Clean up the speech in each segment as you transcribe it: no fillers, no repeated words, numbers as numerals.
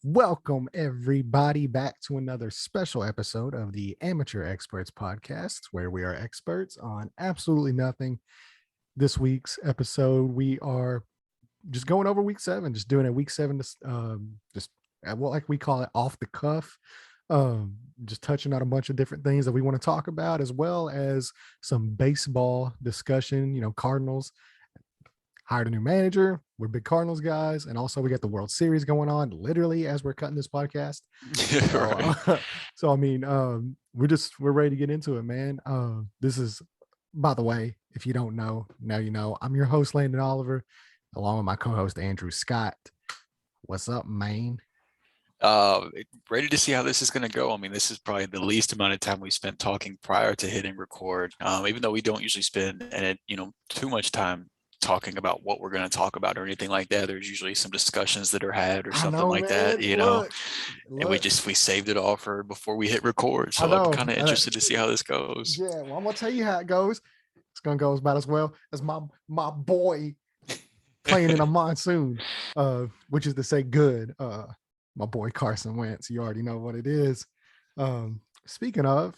Welcome, everybody, back to another special episode of the Amateur Experts Podcast, where we are experts on absolutely nothing. This week's episode, we are just going over week 7, just doing a week 7, just what like we call it off the cuff, just touching on a bunch of different things that we want to talk about, as well as some baseball discussion. Cardinals hired a new manager. We're big Cardinals guys. And also we got the World Series going on literally as we're cutting this podcast. So, Right. we're ready to get into it, man. This is, by the way, if you don't know, now you know. I'm your host, Landon Oliver, along with my co-host, Andrew Scott. What's up, man? Uh, Ready to see how this is going to go. I mean, this is probably the least amount of time we spent talking prior to hitting record. Even though we don't usually spend too much time talking about what we're going to talk about or anything like that. There's usually some discussions that are had or I something know, like that, man. and we Look, saved it all for before we hit record. I So I'm know. kind of interested to see how this goes. Yeah, well, I'm gonna tell you how it goes. It's gonna go about as well as my boy playing in a monsoon, which is to say good. My boy Carson Wentz. You already know what it is. Speaking of,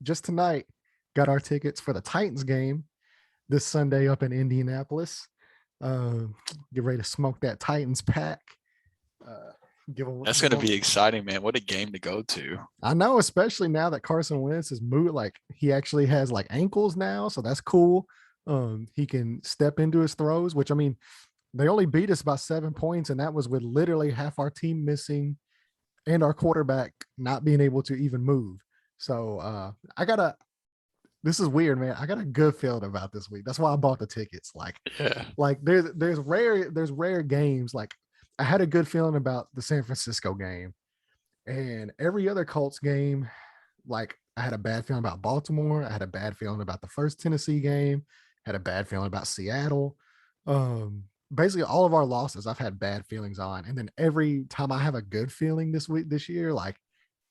just tonight, got our tickets for the Titans game this Sunday up in Indianapolis. Uh, get ready to smoke that Titans pack. Uh, That's give going to them. be exciting, man. What a game to go to. I know, especially now that Carson Wentz is moved, like he actually has like ankles now, so that's cool. He can step into his throws, which I mean, they only beat us by 7 points, and that was with literally half our team missing and our quarterback not being able to even move. So this is weird, man. I got a good feeling about this week. That's why I bought the tickets. Yeah. Like there's rare games. Like I had a good feeling about the San Francisco game, and every other Colts game, like I had a bad feeling about Baltimore. I had a bad feeling about the first Tennessee game. Had a bad feeling about Seattle. Basically all of our losses I've had bad feelings on. And then every time I have a good feeling this year, like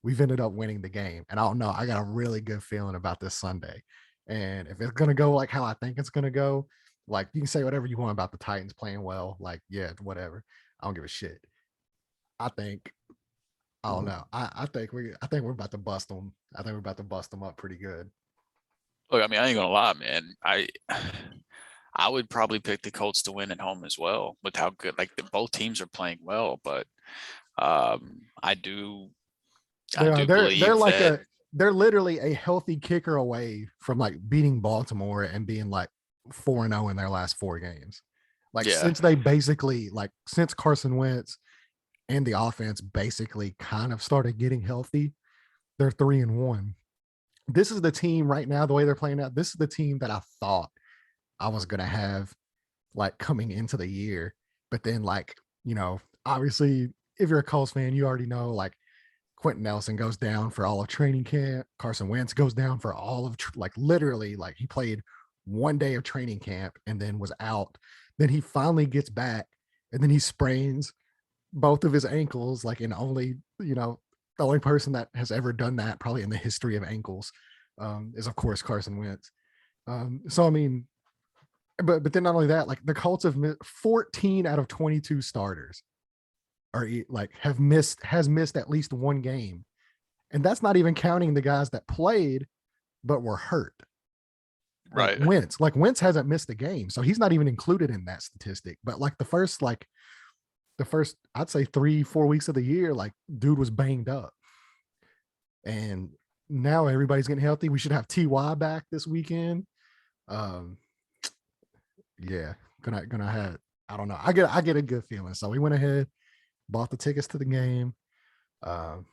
we've ended up winning the game. And I don't know, I got a really good feeling about this Sunday. And if it's gonna go like how I think it's gonna go, like you can say whatever you want about the Titans playing well, like yeah, whatever. I don't give a shit. I think I don't know. I think we're about to bust them. I think we're about to bust them up pretty good. Look, I mean, I ain't gonna lie, man. I would probably pick the Colts to win at home as well, with how good both teams are playing well. But I do They are. They're believe like that. they're literally a healthy kicker away from like beating Baltimore and being like 4-0 in their last 4 games. Like Yeah, since Carson Wentz and the offense basically kind of started getting healthy, they're 3-1. This is the team right now, the way they're playing out. This is the team that I thought I was gonna have like coming into the year. But then obviously if you're a Colts fan, you already know like Quentin Nelson goes down for all of training camp. Carson Wentz goes down for all of like literally like he played 1 day of training camp and then was out. Then he finally gets back and then he sprains both of his ankles, like in only, the only person that has ever done that probably in the history of ankles is of course Carson Wentz. So I mean, but then not only that, like the Colts have 14 out of 22 starters are like has missed at least 1 game, and that's not even counting the guys that played but were hurt. Like right. Wentz hasn't missed a game, so he's not even included in that statistic. But like the first I'd say 3-4 weeks of the year, like dude was banged up, and now everybody's getting healthy. We should have Ty back this weekend. Um, yeah, gonna have. I don't know. I get a good feeling. So we went ahead, bought the tickets to the game. Um,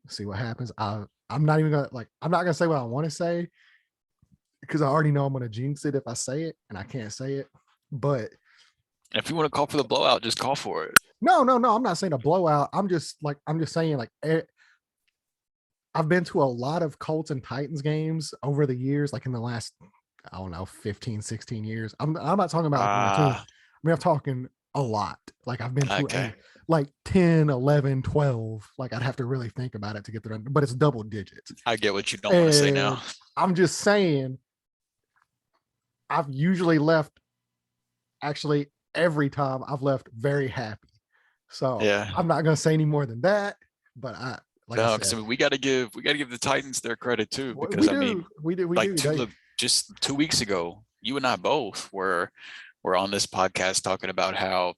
see what happens. I'm not even gonna I'm not gonna say what I want to say because I already know I'm gonna jinx it if I say it, and I can't say it. But If you want to call for the blowout, just call for it. no, I'm not saying a blowout. I'm just saying I've been to a lot of Colts and Titans games over the years, like in the last, I don't know, 15, 16 years. I'm not talking about like 1 or 2. I mean, I'm talking a lot. Like I've been to Okay. like 10, 11, 12. Like I'd have to really think about it to get there, but it's double digits. I get what you don't want to say And now. I'm just saying, I've usually left, actually, every time I've left very happy. So Yeah. I'm not gonna say any more than that. But like I No, said, because I mean, we got to give the Titans their credit too. we Because I do, mean, we do, we like do. They, look, just 2 weeks ago, you and I both were on this podcast talking about how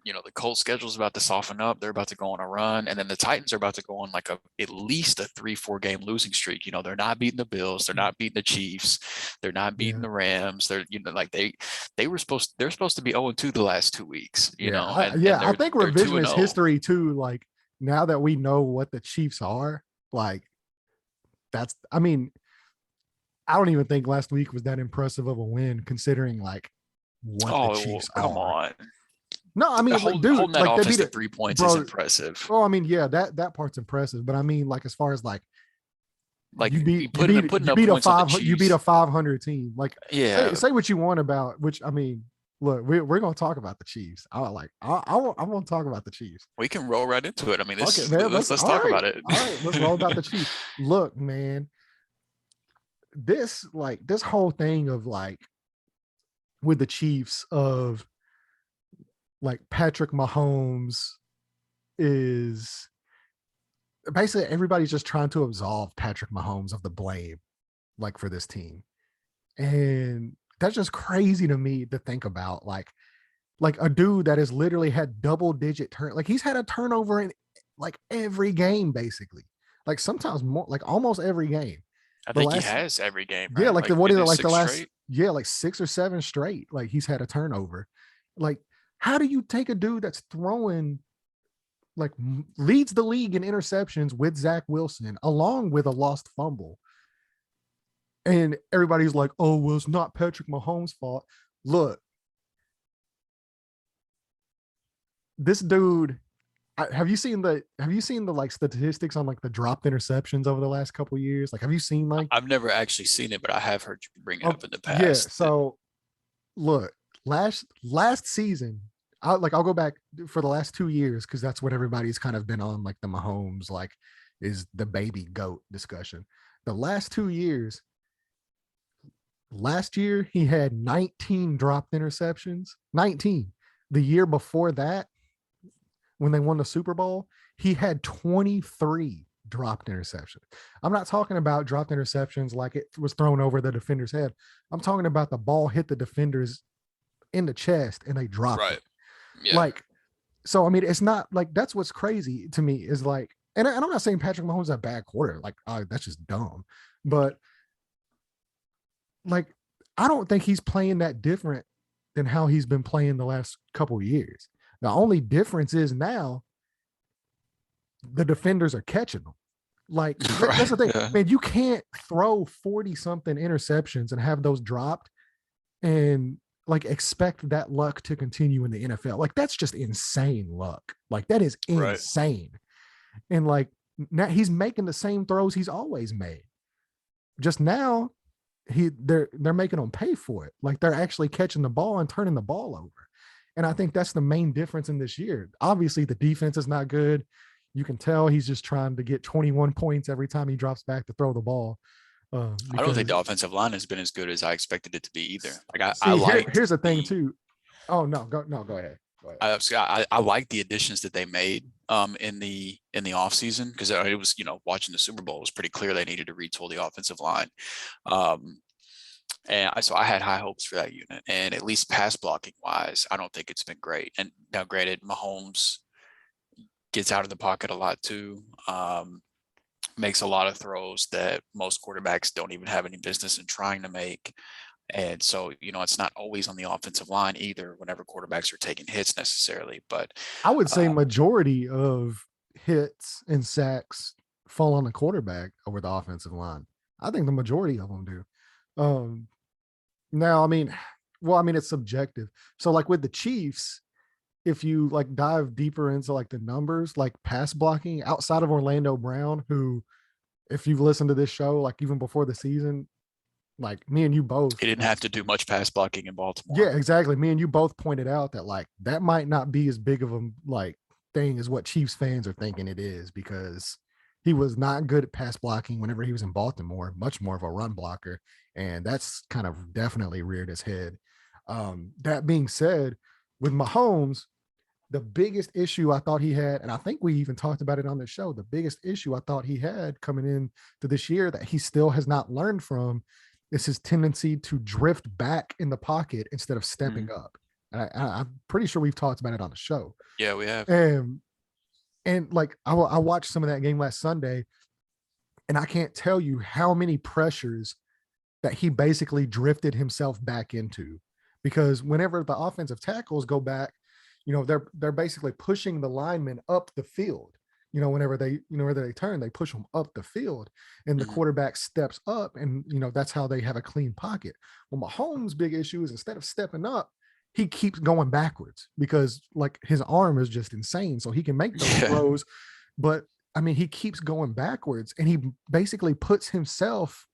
the Colts schedule is about to soften up. They're about to go on a run, and then the Titans are about to go on like at least a 3-4 game losing streak. They're not beating the Bills, they're not beating the Chiefs, they're not beating yeah, the Rams. They're like they're supposed to be 0-2 the last 2 weeks. yeah, And I think they're 2 and revisionist 0. history too. Like now that we know what the Chiefs are, like that's. I mean, I don't even think last week was that impressive of a win, considering like what the Oh, Chiefs come are. on. No, I mean, like, dude, Holding that like they offense beat to it, 3 points is bro. impressive. Oh, I mean, yeah, that part's impressive, but I mean, like, as far as like Like putting you up beat a points on the 500 team. Like, Yeah, say what you want about which. I mean, look, we're gonna talk about the Chiefs. I'm gonna talk about the Chiefs. we can roll right into it. I mean, Okay, man. let's talk about it. All right, let's roll about the Chiefs. Look, man, this whole thing of like with the Chiefs of like Patrick Mahomes is basically everybody's just trying to absolve Patrick Mahomes of the blame, like for this team. And that's just crazy to me to think about. Like a dude that has literally had double-digit like he's had a turnover in like every game, basically. Like sometimes more, like almost every game. I The think he last, has every game, yeah, right? like Like what is it, maybe like the six last, straight. yeah, like 6 or 7 straight. Like he's had a turnover. Like, how do you take a dude that's throwing like leads the league in interceptions with Zach Wilson, along with a lost fumble? And everybody's like, oh, well, it's not Patrick Mahomes' fault. Look, this dude, have you seen the like statistics on like the dropped interceptions over the last couple of years? Like, have you seen like, I've never actually seen it, but I have heard you bring it oh, up in the yeah. past. So look, last season, I'll go back for the last 2 years because that's what everybody's kind of been on, like the Mahomes, like is the baby goat discussion. The last 2 years, last year he had 19 dropped interceptions. 19. The year before that, when they won the Super Bowl, he had 23 dropped interceptions. I'm not talking about dropped interceptions like it was thrown over the defender's head. I'm talking about the ball hit the defenders in the chest and they dropped Right. it. Yeah. Like, so I mean, it's not like that's what's crazy to me is like, and I'm not saying Patrick Mahomes is a bad quarter. Like, that's just dumb. But like, I don't think he's playing that different than how he's been playing the last couple of years. The only difference is now the defenders are catching them. Like, that's the thing, Yeah. man. You can't throw 40 something interceptions and have those dropped and like expect that luck to continue in the NFL. Like, that's just insane luck. Like, that is Right. insane. And like now he's making the same throws he's always made. Just now, they're making them pay for it. Like, they're actually catching the ball and turning the ball over. And I think that's the main difference in this year. Obviously, the defense is not good. You can tell he's just trying to get 21 points every time he drops back to throw the ball. I don't think the offensive line has been as good as I expected it to be either. Like here's the thing too. Oh no, go ahead. I like the additions that they made in the offseason because it was, watching the Super Bowl, it was pretty clear they needed to retool the offensive line. So I had high hopes for that unit, and at least pass blocking wise, I don't think it's been great. And now, granted, Mahomes gets out of the pocket a lot too, makes a lot of throws that most quarterbacks don't even have any business in trying to make. And so, it's not always on the offensive line either whenever quarterbacks are taking hits necessarily. But I would say majority of hits and sacks fall on the quarterback over the offensive line. I think the majority of them do. Now, I mean, it's subjective. So like with the Chiefs, if you like dive deeper into like the numbers, like pass blocking outside of Orlando Brown, who, if you've listened to this show, like even before the season, like me and you both, he didn't have to do much pass blocking in Baltimore. Yeah, exactly. Me and you both pointed out that like that might not be as big of a like thing as what Chiefs fans are thinking it is, because he was not good at pass blocking whenever he was in Baltimore, much more of a run blocker. And that's kind of definitely reared his head. That being said, with Mahomes, the biggest issue I thought he had, and I think we even talked about it on the show, the biggest issue I thought he had coming into this year that he still has not learned from is his tendency to drift back in the pocket instead of stepping up. And I'm pretty sure we've talked about it on the show. Yeah, we have. And like I watched some of that game last Sunday, and I can't tell you how many pressures that he basically drifted himself back into, because whenever the offensive tackles go back, they're basically pushing the linemen up the field. Whenever they turn, they push them up the field, and the quarterback steps up, and that's how they have a clean pocket. Well, Mahomes' big issue is instead of stepping up, he keeps going backwards because like his arm is just insane. So he can make those throws, but I mean, he keeps going backwards, and he basically puts himself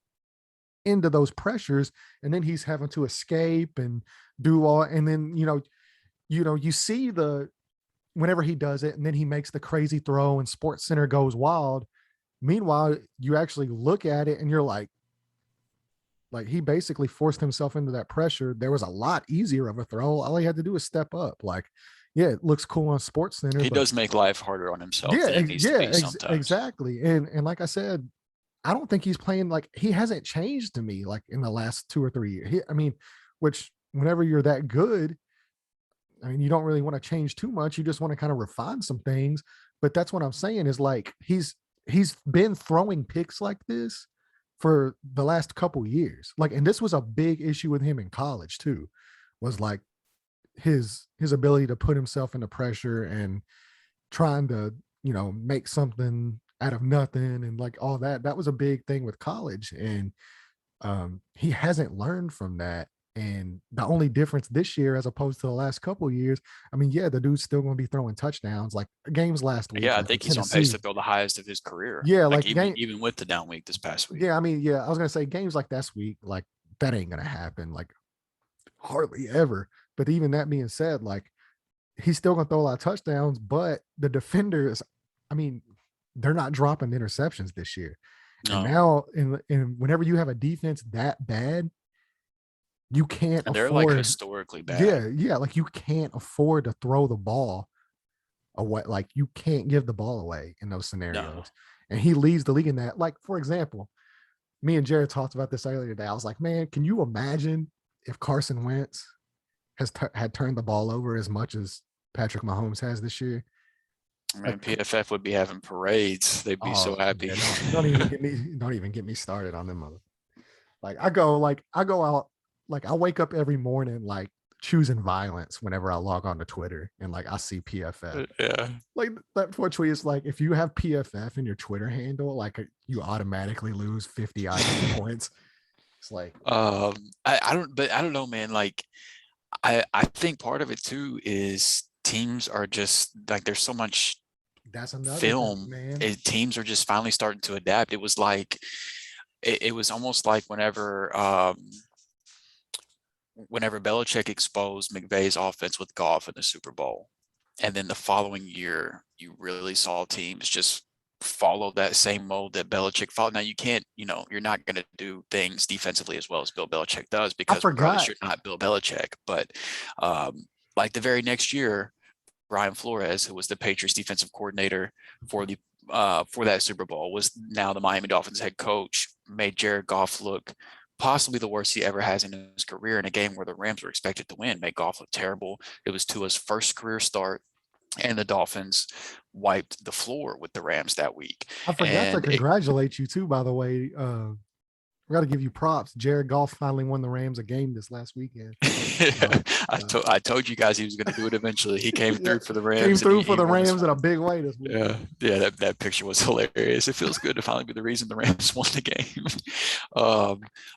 into those pressures, and then he's having to escape and do all, and then you see whenever he does it, and then he makes the crazy throw and Sports Center goes wild. Meanwhile, you actually look at it and you're like he basically forced himself into that pressure. There was a lot easier of a throw. All he had to do is step up. Like, yeah, it looks cool on Sports Center. He does make life harder on himself than it needs to be sometimes. Exactly. And like I said, I don't think he's playing he hasn't changed to me like in the last 2 or 3 years. Which whenever you're that good, you don't really want to change too much. You just want to kind of refine some things. But that's what I'm saying is like he's been throwing picks like this for the last couple years. And this was a big issue with him in college too, was like his ability to put himself into pressure and trying to, make something out of nothing and like all that. That was a big thing with college. And he hasn't learned from that. And the only difference this year, as opposed to the last couple of years, the dude's still going to be throwing touchdowns. Like games last week. Yeah, I think he's on pace to throw the highest of his career. Yeah, even with the down week this past week. Yeah, I was going to say games like this week, like that ain't going to happen. Like hardly ever. But even that being said, like he's still going to throw a lot of touchdowns. But the defenders, they're not dropping interceptions this year. No. And now, in whenever you have a defense that bad, you can't and they're afford, like historically bad. Yeah. Like you can't afford to throw the ball away. Like you can't give the ball away in those scenarios. No. And he leads the league in that. Like, for example, me and Jared talked about this earlier today. I was like, man, can you imagine if Carson Wentz had turned the ball over as much as Patrick Mahomes has this year? PFF would be having parades. They'd be so happy. Yeah, don't even get me started on them mother. I go out. Like I wake up every morning, like choosing violence whenever I log on to Twitter and like I see PFF. Yeah. Like that for tweet is like, if you have PFF in your Twitter handle, like you automatically lose 50 IQ points. It's like, I don't know, man. Like I think part of it too is teams are just like, there's so much film. Teams are just finally starting to adapt. It was like, it was almost like whenever Belichick exposed McVay's offense with Goff in the Super Bowl. And then the following year, you really saw teams just follow that same mold that Belichick followed. Now you can't, you're not going to do things defensively as well as Bill Belichick does, because regardless, you're not Bill Belichick. But like the very next year, Brian Flores, who was the Patriots defensive coordinator for that Super Bowl, was now the Miami Dolphins head coach, made Jared Goff look possibly the worst he ever has in his career in a game where the Rams were expected to win, made Goff look terrible. It was Tua's first career start, and the Dolphins wiped the floor with the Rams that week. I forgot to congratulate you too, by the way. We got to give you props. Jared Goff finally won the Rams a game this last weekend. I told you guys he was going to do it eventually. He came through for the Rams. Came through for the Rams in a big way this week. Yeah. That picture was hilarious. It feels good to finally be the reason the Rams won the game.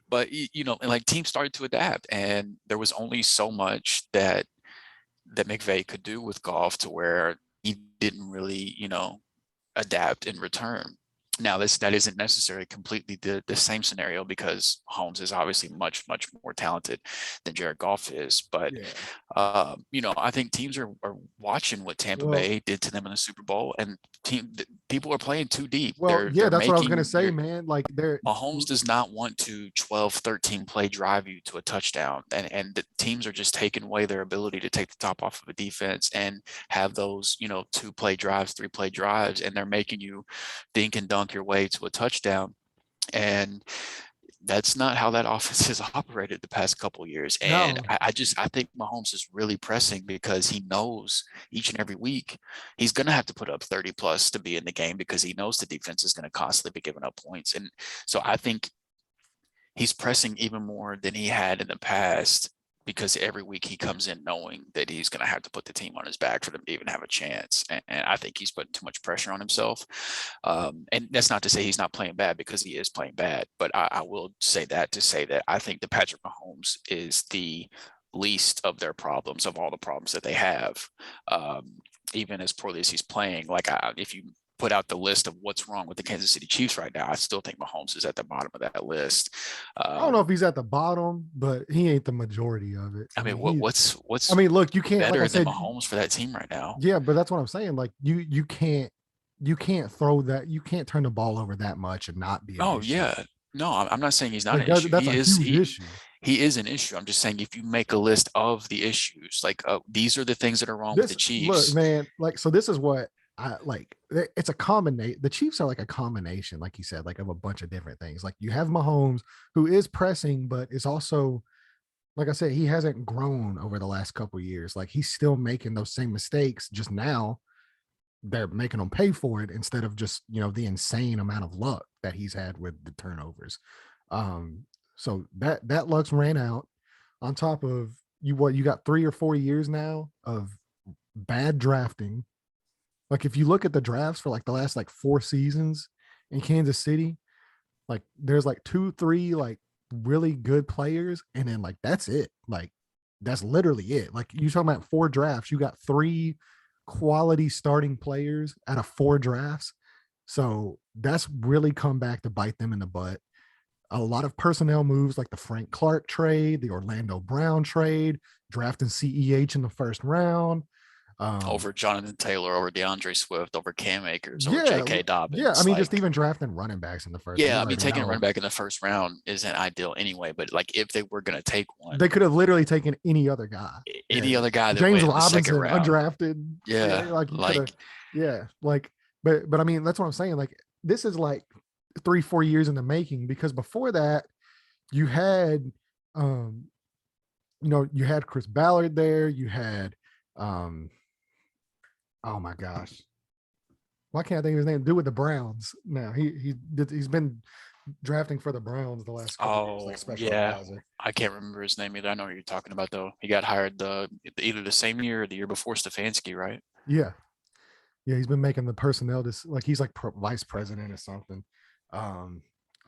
But and like teams started to adapt, and there was only so much that McVay could do with Goff to where he didn't really, adapt in return. Now, that isn't necessarily completely the same scenario, because Holmes is obviously much, much more talented than Jared Goff is. But, I think teams are watching what Tampa Bay did to them in the Super Bowl, and people are playing too deep. Well, They're yeah, that's what I was gonna making say, man. Like they're Mahomes does not want to 12, 13 play drive you to a touchdown. And the teams are just taking away their ability to take the top off of a defense and have those, 2 play drives, 3 play drives, and they're making you dink and dunk your way to a touchdown. And that's not how that offense has operated the past couple of years. And no, I think Mahomes is really pressing because he knows each and every week he's going to have to put up 30 plus to be in the game because he knows the defense is going to constantly be giving up points. And so I think he's pressing even more than he had in the past because every week he comes in knowing that he's going to have to put the team on his back for them to even have a chance. And I think he's putting too much pressure on himself. And that's not to say he's not playing bad because he is playing bad. But I will say that to say that I think that Patrick Mahomes is the least of their problems, of all the problems that they have. Even as poorly as he's playing, if you put out the list of what's wrong with the Kansas City Chiefs right now, I still think Mahomes is at the bottom of that list. I don't know if he's at the bottom, but he ain't the majority of it. I mean, what's I mean, look, you can't, better like I said, than Mahomes for that team right now? Yeah, but that's what I'm saying. Like you can't throw that, you can't turn the ball over that much and not be an Oh issue. yeah, no, I'm not saying he's not Like an issue. that's a huge issue. He is an issue. I'm just saying if you make a list of the issues, these are the things that are wrong with the Chiefs. Look, man, like so this is what I like. It's a combination. The Chiefs are like a combination, like you said, like of a bunch of different things. Like you have Mahomes, who is pressing, but is also, like I said, he hasn't grown over the last couple of years. Like he's still making those same mistakes. Just now, they're making him pay for it instead of just the insane amount of luck that he's had with the turnovers. So that luck's ran out. On top of you got 3 or 4 years now of bad drafting. Like if you look at the drafts for like the last like 4 seasons in Kansas City, like there's like 2, 3 like really good players, and then like that's it. Like that's literally it. Like you talking about 4 drafts, you got 3 quality starting players out of 4 drafts. So that's really come back to bite them in the butt. A lot of personnel moves like the Frank Clark trade, the Orlando Brown trade, drafting CEH in the first round. Over Jonathan Taylor, over DeAndre Swift, over Cam Akers, over Yeah, J.K. Dobbins. yeah. I mean, just even drafting running backs in the first. Yeah, I mean, taking a running back in the first round isn't ideal anyway. But like, if they were going to take one, they could have literally taken any other guy. Other guy that James went in the Robinson, second round. undrafted. Yeah, but I mean, that's what I'm saying. Like, this is like 3-4 years in the making, because before that, you had, you had Chris Ballard there. You had, oh my gosh, why can't I think of his name? Do with the Browns now. He's been drafting for the Browns the last couple years, like special advisor. I can't remember his name either. I know what you're talking about though. He got hired either the same year or the year before Stefanski, right? Yeah, he's been making the personnel like he's like vice president or something.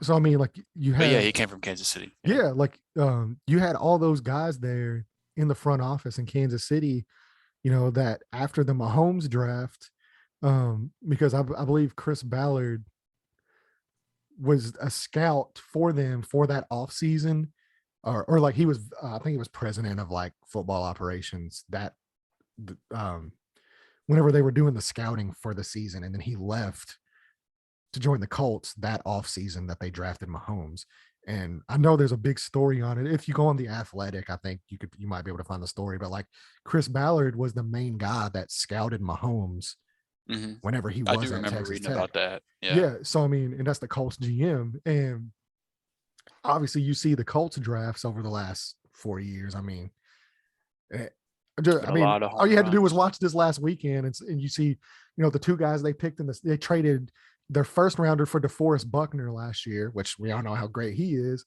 So I mean, like you had, yeah, he came from Kansas City. Yeah, like you had all those guys there in the front office in Kansas City, that after the Mahomes draft, because I believe Chris Ballard was a scout for them for that offseason, or like he was, I think he was president of like football operations that, whenever they were doing the scouting for the season, and then he left to join the Colts that offseason that they drafted Mahomes. And I know there's a big story on it. If you go on The Athletic, I think you might be able to find the story, but like Chris Ballard was the main guy that scouted Mahomes whenever he was at Texas reading Tech. about that. Yeah. So, I mean, and that's the Colts GM. And obviously you see the Colts drafts over the last 4 years. I mean, all you had to do was watch this last weekend, and you see, the 2 guys they picked they traded their first rounder for DeForest Buckner last year, which we all know how great he is.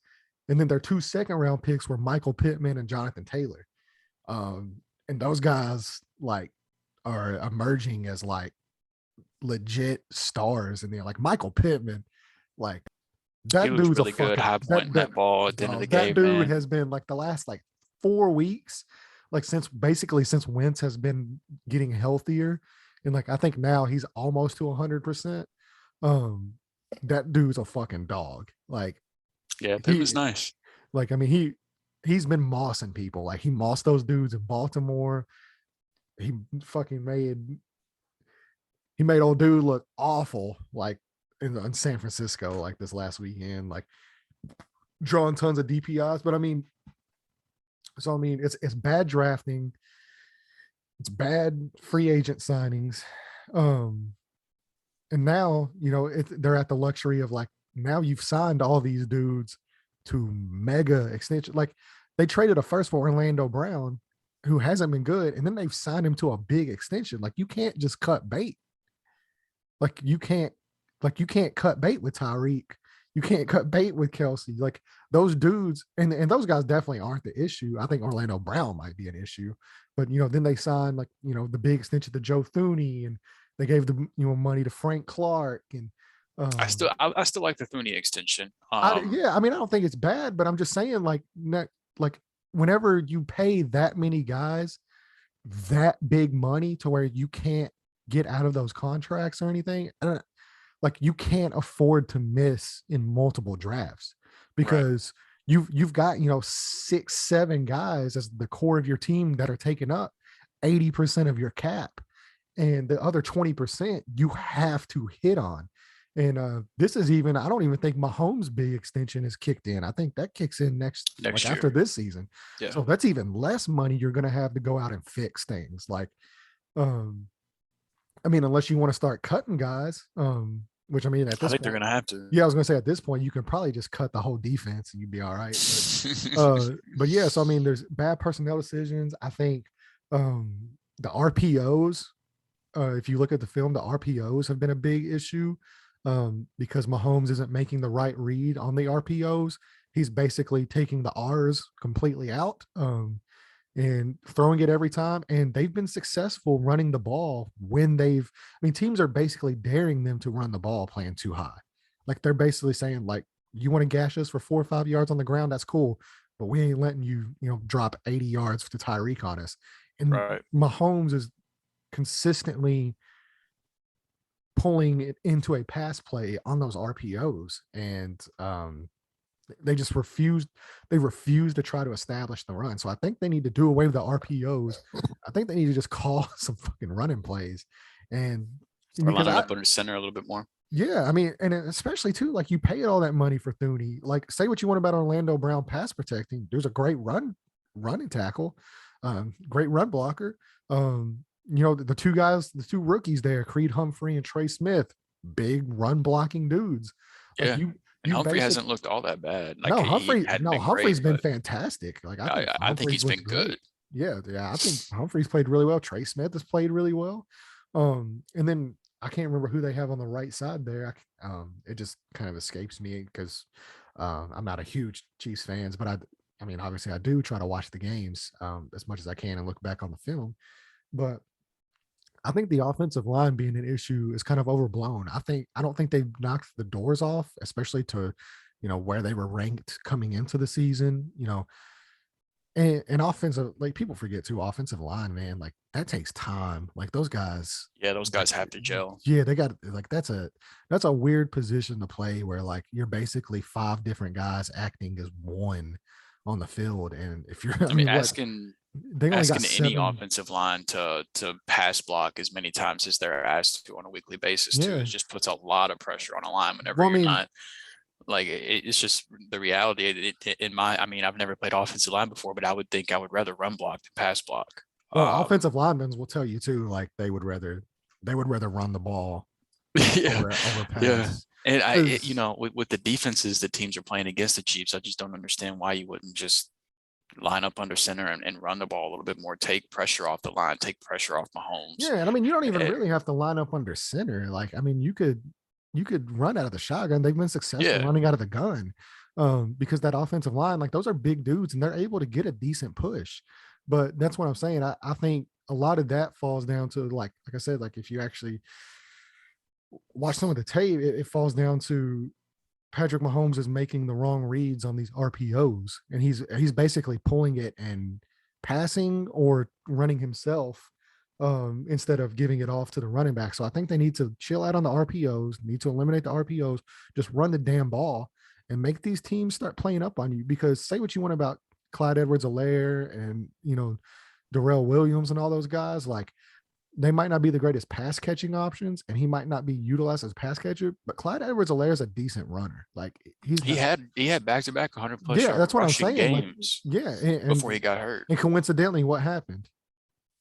And then their 2 second-round picks were Michael Pittman and Jonathan Taylor. And those guys like are emerging as like legit stars. And they're like Michael Pittman, like that dude's really good high point that ball at the end of the game. That dude has been like the last like 4 weeks, like since Wentz has been getting healthier. And like, I think now he's almost to 100%. That dude's a fucking dog. Like, yeah, it was nice. Like, I mean, he's been mossing people. Like he mossed those dudes in Baltimore. He fucking made he made old dude look awful, like in San Francisco, like this last weekend, like drawing tons of DPIs. But I mean, it's bad drafting, it's bad free agent signings, um, and now they're at the luxury of like now you've signed all these dudes to mega extension. Like they traded a first for Orlando Brown, who hasn't been good, and then they've signed him to a big extension. Like you can't just cut bait. Like you can't cut bait with Tyreek. You can't cut bait with Kelsey. Like those dudes, and those guys definitely aren't the issue. I think Orlando Brown might be an issue, but then they signed like the big extension to Joe Thuney, and they gave the money to Frank Clark, and I still like the Thuney extension. yeah, I mean I don't think it's bad, but I'm just saying like whenever you pay that many guys that big money to where you can't get out of those contracts or anything, like you can't afford to miss in multiple drafts because you've got 6-7 guys as the core of your team that are taking up 80% of your cap, and the other 20% you have to hit on. And this is even, I don't even think Mahomes' big extension is kicked in. I think that kicks in next year. After this season. Yeah. So that's even less money you're going to have to go out and fix things. Like, I mean, unless you want to start cutting guys, which I mean, at this I think point, they're going to have to. Yeah, I was going to say at this point, you can probably just cut the whole defense and you'd be all right. But yeah, so I mean, there's bad personnel decisions. I think the RPOs, if you look at the film, the RPOs have been a big issue. Because Mahomes isn't making the right read on the RPOs. He's basically taking the R's completely out and throwing it every time. And they've been successful running the ball when teams are basically daring them to run the ball playing too high. Like they're basically saying, like, you want to gash us for 4 or 5 yards on the ground? That's cool. But we ain't letting you, drop 80 yards to Tyreek on us. And Mahomes is consistently pulling it into a pass play on those RPOs, and they just refused to try to establish the run. So I think they need to do away with the RPOs. I think they need to just call some fucking running plays and line it up under center a little bit more. Yeah, I mean, and especially too, like you paid all that money for Thuney. Like, say what you want about Orlando Brown pass protecting. There's a great running tackle, great run blocker. The two rookies there, Creed Humphrey and Trey Smith, big run blocking dudes. Like Humphrey hasn't looked all that bad. Like Humphrey's been fantastic. Like I think he's been good. Yeah, I think Humphrey's played really well. Trey Smith has played really well. And then I can't remember who they have on the right side there. It just kind of escapes me because I'm not a huge Chiefs fans, but I mean, obviously I do try to watch the games as much as I can and look back on the film. But I think the offensive line being an issue is kind of overblown. I don't think they've knocked the doors off, especially to, where they were ranked coming into the season, and offensive, like people forget too, offensive line, man, like that takes time. Like those guys. Yeah. Those guys have to gel. Yeah. They got like, that's a weird position to play where like you're basically 5 different guys acting as one on the field. And if you're, asking any offensive line to pass block as many times as they're asked to on a weekly basis too, it just puts a lot of pressure on a line whenever you're not. Like it's just the reality. I've never played offensive line before, but I would think I would rather run block than pass block. Well, offensive linemen will tell you too, like they would rather run the ball over pass. Yeah. And with the defenses that teams are playing against the Chiefs, I just don't understand why you wouldn't just line up under center and run the ball a little bit more, take pressure off the line, take pressure off Mahomes. Yeah, and I mean, you don't even really have to line up under center. Like, I mean, you could run out of the shotgun. They've been successful running out of the gun because that offensive line, like those are big dudes and they're able to get a decent push. But that's what I'm saying. I think a lot of that falls down to like I said, like if you actually watch some of the tape, it falls down to Patrick Mahomes is making the wrong reads on these RPOs, and he's basically pulling it and passing or running himself instead of giving it off to the running back. So I think they need to chill out on the RPOs, need to eliminate the RPOs, just run the damn ball and make these teams start playing up on you. Because say what you want about Clyde Edwards-Helaire and Darrell Williams and all those guys, like they might not be the greatest pass catching options, and he might not be utilized as pass catcher, but Clyde Edwards-Helaire is a decent runner. Like he's He not, had back-to-back 100+ yeah, yard that's what I'm rushing saying. Like, games yeah, before he got hurt. and coincidentally, what happened?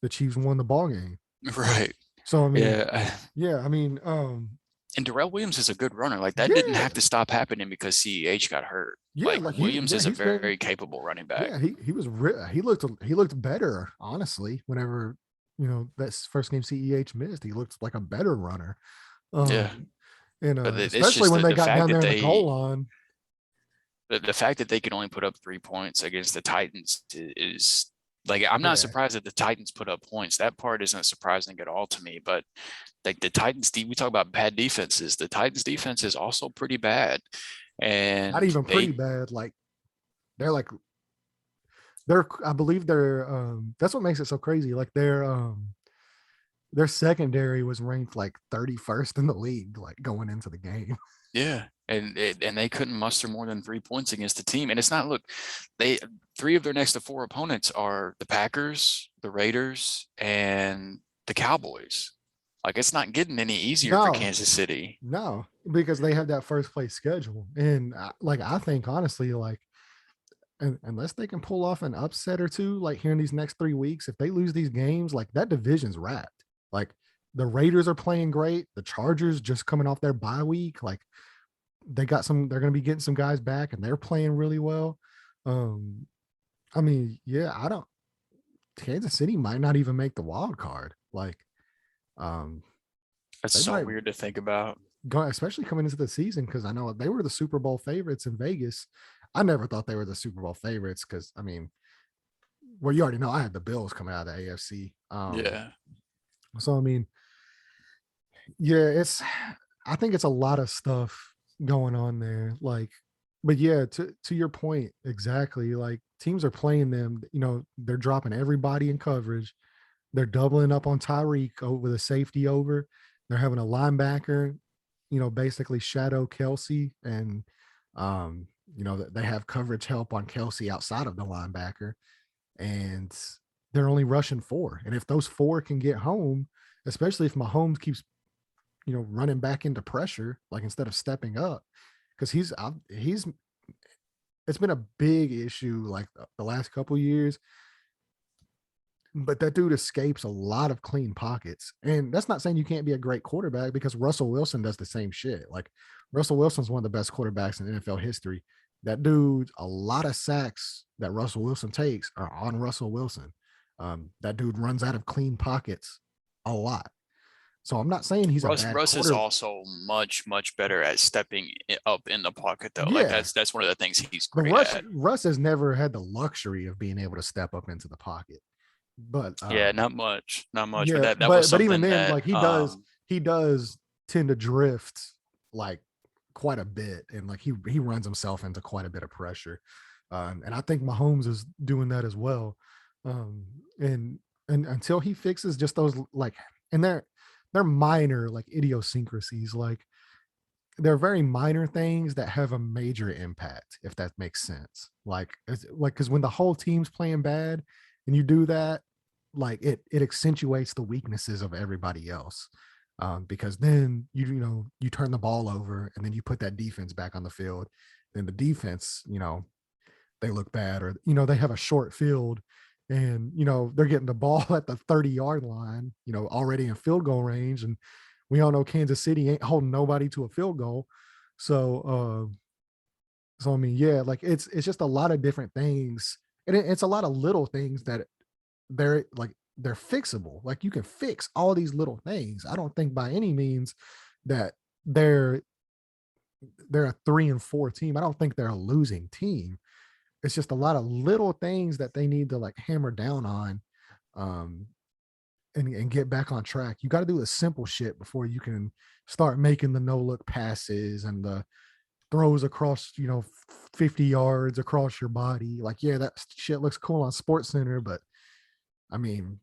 The Chiefs won the ball game. Right. So I mean, Yeah. yeah, I mean, And Darrell Williams is a good runner. Like that didn't yeah, have to stop happening because CEH got hurt. yeah, Like like Williams is a he's been, very capable running back. yeah, he looked better, honestly. Whenever that first game CEH missed, he looked like a better runner. Yeah. And But it's especially just when they the got fact down that there in the goal line. the fact that they can only put up 3 points against the Titans is like, I'm not Yeah. surprised that the Titans put up points. That part isn't surprising at all to me. But like the Titans, we talk about bad defenses. The Titans defense is also pretty bad. Not And even pretty bad. Like they're like I believe that's what makes it so crazy. Like their secondary was ranked like 31st in the league, like going into the game. yeah, and they couldn't muster more than 3 points against the team. And it's not, look, they 3 of their next 4 opponents are the Packers, the Raiders, and the Cowboys. Like it's not getting any easier for Kansas City. No, because they have that first place schedule. And I think honestly, like, unless they can pull off an upset or two, like here in these next 3 weeks, if they lose these games, like that division's wrapped. Like the Raiders are playing great. The Chargers just coming off their bye week. Like they're going to be getting some guys back and they're playing really well. I mean, yeah, Kansas City might not even make the wild card. Like, that's so weird to think about. Especially coming into the season, because I know they were the Super Bowl favorites in Vegas. I never thought they were the Super Bowl favorites because, I mean, well, you already know I had the Bills coming out of the AFC. Yeah. So, I mean, yeah, I think it's a lot of stuff going on there. Like, but yeah, to your point, exactly. Like teams are playing them, they're dropping everybody in coverage. They're doubling up on Tyreek over the safety over. They're having a linebacker, basically shadow Kelsey, and they have coverage help on Kelsey outside of the linebacker, and they're only rushing 4. And if those 4 can get home, especially if Mahomes keeps, running back into pressure, like instead of stepping up, because it's been a big issue like the last couple years. But that dude escapes a lot of clean pockets. And that's not saying you can't be a great quarterback, because Russell Wilson does the same shit. Like Russell Wilson's one of the best quarterbacks in NFL history. That dude, a lot of sacks that Russell Wilson takes are on Russell Wilson. That dude runs out of clean pockets a lot. So I'm not saying he's Russ, a bad Russ is quarterback. also much better at stepping up in the pocket, though. Yeah. Like that's one of the things he's But great at. Russ has never had the luxury of being able to step up into the pocket. But yeah, not much. Yeah, but that was but something even then, that, like he does tend to drift like quite a bit, and like he runs himself into quite a bit of pressure. And I think Mahomes is doing that as well. And until he fixes just those, like, and they're minor like idiosyncrasies, like they're very minor things that have a major impact, if that makes sense. Like because when the whole team's playing bad and you do that, like it accentuates the weaknesses of everybody else. Because then you turn the ball over and then you put that defense back on the field. Then the defense, they look bad, or they have a short field, and they're getting the ball at the 30-yard line, already in field goal range, and we all know Kansas City ain't holding nobody to a field goal. So I mean, yeah, like it's just a lot of different things, and it's a lot of little things that they're fixable. Like you can fix all these little things. I don't think by any means that they're a 3-4 team. I don't think they're a losing team. It's just a lot of little things that they need to like hammer down on, and get back on track. You got to do the simple shit before you can start making the no look passes and the throws across 50 yards across your body. Like, yeah, that shit looks cool on Sports Center, but I mean,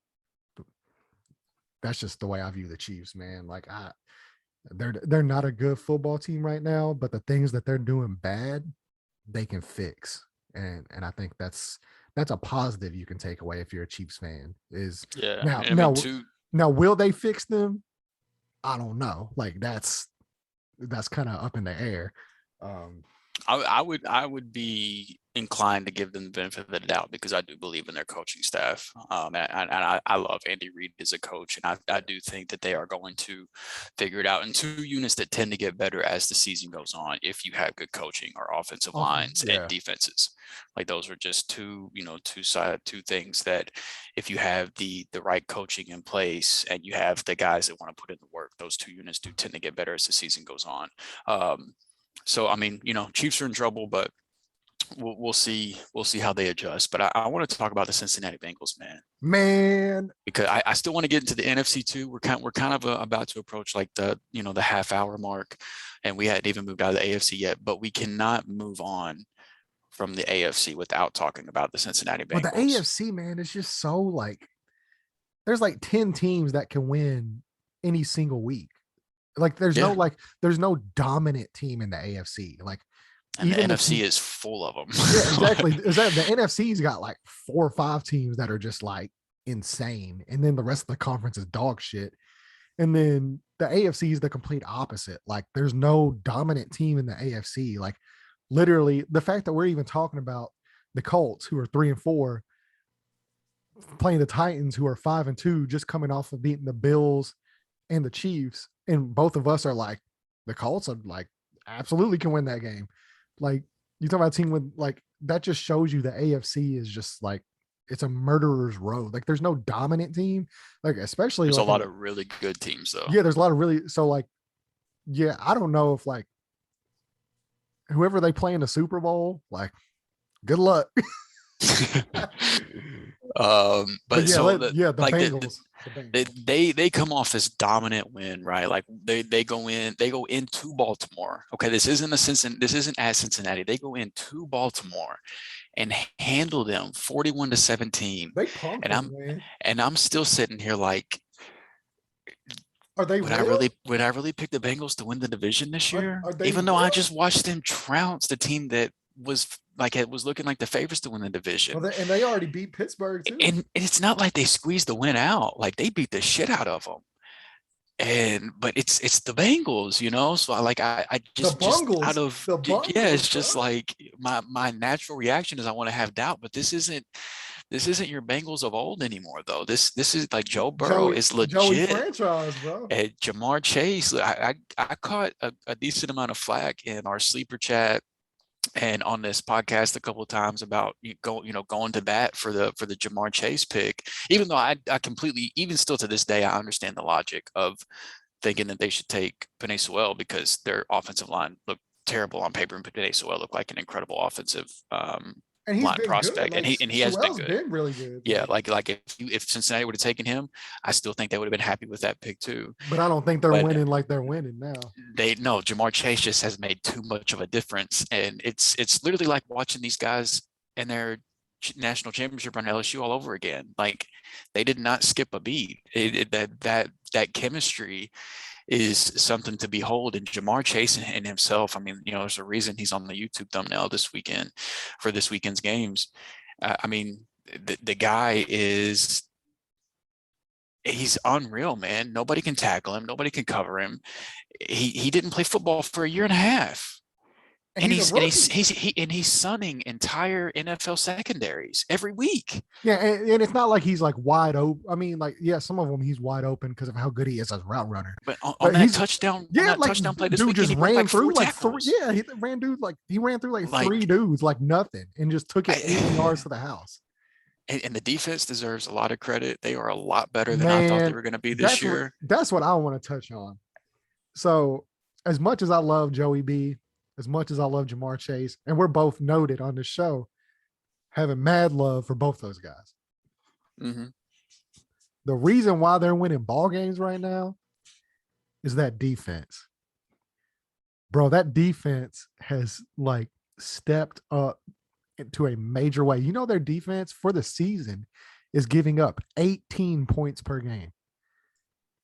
that's just the way I view the Chiefs, man. Like they're not a good football team right now, but the things that they're doing bad, they can fix. And I think that's a positive you can take away if you're a Chiefs fan. Is Yeah. now I mean, Now, will they fix them? I don't know. Like that's kind of up in the air. I would be inclined to give them the benefit of the doubt because I do believe in their coaching staff. And I love Andy Reid as a coach, and I do think that they are going to figure it out. And two units that tend to get better as the season goes on, if you have good coaching, are offensive lines and defenses. Like those are just two things that if you have the right coaching in place and you have the guys that want to put in the work, those two units do tend to get better as the season goes on. So, I mean, Chiefs are in trouble, but we'll see how they adjust. But I want to talk about the Cincinnati Bengals, man, because I still want to get into the NFC too. We're kind of about to approach like the half hour mark, and we hadn't even moved out of the AFC yet. But we cannot move on from the AFC without talking about the Cincinnati Bengals. But the AFC, man, it's just so like there's like 10 teams that can win any single week. Like there's no dominant team in the AFC. Like and even the NFC is full of them. Yeah, exactly. The NFC's got like 4 or 5 teams that are just like insane, and then the rest of the conference is dog shit. And then the AFC is the complete opposite. Like there's no dominant team in the AFC. Like literally, the fact that we're even talking about the Colts, who are 3-4, playing the Titans, who are 5-2, just coming off of beating the Bills and the Chiefs, and both of us are like, the Colts are like absolutely can win that game. Like you talk about a team with like that, just shows you the AFC is just like it's a murderer's row. Like there's no dominant team. Like especially there's like a lot of really good teams though. Yeah, there's a lot of really like I don't know if like whoever they play in the Super Bowl, like good luck. But so the Bengals. They come off this dominant win, right? Like they go into Baltimore. Okay, this isn't at Cincinnati. They go into Baltimore and handle them 41-17. They punked them, man. And I'm still sitting here like, are they? Would I really pick the Bengals to win the division this year? Even though I just watched them trounce the team that was like it was looking like the favorites to win the division. Well, and they already beat Pittsburgh too. And it's not like they squeezed the win out. Like they beat the shit out of them. But it's the Bengals, So like I just out of it's just like my natural reaction is I want to have doubt, but this isn't your Bengals of old anymore, though. This is like Joe Burrow is legit. Joey franchise, bro. And Jamar Chase, I caught a decent amount of flack in our sleeper chat and on this podcast a couple of times about going to bat for the Jamar Chase pick, even though I completely, even still to this day, I understand the logic of thinking that they should take Penei Sewell because their offensive line looked terrible on paper, and Penei Sewell looked like an incredible offensive line prospect, like, and he has been good. Been really good. Yeah, like if Cincinnati would have taken him, I still think they would have been happy with that pick too. But I don't think they're winning like they're winning now. Jamar Chase just has made too much of a difference, and it's literally like watching these guys in their national championship run LSU all over again. Like they did not skip a beat. That chemistry is something to behold. And Jamar Chase and himself, I mean, there's a reason he's on the YouTube thumbnail this weekend for this weekend's games. I mean, the guy he's unreal, man. Nobody can tackle him. Nobody can cover him. He didn't play football for a year and a half. And he's sunning entire NFL secondaries every week. Yeah, and it's not like he's like wide open. I mean, like, yeah, some of them he's wide open because of how good he is as a route runner. But on that touchdown, touchdown play this week, just ran through like 3. Yeah, he ran through like 3 dudes like nothing and just took it 80 yards to the house. And the defense deserves a lot of credit. They are a lot better than I thought they were going to be this year. That's what I want to touch on. So, as much as I love Joey B, as much as I love Jamar Chase, and we're both noted on the show, having mad love for both those guys. Mm-hmm. The reason why they're winning ball games right now is that defense. Bro, that defense has like stepped up into a major way. Their defense for the season is giving up 18 points per game.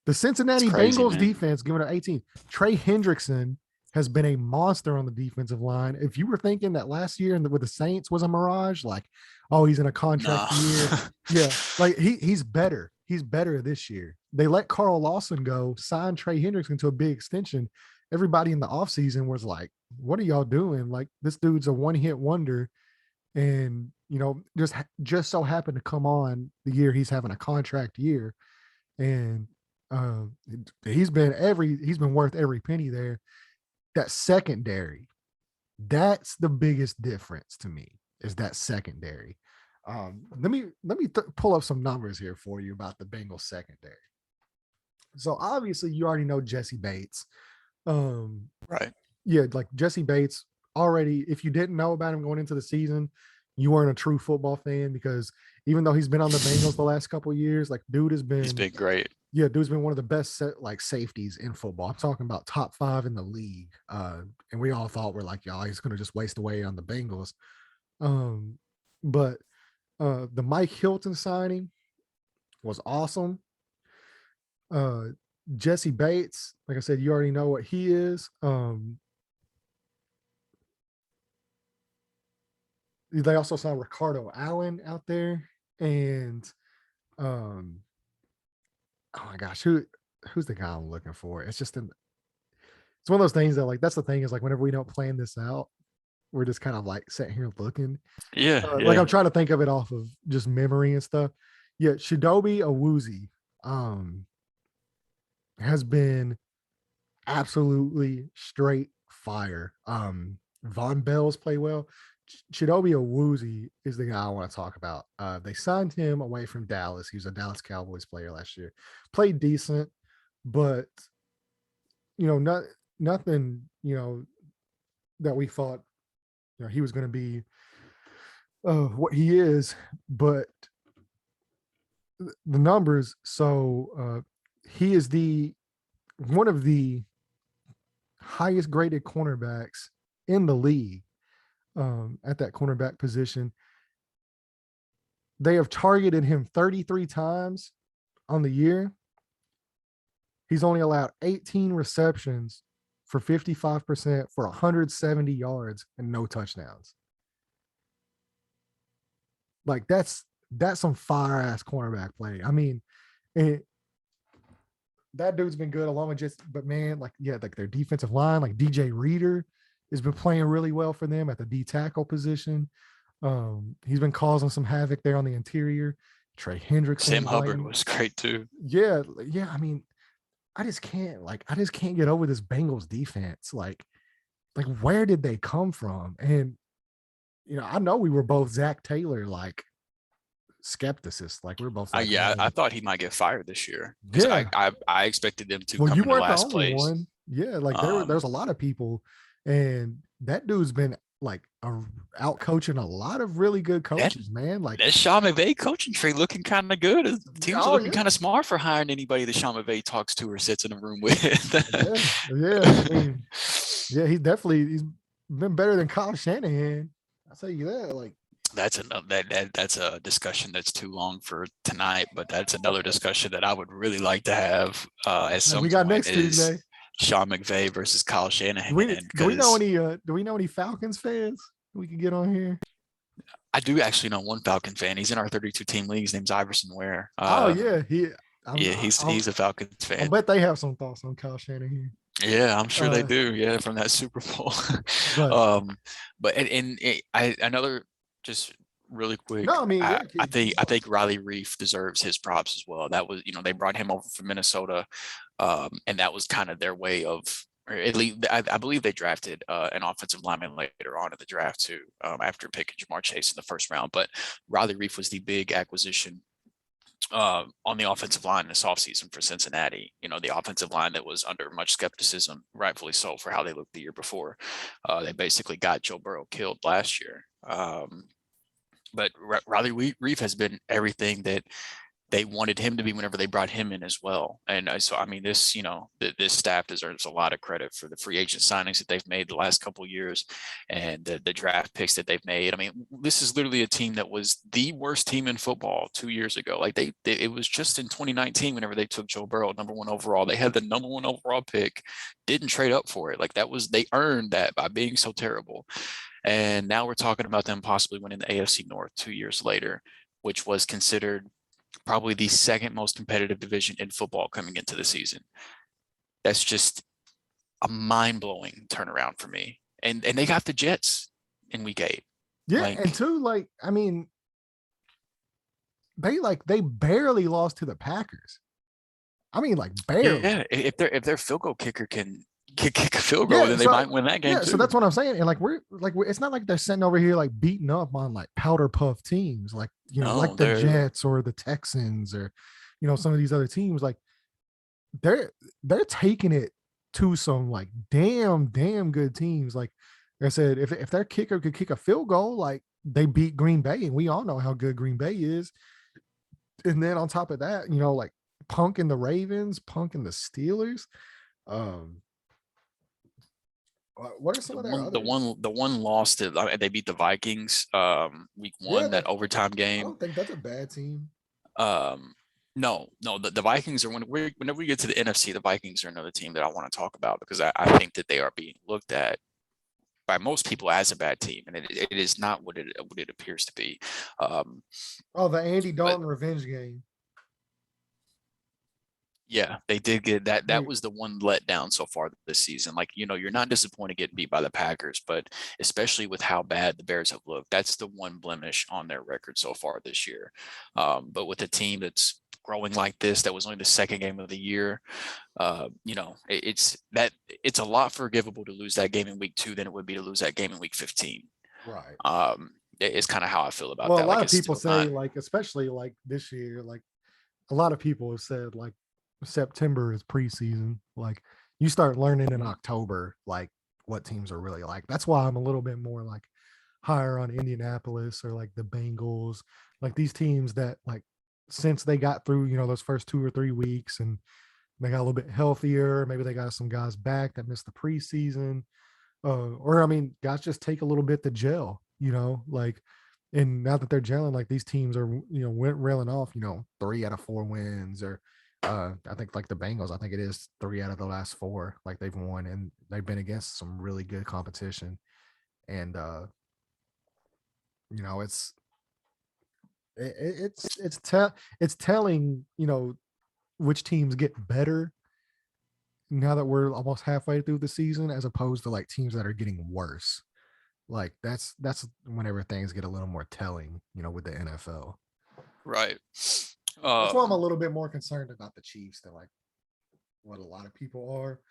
The Cincinnati Bengals defense giving up 18. Trey Hendrickson has been a monster on the defensive line. If you were thinking that last year with the Saints was a mirage, like, oh, he's in a contract year. Yeah, like he's better. he's better this year. They let Carl Lawson go, sign Trey Hendricks into a big extension. Everybody in the offseason was like, what are y'all doing? Like, this dude's a one-hit wonder. And, just so happened to come on the year he's having a contract year. And he's been worth every penny there. That secondary, that's the biggest difference to me, is that secondary. Let me pull up some numbers here for you about the Bengals secondary. So obviously you already know Jesse Bates. Right. Yeah, like Jesse Bates already, if you didn't know about him going into the season, you weren't a true football fan, because even though he's been on the Bengals the last couple of years, like he's been great. Yeah, dude's been one of the best safeties in football. I'm talking about top 5 in the league. And we all thought we're like, y'all, he's going to just waste away on the Bengals. But the Mike Hilton signing was awesome. Jesse Bates, like I said, you already know what he is. They also signed Ricardo Allen out there, and oh my gosh, who's the guy I'm looking for? It's just it's one of those things that, like, that's the thing, is like, whenever we don't plan this out, we're just kind of like sitting here looking. Yeah, like I'm trying to think of it off of just memory and stuff. Yeah, Chidobe Awuzie has been absolutely straight fire. Von Bell's play well. Chidobe Awuzie is the guy I want to talk about. They signed him away from Dallas. He was a Dallas Cowboys player last year. Played decent, but nothing, that we thought he was going to be what he is. But the numbers, so he is one of the highest graded cornerbacks in the league. At that cornerback position, they have targeted him 33 times on the year. He's only allowed 18 receptions for 55% for 170 yards and no touchdowns. Like, that's some fire ass cornerback play. I mean, that dude's been good along with but man, like their defensive line, like DJ Reader has been playing really well for them at the D tackle position. He's been causing some havoc there on the interior. Trey Hendricks, Sam Hubbard was great too. Yeah. I mean, I just can't get over this Bengals defense. Like where did they come from? And I know we were both Zach Taylor skepticists. Like, we're both like, I thought he might get fired this year, because I expected them to come you in weren't last the only place. one. Yeah, like there's a lot of people, and that dude's been like out coaching a lot of really good coaches, man. Like that Sean McVay coaching tree looking kind of good. Teams are looking kind of smart for hiring anybody that Sean McVay talks to or sits in a room with. He's been better than Kyle Shanahan. I'll tell you that. Like, that's a discussion that's too long for tonight, but that's another discussion that I would really like to have at some we got point. Next Tuesday. Sean McVay versus Kyle Shanahan. Do we know any Falcons fans we can get on here? I do actually know one Falcon fan. He's in our 32 team league. His name's Iverson Ware. He's a Falcons fan. I bet they have some thoughts on Kyle Shanahan. Yeah, I'm sure they do. Yeah, from that Super Bowl. But another, just really quick. No, I mean, I think Riley Reef deserves his props as well. That was, they brought him over from Minnesota, and that was kind of their way of, or at least I believe they drafted an offensive lineman later on in the draft too, after picking Jamar Chase in the first round. But Riley Reef was the big acquisition on the offensive line this offseason for Cincinnati. The offensive line that was under much skepticism, rightfully so, for how they looked the year before. They basically got Joe Burrow killed last year. But Riley Reef has been everything that they wanted him to be whenever they brought him in as well. And so, I mean, this staff deserves a lot of credit for the free agent signings that they've made the last couple of years, and the draft picks that they've made. I mean, this is literally a team that was the worst team in football 2 years ago. Like it was just in 2019, whenever they took Joe Burrow number 1 overall, they had the number 1 overall pick, didn't trade up for it. Like they earned that by being so terrible. And now we're talking about them possibly winning the AFC North 2 years later, which was considered probably the second most competitive division in football coming into the season. That's just a mind-blowing turnaround for me. And they got the Jets in week 8. Yeah, Like, and two, like, I mean, they barely lost to the Packers. I mean, like, barely. yeah, if their field goal kicker can kick a field goal, Yeah, then they might win that game too. So that's what I'm saying. And like we're it's not like they're sitting over here like beating up on like powder puff teams, like like the Jets or the Texans or some of these other teams. Like they're taking it to some like damn good teams. Like I said, if their kicker could kick a field goal, like they beat Green Bay, and we all know how good Green Bay is. And then on top of that, like punking the Ravens, punking the Steelers. What are some of their others? The one loss to they beat the Vikings week 1, that overtime game. I don't think that's a bad team. No, the Vikings are whenever we get to the NFC, the Vikings are another team that I want to talk about because I think that they are being looked at by most people as a bad team, and it is not what it appears to be. The Andy Dalton revenge game. Yeah, they did get that. That was the one letdown so far this season. Like, you're not disappointed getting beat by the Packers, but especially with how bad the Bears have looked, that's the one blemish on their record so far this year. But with a team that's growing like this, that was only the second game of the year, it's a lot forgivable to lose that game in week 2 than it would be to lose that game in week 15. Right. It's kind of how I feel about that. Well, a lot of people say, like, especially like this year, like a lot of people have said, like, September is preseason. Like you start learning in October, like what teams are really like. That's why I'm a little bit more like higher on Indianapolis or like the Bengals, like these teams that like since they got through, those first 2 or 3 weeks and they got a little bit healthier, maybe they got some guys back that missed the preseason. Or I mean, guys just take a little bit to gel, like, and now that they're gelling, like these teams are, railing off, 3 out of 4 wins, or I think like the Bengals, I think it is 3 out of the last 4, like they've won, and they've been against some really good competition. And it's telling, which teams get better now that we're almost halfway through the season, as opposed to like teams that are getting worse. Like that's whenever things get a little more telling, with the NFL. Right. That's why I'm a little bit more concerned about the Chiefs than like what a lot of people are,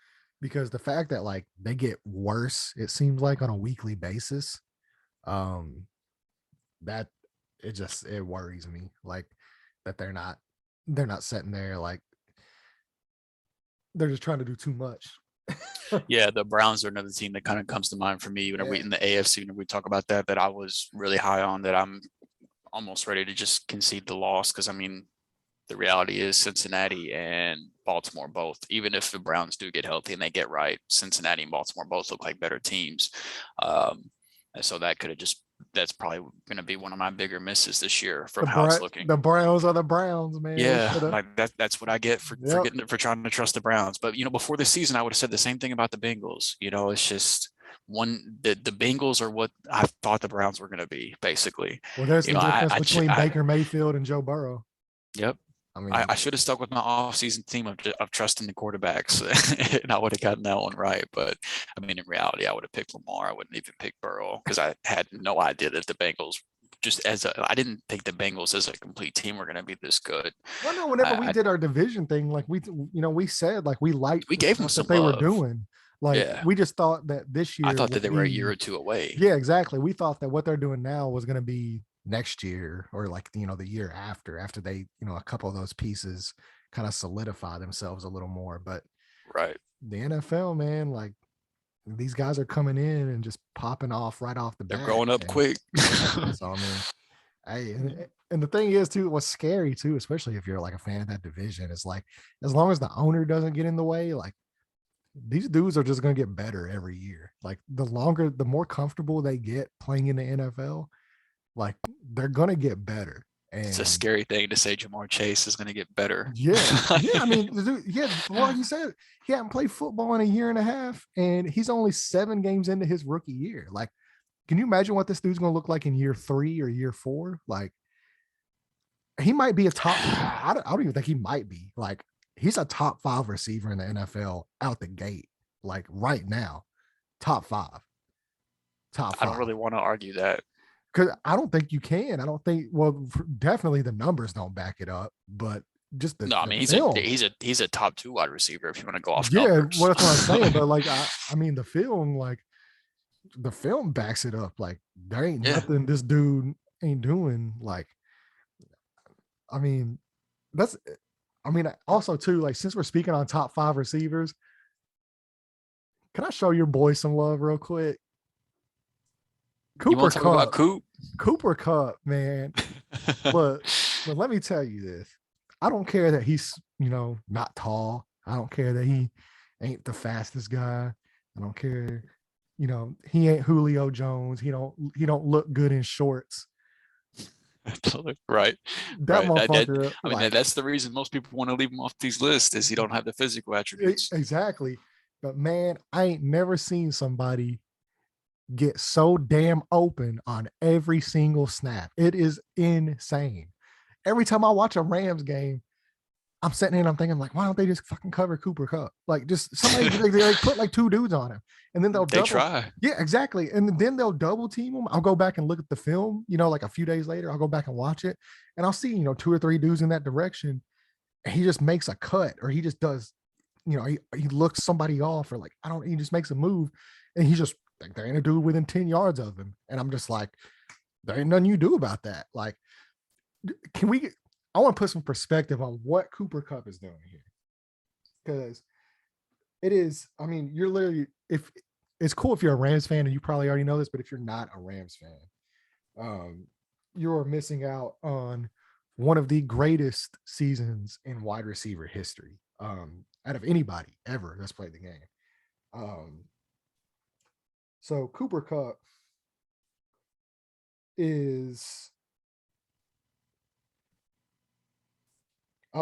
because the fact that like they get worse, it seems like on a weekly basis, that it worries me, like that they're not sitting there like they're just trying to do too much. Yeah, the Browns are another team that kind of comes to mind for me whenever we in the AFC, when we talk about that I was really high on, that I'm almost ready to just concede the loss, because I mean, the reality is Cincinnati and Baltimore both, even if the Browns do get healthy and they get right, Cincinnati and Baltimore both look like better teams. And so that's probably going to be one of my bigger misses this year from how it's looking. The Browns are the Browns, man. Yeah, like that's what I get for trying to trust the Browns. But, before the season, I would have said the same thing about the Bengals. It's just the Bengals are what I thought the Browns were going to be, basically. Well, there's the difference between Baker Mayfield and Joe Burrow. Yep. I mean, I should have stuck with my off-season team of trusting the quarterbacks, and I would have gotten that one right. But I mean, in reality, I would have picked Lamar. I wouldn't even pick Burrow, because I had no idea that the Bengals, I didn't think the Bengals as a complete team were going to be this good. Well, no, whenever we did our division thing, like we said, like we gave them some they were doing. Like we just thought that this year, I thought that they were a year or two away. Yeah, exactly. We thought that what they're doing now was going to be next year, or like the year after they a couple of those pieces kind of solidify themselves a little more. But the NFL, man, like these guys are coming in and just popping off right off the bat. They're growing up quick. So I mean, and the thing is too, what's scary too, especially if you're like a fan of that division, is like as long as the owner doesn't get in the way, like these dudes are just going to get better every year. Like the more comfortable they get playing in the NFL, like they're gonna get better. And it's a scary thing to say Jamar Chase is gonna get better. Yeah. I mean, well, you said he hadn't played football in a year and a half, and he's only 7 games into his rookie year. Like, can you imagine what this dude's gonna look like in year 3 or year 4? Like, he might be a top. I don't even think he might be. Like, he's a top 5 receiver in the NFL out the gate. Like right now, top 5. Top 5. I don't really want to argue that. Because I don't think you can. I don't think. Well, definitely the numbers don't back it up, but just No, I the mean film. he's a top 2 wide receiver if you want to go off Yeah, numbers. well, that's what I'm saying. But like, I mean, the film, like, the film backs it up. Like, there ain't nothing this dude ain't doing. Like, I mean, that's. I mean, also too, like, since we're speaking on top 5 receivers, can I show your boy some love real quick? Cooper Kupp. Cooper Kupp, man. But let me tell you this. I don't care that he's, not tall. I don't care that he ain't the fastest guy. I don't care, he ain't Julio Jones. He don't look good in shorts. Right. That motherfucker. I mean, that's the reason most people want to leave him off these lists, is he don't have the physical attributes. Exactly. But man, I ain't never seen somebody get so damn open on every single snap. It is insane. Every time I watch a Rams game, I'm sitting there and I'm thinking, like, why don't they just fucking cover Cooper Kupp? Like, just somebody they like put like 2 dudes on him, and then they try. Yeah, exactly. And then they'll double team him. I'll go back and look at the film. Like a few days later, I'll go back and watch it, and I'll see 2 or 3 dudes in that direction, and he just makes a cut, or he just does, he looks somebody off, or like he just makes a move, and he just like there ain't a dude within 10 yards of him, and I'm just like, there ain't nothing you do about that. Like, I want to put some perspective on what Cooper Kupp is doing here, because it is, I mean, you're literally, if it's cool if you're a Rams fan, and you probably already know this, but if you're not a Rams fan, you're missing out on one of the greatest seasons in wide receiver history, out of anybody ever that's played the game. So Cooper Kupp is,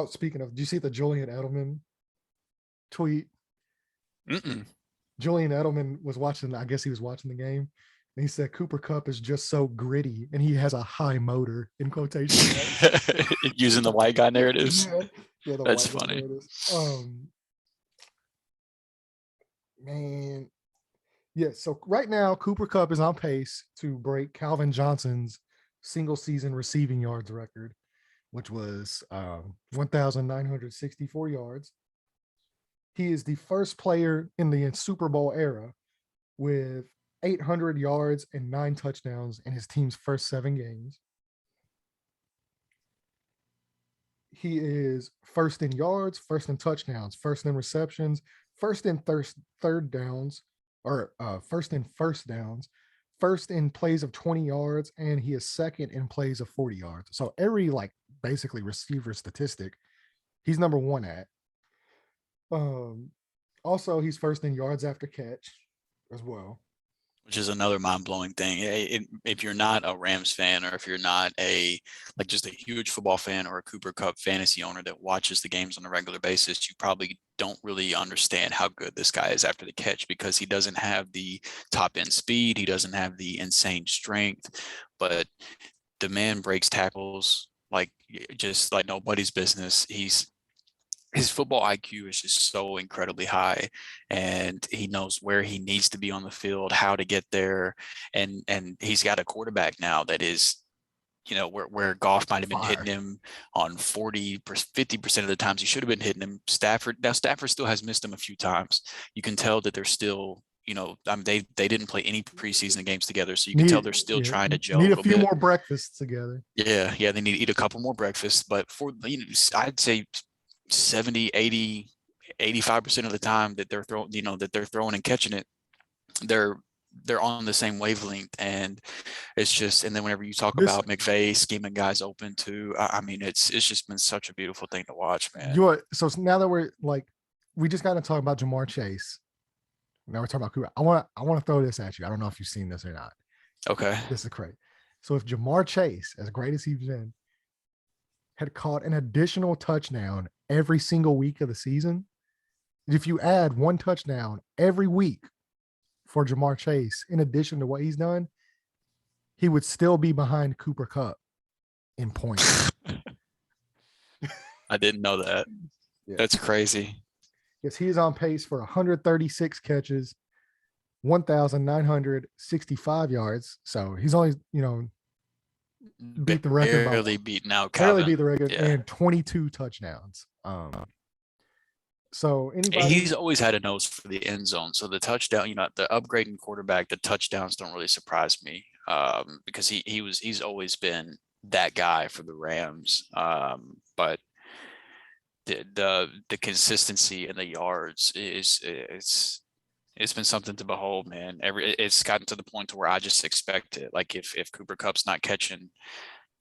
speaking of, do you see the Julian Edelman tweet? Julian Edelman was watching, I guess he was watching the game, and he said Cooper Kupp is just so gritty, and he has a high motor, in quotation. Using the white guy narratives. Yeah, that's funny. Man. Yeah, so right now, Cooper Kupp is on pace to break Calvin Johnson's single season receiving yards record, which was 1,964 yards. He is the first player in the Super Bowl era with 800 yards and 9 touchdowns in his team's first 7 games. He is first in yards, first in touchdowns, first in receptions, first in third downs, or first in first downs, first in plays of 20 yards, and he is second in plays of 40 yards. So every, like, basically receiver statistic, he's number 1 at. Also, he's first in yards after catch as well, which is another mind-blowing thing. If you're not a Rams fan, or if you're not just a huge football fan or a Cooper Kupp fantasy owner that watches the games on a regular basis, you probably don't really understand how good this guy is after the catch, because he doesn't have the top end speed. He doesn't have the insane strength, but the man breaks tackles just like nobody's business. His football IQ is just so incredibly high, and he knows where he needs to be on the field, how to get there. And he's got a quarterback now that is, where Goff might have been hitting him on 50% of the times he should have been hitting him. Stafford still has missed him a few times. You can tell that they're still, they didn't play any preseason games together, so you can tell they're still trying to gel. Need a few more breakfasts together. Yeah, they need to eat a couple more breakfasts. But I'd say 70, 80, 85% of the time that they're throwing and catching it, they're on the same wavelength. And it's just, and then whenever you talk about McVay scheming guys open too, I mean, it's just been such a beautiful thing to watch, man. So now that we're we just got to talk about Jamar Chase. Now we're talking about Cooper. I want to throw this at you. I don't know if you've seen this or not. Okay. This is crazy. So if Jamar Chase, as great as he's been, had caught an additional touchdown every single week of the season, if you add 1 touchdown every week for Jamar Chase, in addition to what he's done, he would still be behind Cooper Kupp in points. I didn't know that. Yeah. That's crazy. Yes, he is on pace for 136 catches, 1,965 yards. So he's only, beat the record by Barely beating out barely Calvin. beat the record Yeah. and 22 touchdowns. So anybody, He's always had a nose for the end zone. So the touchdown, the upgrading quarterback, the touchdowns don't really surprise me, because he's always been that guy for the Rams. But the consistency and the yards it's been something to behold, man. It's gotten to the point to where I just expect it. Like if Cooper Kupp's not catching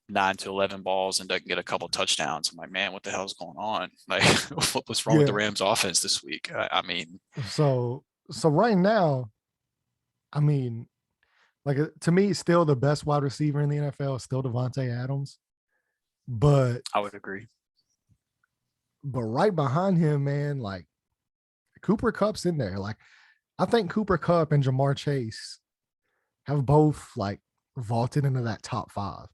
9 to 11 balls and doesn't get a couple touchdowns, I'm like, man, what the hell's going on? Like, what's wrong with the Rams offense this week? I mean, so right now, I mean, like to me, still the best wide receiver in the NFL is still Devontae Adams, but I would agree. But right behind him, man, like Cooper Kupp's in there. Like I think Cooper Kupp and Jamar Chase have both like vaulted into that top 5.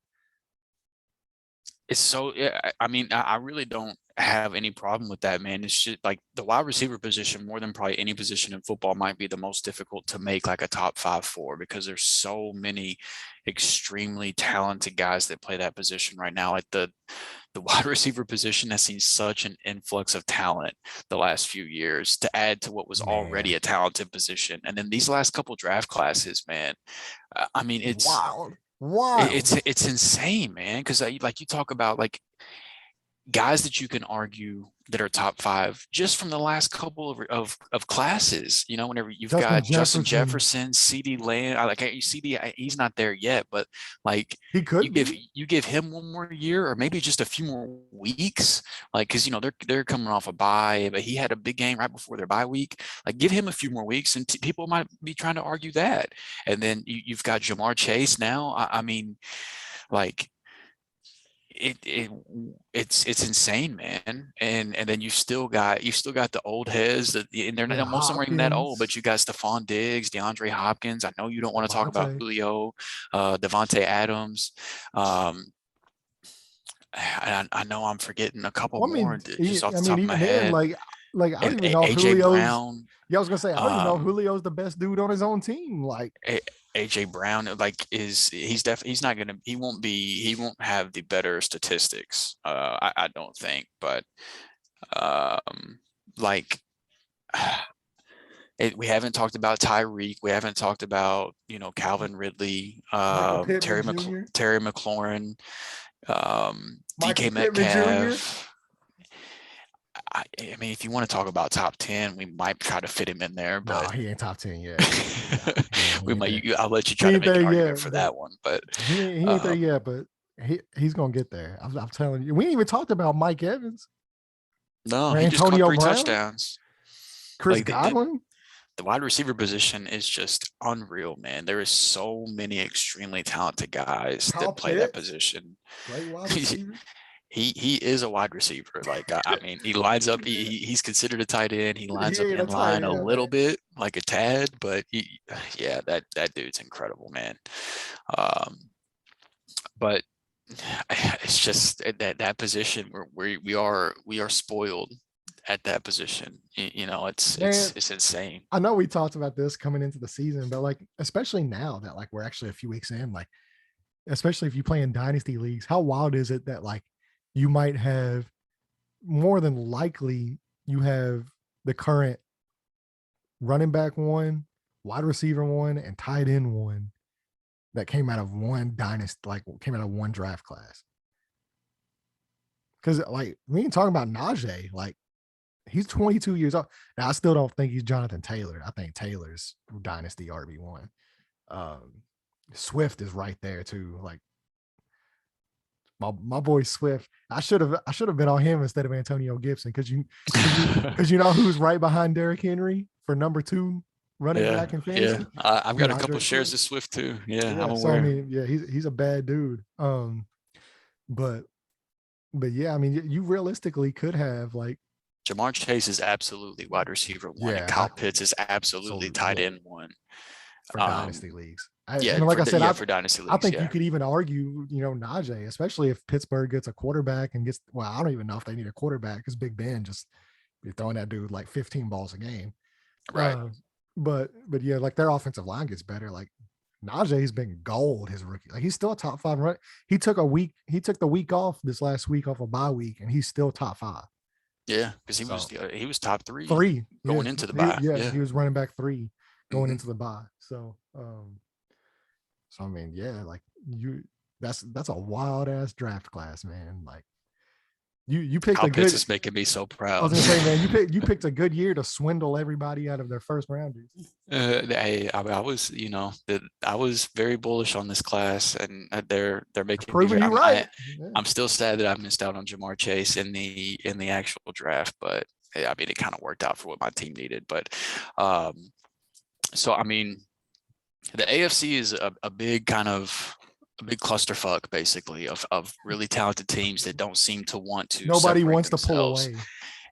It's so, yeah, I mean, I really don't have any problem with that, man. It's just like the wide receiver position, more than probably any position in football, might be the most difficult to make like a top 5 for, because there's so many extremely talented guys that play that position right now. Like the wide receiver position has seen such an influx of talent the last few years to add to what was already a talented position. And then these last couple draft classes, man, I mean, it's wild. It's insane, man. Because like you talk about like guys that you can argue that are top 5 just from the last couple of classes. Whenever you've got Justin Jefferson, CD Lamb, like CD, he's not there yet, but like he could you give him one more year or maybe just a few more weeks, like because they're coming off a bye, but he had a big game right before their bye week. Like give him a few more weeks, and people might be trying to argue that. And then you've got Jamar Chase now. I mean, like. It's insane, man. And then you still got the old heads that, and they're not, most of them aren't even that old, but you got Stephon Diggs, DeAndre Hopkins. I know you don't want to talk about Julio, Devontae Adams. I know I'm forgetting a couple more just off the top of my head. Like I don't even know AJ Brown. Yeah, I was gonna say I don't even know Julio's the best dude on his own team. Like AJ Brown, like he won't have the better statistics. I don't think, but like we haven't talked about Tyreek. We haven't talked about Calvin Ridley, Terry McLaurin, DK Metcalf. I mean, if you want to talk about top 10, we might try to fit him in there, but no, he ain't top 10 yet. I'll let you try to make an argument for that one, but he ain't there yet. But he's gonna get there. I'm telling you. We ain't even talked about Mike Evans. No, he just caught 3 touchdowns. Chris Godwin. The wide receiver position is just unreal, man. There is so many extremely talented guys that play that position. Great wide receiver. He is a wide receiver. Like I mean, he lines up. He's considered a tight end. He lines up in line a little bit, like a tad, but that dude's incredible, man. But it's just that position where we are spoiled at that position. It's insane. I know we talked about this coming into the season, but like especially now that like we're actually a few weeks in, like especially if you play in dynasty leagues, how wild is it that like you might have more than likely you have the current running back 1, wide receiver 1, and tight end 1 that came out of one dynasty, like came out of one draft class. Because like we ain't talking about Najee, like he's 22 years old. Now I still don't think he's Jonathan Taylor. I think Taylor's dynasty RB1. Swift is right there too. Like my boy Swift. I should have been on him instead of Antonio Gibson because you know who's right behind Derrick Henry for number 2 running back in fantasy. Yeah, I've got a couple shares of Swift too. Yeah, I'm aware. So I mean, he's a bad dude. But yeah, I mean, you realistically could have like Jamar Chase is absolutely wide receiver 1, and Kyle Pitts is absolutely tight end 1 for dynasty leagues. I mean, like I said, for dynasty I leagues. think Yeah. you could even argue, Najee, especially if Pittsburgh gets a quarterback and I don't even know if they need a quarterback because Big Ben just be throwing that dude like 15 balls a game. Right. But yeah, like their offensive line gets better. Like Najee's been gold his rookie. Like he's still a top 5 run. He took the week off this last week off a bye week, and he's still top 5. Yeah, because So he was top 3 3, yeah, going into the bye. he was running back 3 going Mhm. into the bye. So I mean, yeah, like that's a wild ass draft class, man. Like you picked Kyle a Pitts good. is making me so I proud. was gonna say, man, you picked a good year to swindle everybody out of their first rounders. I was, I was very bullish on this class, and they're making me. Proving you right. I'm still sad that I missed out on Jamar Chase in the actual draft, but I mean, it kind of worked out for what my team needed. But so I mean, the AFC is a big clusterfuck, basically, of really talented teams that don't seem to want to. Nobody wants to pull away.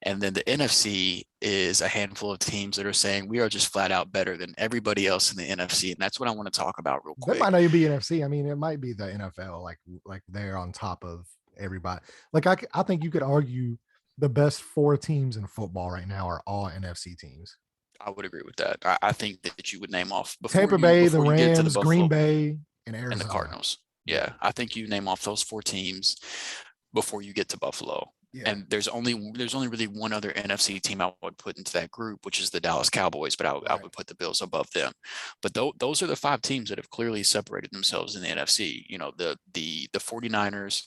And then the NFC is a handful of teams that are saying we are just flat out better than everybody else in the NFC, and that's what I want to talk about real quick. That might not even be NFC. I mean, it might be the NFL. Like they're on top of everybody. Like I think you could argue the best 4 teams in football right now are all NFC teams. I would agree with that. I think that you would name off Tampa Bay, the Rams, Green Bay, and Arizona, and the Cardinals. Yeah, I think you name off those 4 teams before you get to Buffalo. Yeah. And there's only really one other NFC team I would put into that group, which is the Dallas Cowboys, but I would put the Bills above them. But those are the 5 teams that have clearly separated themselves in the NFC. The 49ers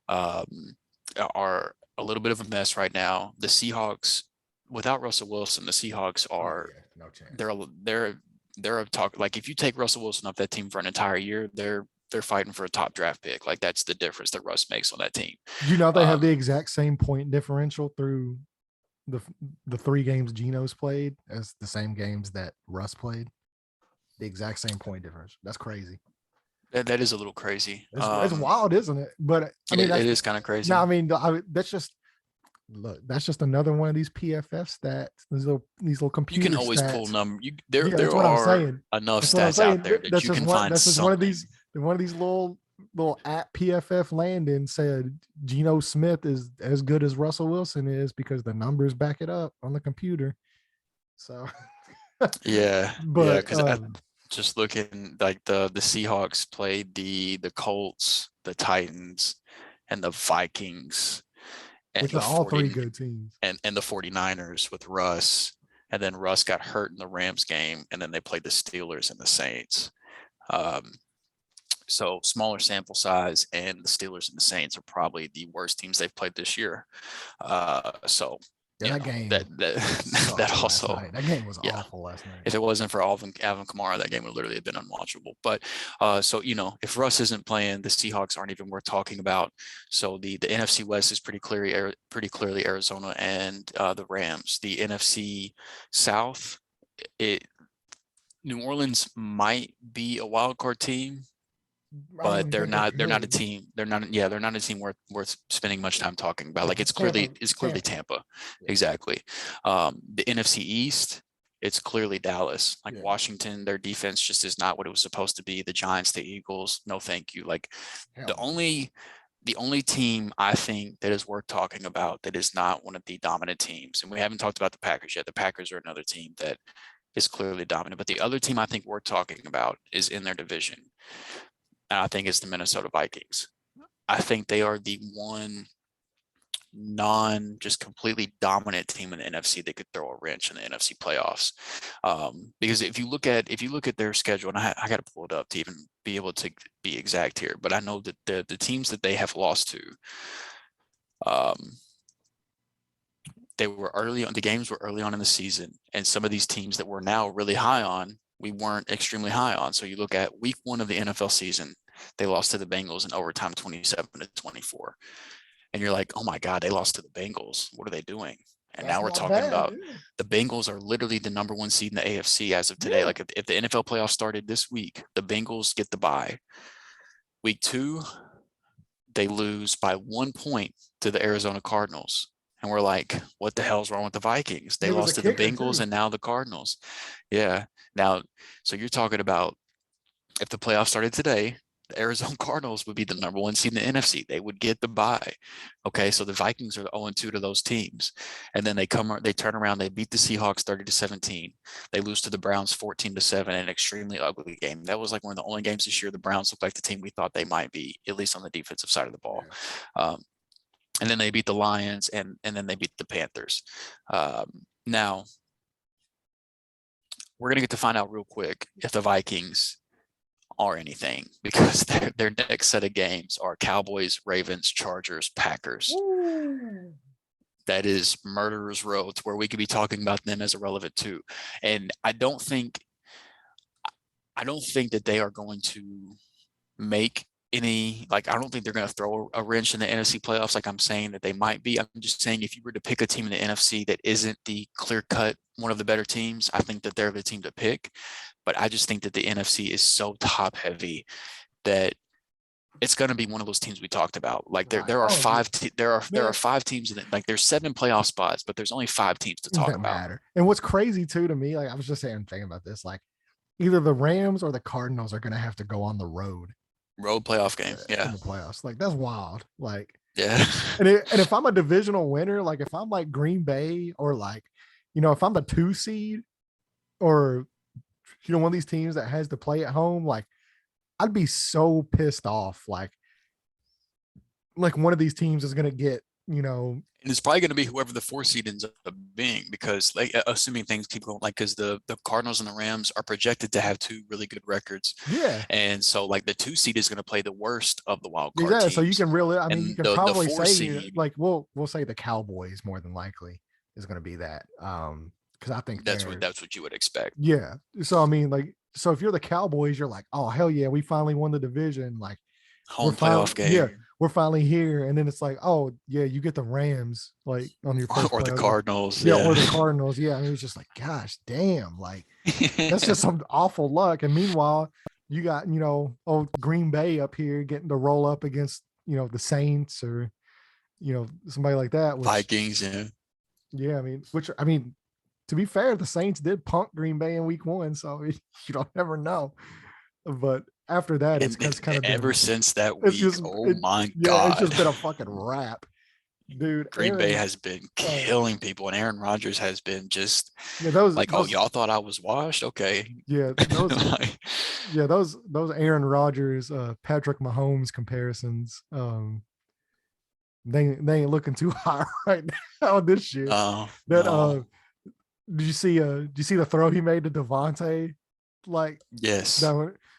are a little bit of a mess right now. The Seahawks, without Russell Wilson, the Seahawks are no chance. They're a talk. Like if you take Russell Wilson off that team for an entire year, they're fighting for a top draft pick. Like that's the difference that Russ makes on that team. They have the exact same point differential through the 3 games Geno's played as the same games that Russ played. The exact same point difference. That's crazy. That is a little crazy. It's wild, isn't it? But I mean, it is kind of crazy. No, I mean, that's just another one of these PFF stats. These little computer. You can always stats. pull number. There are enough stats out there that you can find. That's just one of these little at PFF Landon said Geno Smith is as good as Russell Wilson is because the numbers back it up on the computer. So yeah, but because just looking like the Seahawks played the Colts, the Titans, and the Vikings. Which are all 3 good teams. And the 49ers with Russ. And then Russ got hurt in the Rams game. And then they played the Steelers and the Saints. So smaller sample size, and the Steelers and the Saints are probably the worst teams they've played this year. That game. That also. That game was awful last night. If it wasn't for Alvin Kamara, that game would literally have been unwatchable. But so if Russ isn't playing, the Seahawks aren't even worth talking about. So the NFC West is pretty clearly Arizona and the Rams. The NFC South, New Orleans might be a wild card team. But they're not a team. They're not a team worth spending much time talking about. Like it's clearly Tampa. Yeah. Exactly. The NFC East, it's clearly Dallas. Like Washington, their defense just is not what it was supposed to be. The Giants, the Eagles, no thank you. Like the only team I think that is worth talking about that is not one of the dominant teams, and we haven't talked about the Packers yet. The Packers are another team that is clearly dominant. But the other team I think worth talking about is in their division. And I think it's the Minnesota Vikings. I think they are the one just completely dominant team in the NFC that could throw a wrench in the NFC playoffs. Because if you look at their schedule, and I got to pull it up to even be able to be exact here, but I know that the teams that they have lost to, they were early on. The games were early on in the season, and some of these teams that we're now really high on, we weren't extremely high on. So you look at week 1 of the NFL season, they lost to the Bengals in overtime 27-24. And you're like, oh my God, they lost to the Bengals. What are they doing? And now we're talking about the Bengals are literally the number 1 seed in the AFC as of today. Like if the NFL playoffs started this week, the Bengals get the bye. Week 2, they lose by 1 point to the Arizona Cardinals. And we're like, what the hell's wrong with the Vikings? They lost to the Bengals and now the Cardinals. Yeah. Now, so you're talking about if the playoffs started today, the Arizona Cardinals would be the number 1 seed in the NFC. They would get the bye. Okay, so the Vikings are 0-2 to those teams. And then they turn around, they beat the Seahawks 30-17. They lose to the Browns 14-7 in an extremely ugly game. That was like one of the only games this year the Browns looked like the team we thought they might be, at least on the defensive side of the ball. And then they beat the Lions, and then they beat the Panthers. Now, we're going to get to find out real quick if the Vikings are anything, because their next set of games are Cowboys, Ravens, Chargers, Packers. Ooh. That is murderer's row, to where we could be talking about them as irrelevant too. And I don't think that they are going to make any, like, I don't think they're going to throw a wrench in the NFC playoffs like I'm saying that they might be. I'm just saying, if you were to pick a team in the NFC that isn't the clear-cut one of the better teams, I think that they're the team to pick. But I just think that the NFC is so top-heavy that it's going to be one of those teams we talked about. Like there are 5 there are 5 teams that, like, there's 7 playoff spots, but there's only 5 teams to talk about. Matter. And what's crazy too to me, like I was just thinking about this, like either the Rams or the Cardinals are going to have to go on the road Playoff game, yeah, in the playoffs. Like that's wild. Like, yeah. and if I'm a divisional winner, like if I'm like Green Bay, or like, if I'm the 2 seed, or one of these teams that has to play at home, like I'd be so pissed off. Like one of these teams is going to get, and it's probably going to be whoever the 4 seed ends up being, because, like, assuming things keep going, like, because the Cardinals and the Rams are projected to have 2 really good records. Yeah. And so, like, the 2 seed is going to play the worst of the wild card teams. So you can really, you can probably say, seed, like, we'll say the Cowboys more than likely is going to be that. Because I think that's what you would expect. Yeah. So so if you're the Cowboys, you're like, oh hell yeah, we finally won the division. Like, home playoff game. Yeah, we're finally here. And then it's like, oh yeah, you get the Rams like on your first or the Cardinals. Yeah, or the Cardinals. Yeah. And it was just like, gosh damn, like that's just some awful luck. And meanwhile, you got, old Green Bay up here getting to roll up against, the Saints, or, somebody like that. Vikings, yeah. Yeah, to be fair, the Saints did punk Green Bay in week 1, so you don't ever know. But after that, it's kind of ever since that week. My God, it's just been a fucking wrap, dude. Green Bay has been killing people, and Aaron Rodgers has been just those y'all thought I was washed, okay? Yeah, those Aaron Rodgers, Patrick Mahomes comparisons, they ain't looking too high right now this year. No. Did you see the throw he made to Devontae? Like, yes,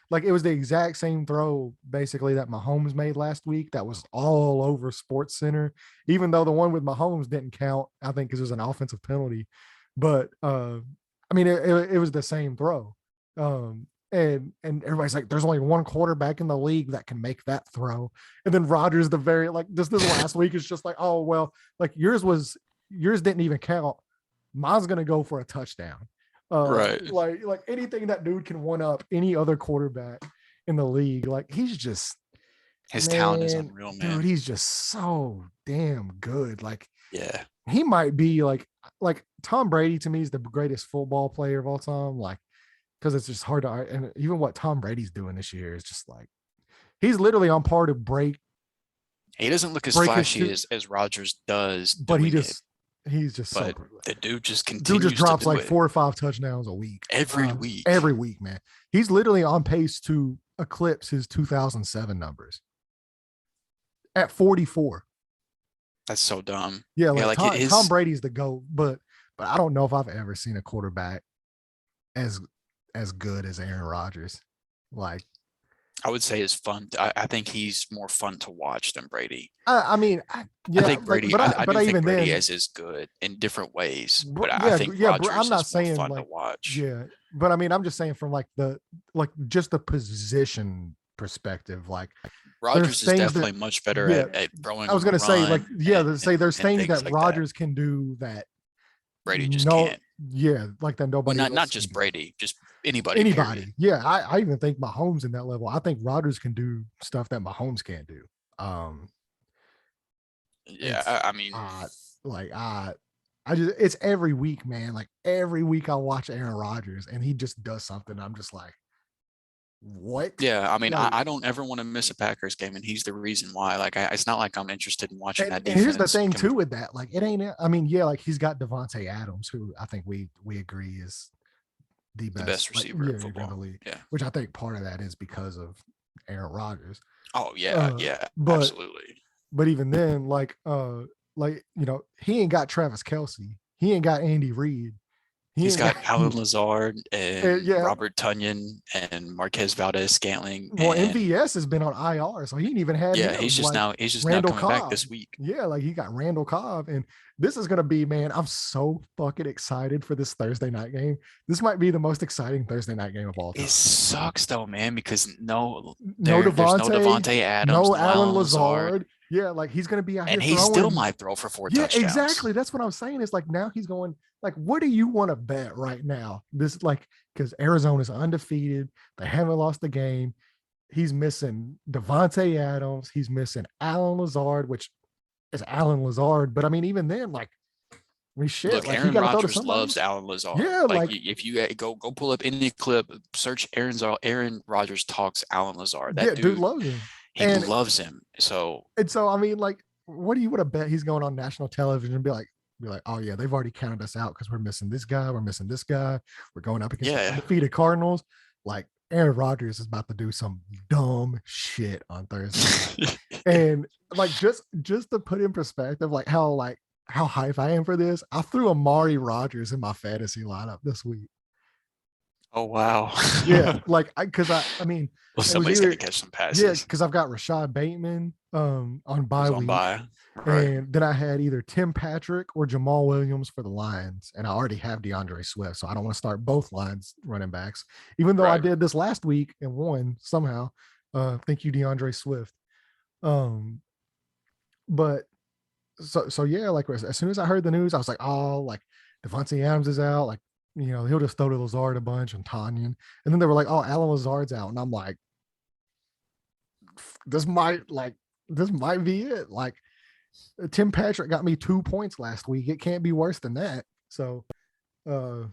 like it was the exact same throw basically that Mahomes made last week. That was all over Sports Center, even though the one with Mahomes didn't count, I think, because it was an offensive penalty. But it was the same throw. And everybody's like, there's only one quarterback in the league that can make that throw. And then Rodgers, this last week is just like, oh well, like yours didn't even count. Mine's gonna go for a touchdown. Right. Like anything that dude can one up any other quarterback in the league. Like he's just, his talent is unreal, man. Dude, he's just so damn good. Like, yeah, he might be like Tom Brady to me is the greatest football player of all time. Like, because it's just hard to, and even what Tom Brady's doing this year is just like, he's literally on par to break. He doesn't look as flashy as Rodgers does, but he's just so good. The dude just continues. Dude just drops like 4 or 5 touchdowns a week. Every week. Every week, man. He's literally on pace to eclipse his 2007 numbers at 44. That's so dumb. Yeah, Tom Brady's the GOAT, but I don't know if I've ever seen a quarterback as good as Aaron Rodgers. Like, I would say is fun. I think he's more fun to watch than Brady. I think Brady. I think Brady is good in different ways, but I think Rodgers I'm not saying more fun like, to watch. Yeah, but I'm just saying from just the position perspective. Like, Rodgers is definitely much better at throwing. I was going to say there's things that Rodgers can do that Brady just can't. Yeah, like that nobody. Not just Brady, just anybody. Period. Yeah, I even think Mahomes in that level. I think Rodgers can do stuff that Mahomes can't do. It's every week, man. Like every week I watch Aaron Rodgers and he just does something. I'm just like, what? Yeah, I mean, Like, I don't ever want to miss a Packers game, and he's the reason why. Like, it's not like I'm interested in watching that and here's the defense. thing too with that, like it ain't. I mean, yeah, like he's got Devontae Adams, who I think we agree is the The best, best like receiver in yeah, in the football. league. Yeah. Which I think part of that is because of Aaron Rodgers. Oh yeah, yeah, But absolutely. even then, like he ain't got Travis Kelsey, he ain't got Andy Reid, he He's ain't got got Alan Lazard and yeah. Robert Tunyon and Marquez Valdez-Scantling, Well, and MVS has been on IR, so he ain't even had yeah, him. Like he's just now Randall coming back Cobb. this week. Yeah, like he got Randall Cobb. And this is gonna be, man, I'm so fucking excited for this Thursday night game. This might be the most exciting Thursday night game of all time. It sucks though, man, because No there's no Devontae, Devontae Adams, no no Alan Alan Lazard, Lazard. Yeah, like he's gonna be out here and he still throwing. might throw for 4 Yeah, touchdowns. exactly. That's what I'm saying. Is like now he's going, like, what do you want to bet right now? This, like, because Arizona's undefeated, they haven't lost the game. He's missing Devontae Adams. He's missing Alan Lazard, which is Alan Lazard. But I mean, even then, like, we shit, Look, like he Aaron got to throw to Rodgers somebody. loves Alan Lazard. Yeah, Like like, if you go pull up any clip, search Aaron Rodgers talks Alan Lazard. That yeah, dude dude, loves him. he And loves him. So I mean, like, what do you want to bet he's going on national television and be like, oh yeah, they've already counted us out because we're missing this guy, we're missing this guy, we're going up against the yeah, undefeated Cardinals. Like Aaron Rodgers is about to do some dumb shit on Thursday night. And like just to put in perspective, like how hype I am for this, I threw Amari Rodgers in my fantasy lineup this week. oh wow. Yeah, like I mean, Well, it was somebody's got either to catch some yeah, passes. because I've got Rashad Bateman on Who's bye on week. by, right? And then I had either Tim Patrick or Jamal Williams for the Lions. And I already have DeAndre Swift. So I don't want to start both lines running backs, even though I Right. did this last week and won somehow. Thank you, DeAndre Swift. Um, but so yeah, like as soon as I heard the news, I was like, oh, like Devontae Adams is out. Like, he'll just throw to Lazard a bunch and Tanyan. And then they were like, oh, Alan Lazard's out. And I'm like, this might be it. Like, Tim Patrick got me 2 points last week. It can't be worse than that. So, I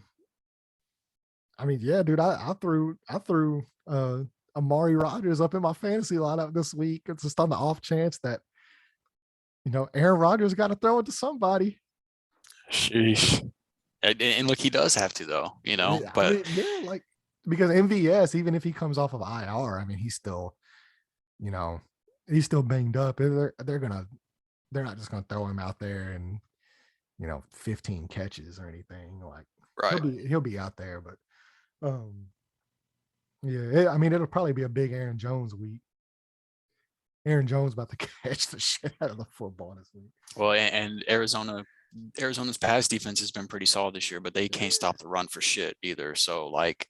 mean, yeah, dude, I threw Amari Rodgers up in my fantasy lineup this week. It's just on the off chance that Aaron Rodgers got to throw it to somebody. Sheesh. And look, he does have to though, Yeah, I but mean, yeah, like because MVS, even if he comes off of IR, I mean, he's still banged up. They're not just gonna throw him out there and 15 catches or anything. Like right. he'll be out there, but yeah, I mean, it'll probably be a big Aaron Jones week. Aaron Jones about to catch the shit out of the football this week. Well, and Arizona's pass defense has been pretty solid this year, but they can't stop the run for shit either. So like,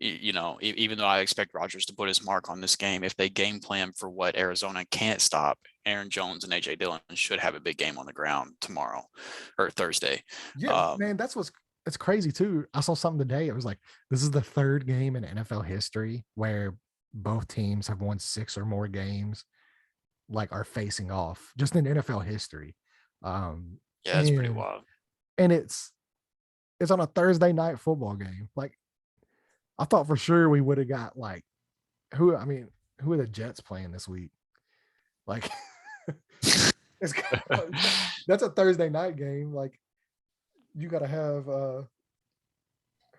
even though I expect Rodgers to put his mark on this game, if they game plan for what Arizona can't stop, Aaron Jones and AJ Dillon should have a big game on the ground tomorrow or Thursday. Yeah, man, it's crazy too. I saw something today. It was like, this is the third game in NFL history where both teams have won 6 or more games, like are facing off just in NFL history. Yeah, that's pretty wild. And it's on a Thursday night football game. Like, I thought for sure we would have got like who are the Jets playing this week? Like, that's a Thursday night game. Like, you got to have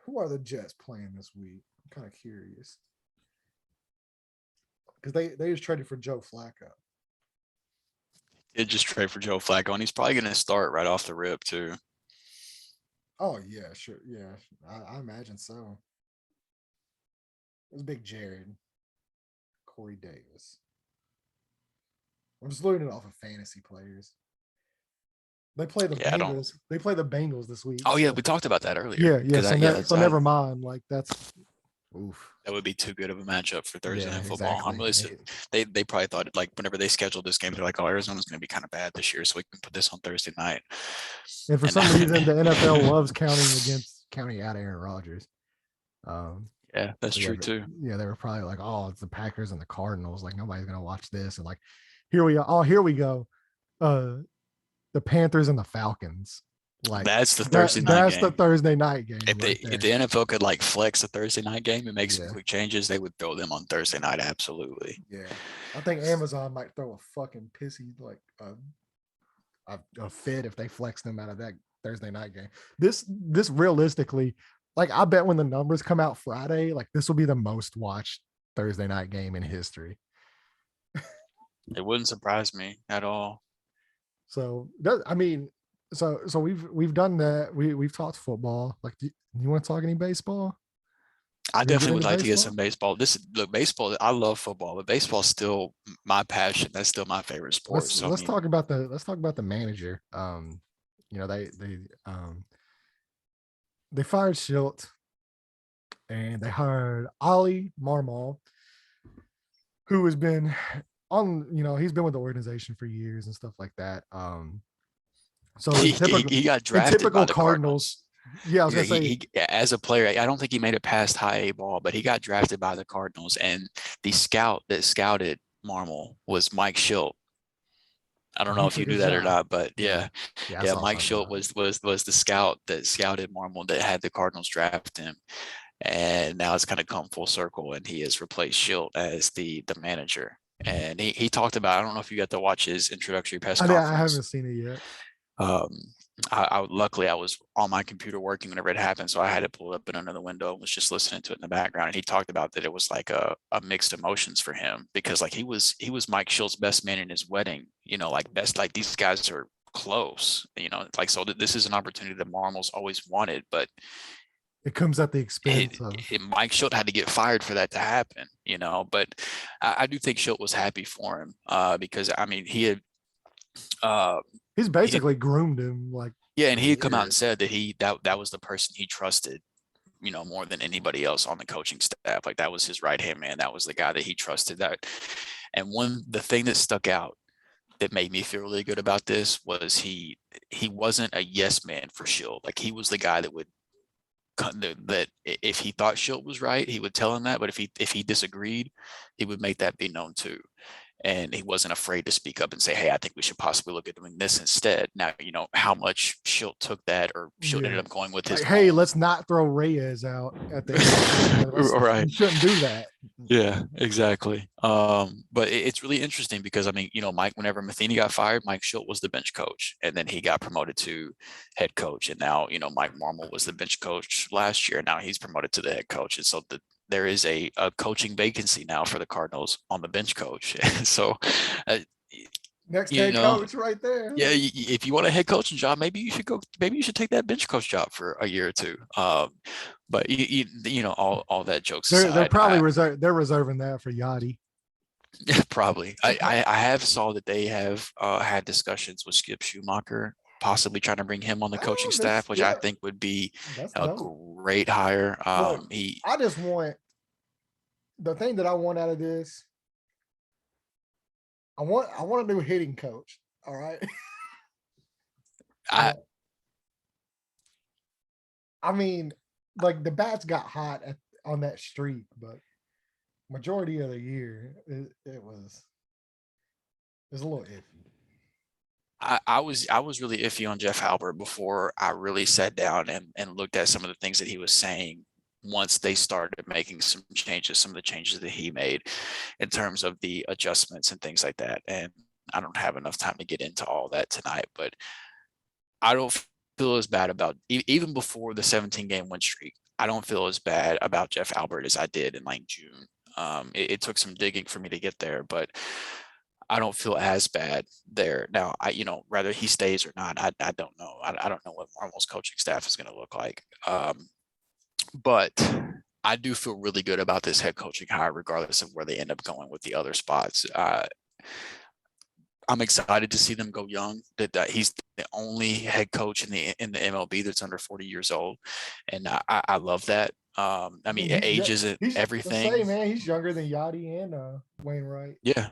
who are the Jets playing this week? I'm kind of curious because they just traded for Joe Flacco. It just trade for Joe Flacco, and he's probably going to start right off the rip too. Oh yeah, sure, yeah, I imagine so. It was Big Jared, Corey Davis. I'm just looking off of fantasy players. They play the Bengals. They play the Bengals this week. Oh yeah, we talked about that earlier. Yeah. So never mind. Like that's oof. That would be too good of a matchup for Thursday night football. Exactly. I'm really, they probably thought like whenever they scheduled this game, they're like, oh, Arizona's going to be kind of bad this year, so we can put this on Thursday night. And for some reason, the NFL loves counting out Aaron Rodgers. Yeah, that's true too. Yeah, they were probably like, oh, it's the Packers and the Cardinals. Like nobody's gonna watch this. And like, here we are. Oh, here we go. The Panthers and the Falcons. Like That's the Thursday night that's the game. Thursday night game If right if there. the NFL could like flex a Thursday night game and make some Yeah. quick changes, they would throw them on Thursday night. Absolutely. Yeah. I think Amazon might throw a fucking pissy like a fit if they flex them out of that Thursday night game. This realistically, like I bet when the numbers come out Friday, like this will be the most watched Thursday night game in history. It wouldn't surprise me at all. So I mean, so we've done that. We've talked football. Like, do you want to talk any baseball? I You gonna get definitely into would like to get baseball? some baseball. Look, baseball. I love football, but baseball's still my passion. That's still my favorite sport. So I Let's mean, talk about the manager. You know, they fired Schilt and they hired Oli Marmol, who has been on, you know, he's been with the organization for years and stuff like that. So he got in drafted by typical the Cardinals, Cardinals. yeah, I was gonna say As a player, I don't think he made it past high A ball, but he got drafted by the Cardinals, and the scout that scouted Marmol was Mike Schilt. I don't know he if you took knew his that or job. not, but Yeah, yeah, I yeah, saw Mike something Schilt about it. was the scout that scouted Marmol that had the Cardinals draft him, and now it's kind of come full circle, and he has replaced Schilt as the manager. And he talked about, I don't know if you got to watch his introductory press I haven't conference. seen it yet. Um, luckily I was on my computer working whenever it happened, so I had to pull it up in another window and was just listening to it in the background. And he talked about that it was like a mixed emotions for him, because like he was Mike Schultz's best man in his wedding, you know, like best, like these guys are close, you know, like, so this is an opportunity that Marmel's always wanted, but It comes at the expense of Mike Schilt had to get fired for that to happen, you know. But I do think Schilt was happy for him, because I mean uh, he's he didn't. basically groomed him like Yeah, and for he had come out and years. said that that was the person he trusted, you know, more than anybody else on the coaching staff. Like that was his right hand man. That was the guy that he trusted. And the thing that stuck out that made me feel really good about this was he wasn't a yes man for Schilt. Like he was the guy that would that if he thought Schilt was right, he would tell him that. But if he disagreed, he would make that be known too. And he wasn't afraid to speak up and say, hey, I think we should possibly look at doing this instead. Now, you know, how much Schilt took that, or Schilt ended Yeah. up going with Like, his hey, own. let's not throw Reyes out at the end of the season. Right. We shouldn't do that. Yeah, exactly. But it's really interesting because I mean, you know, whenever Matheny got fired, Mike Schilt was the bench coach, and then he got promoted to head coach. And now, you know, Mike Marmol was the bench coach last year. Now he's promoted to the head coach. And so there is a coaching vacancy now for the Cardinals on the bench coach. So, uh, Next you head know, coach right there. yeah, if you want a head coaching job, maybe you should go. Maybe you should take that bench coach job for a year or two. But you know, all that jokes They're aside, probably they're reserving that for Yachty. probably. I have saw that they have had discussions with Skip Schumacher, possibly trying to bring him on the coaching Oh, staff, which I yeah, think would be that's a dope. great hire. Look, He, I just want the thing that I want out of this. I want a new hitting coach. All right. I, I mean, like the bats got hot on that streak, but majority of the year it was a little iffy. I was really iffy on Jeff Halbert before I really sat down and looked at some of the things that he was saying once they started making some of the changes that he made in terms of the adjustments and things like that. And I don't have enough time to get into all that tonight, but I don't feel as bad about even before the 17-game win streak. I don't feel as bad about Jeff Albert as I did in like June. It took some digging for me to get there, but I don't feel as bad there now. You know, whether he stays or not, I don't know. I don't know what Marvel's coaching staff is going to look like. But I do feel really good about this head coaching hire, regardless of where they end up going with the other spots. I'm excited to see them go young. That he's the only head coach in the MLB that's under 40 years old, and I love that. I mean, age isn't He's the everything. same, man. He's younger than Yachty and Wainwright. Yeah,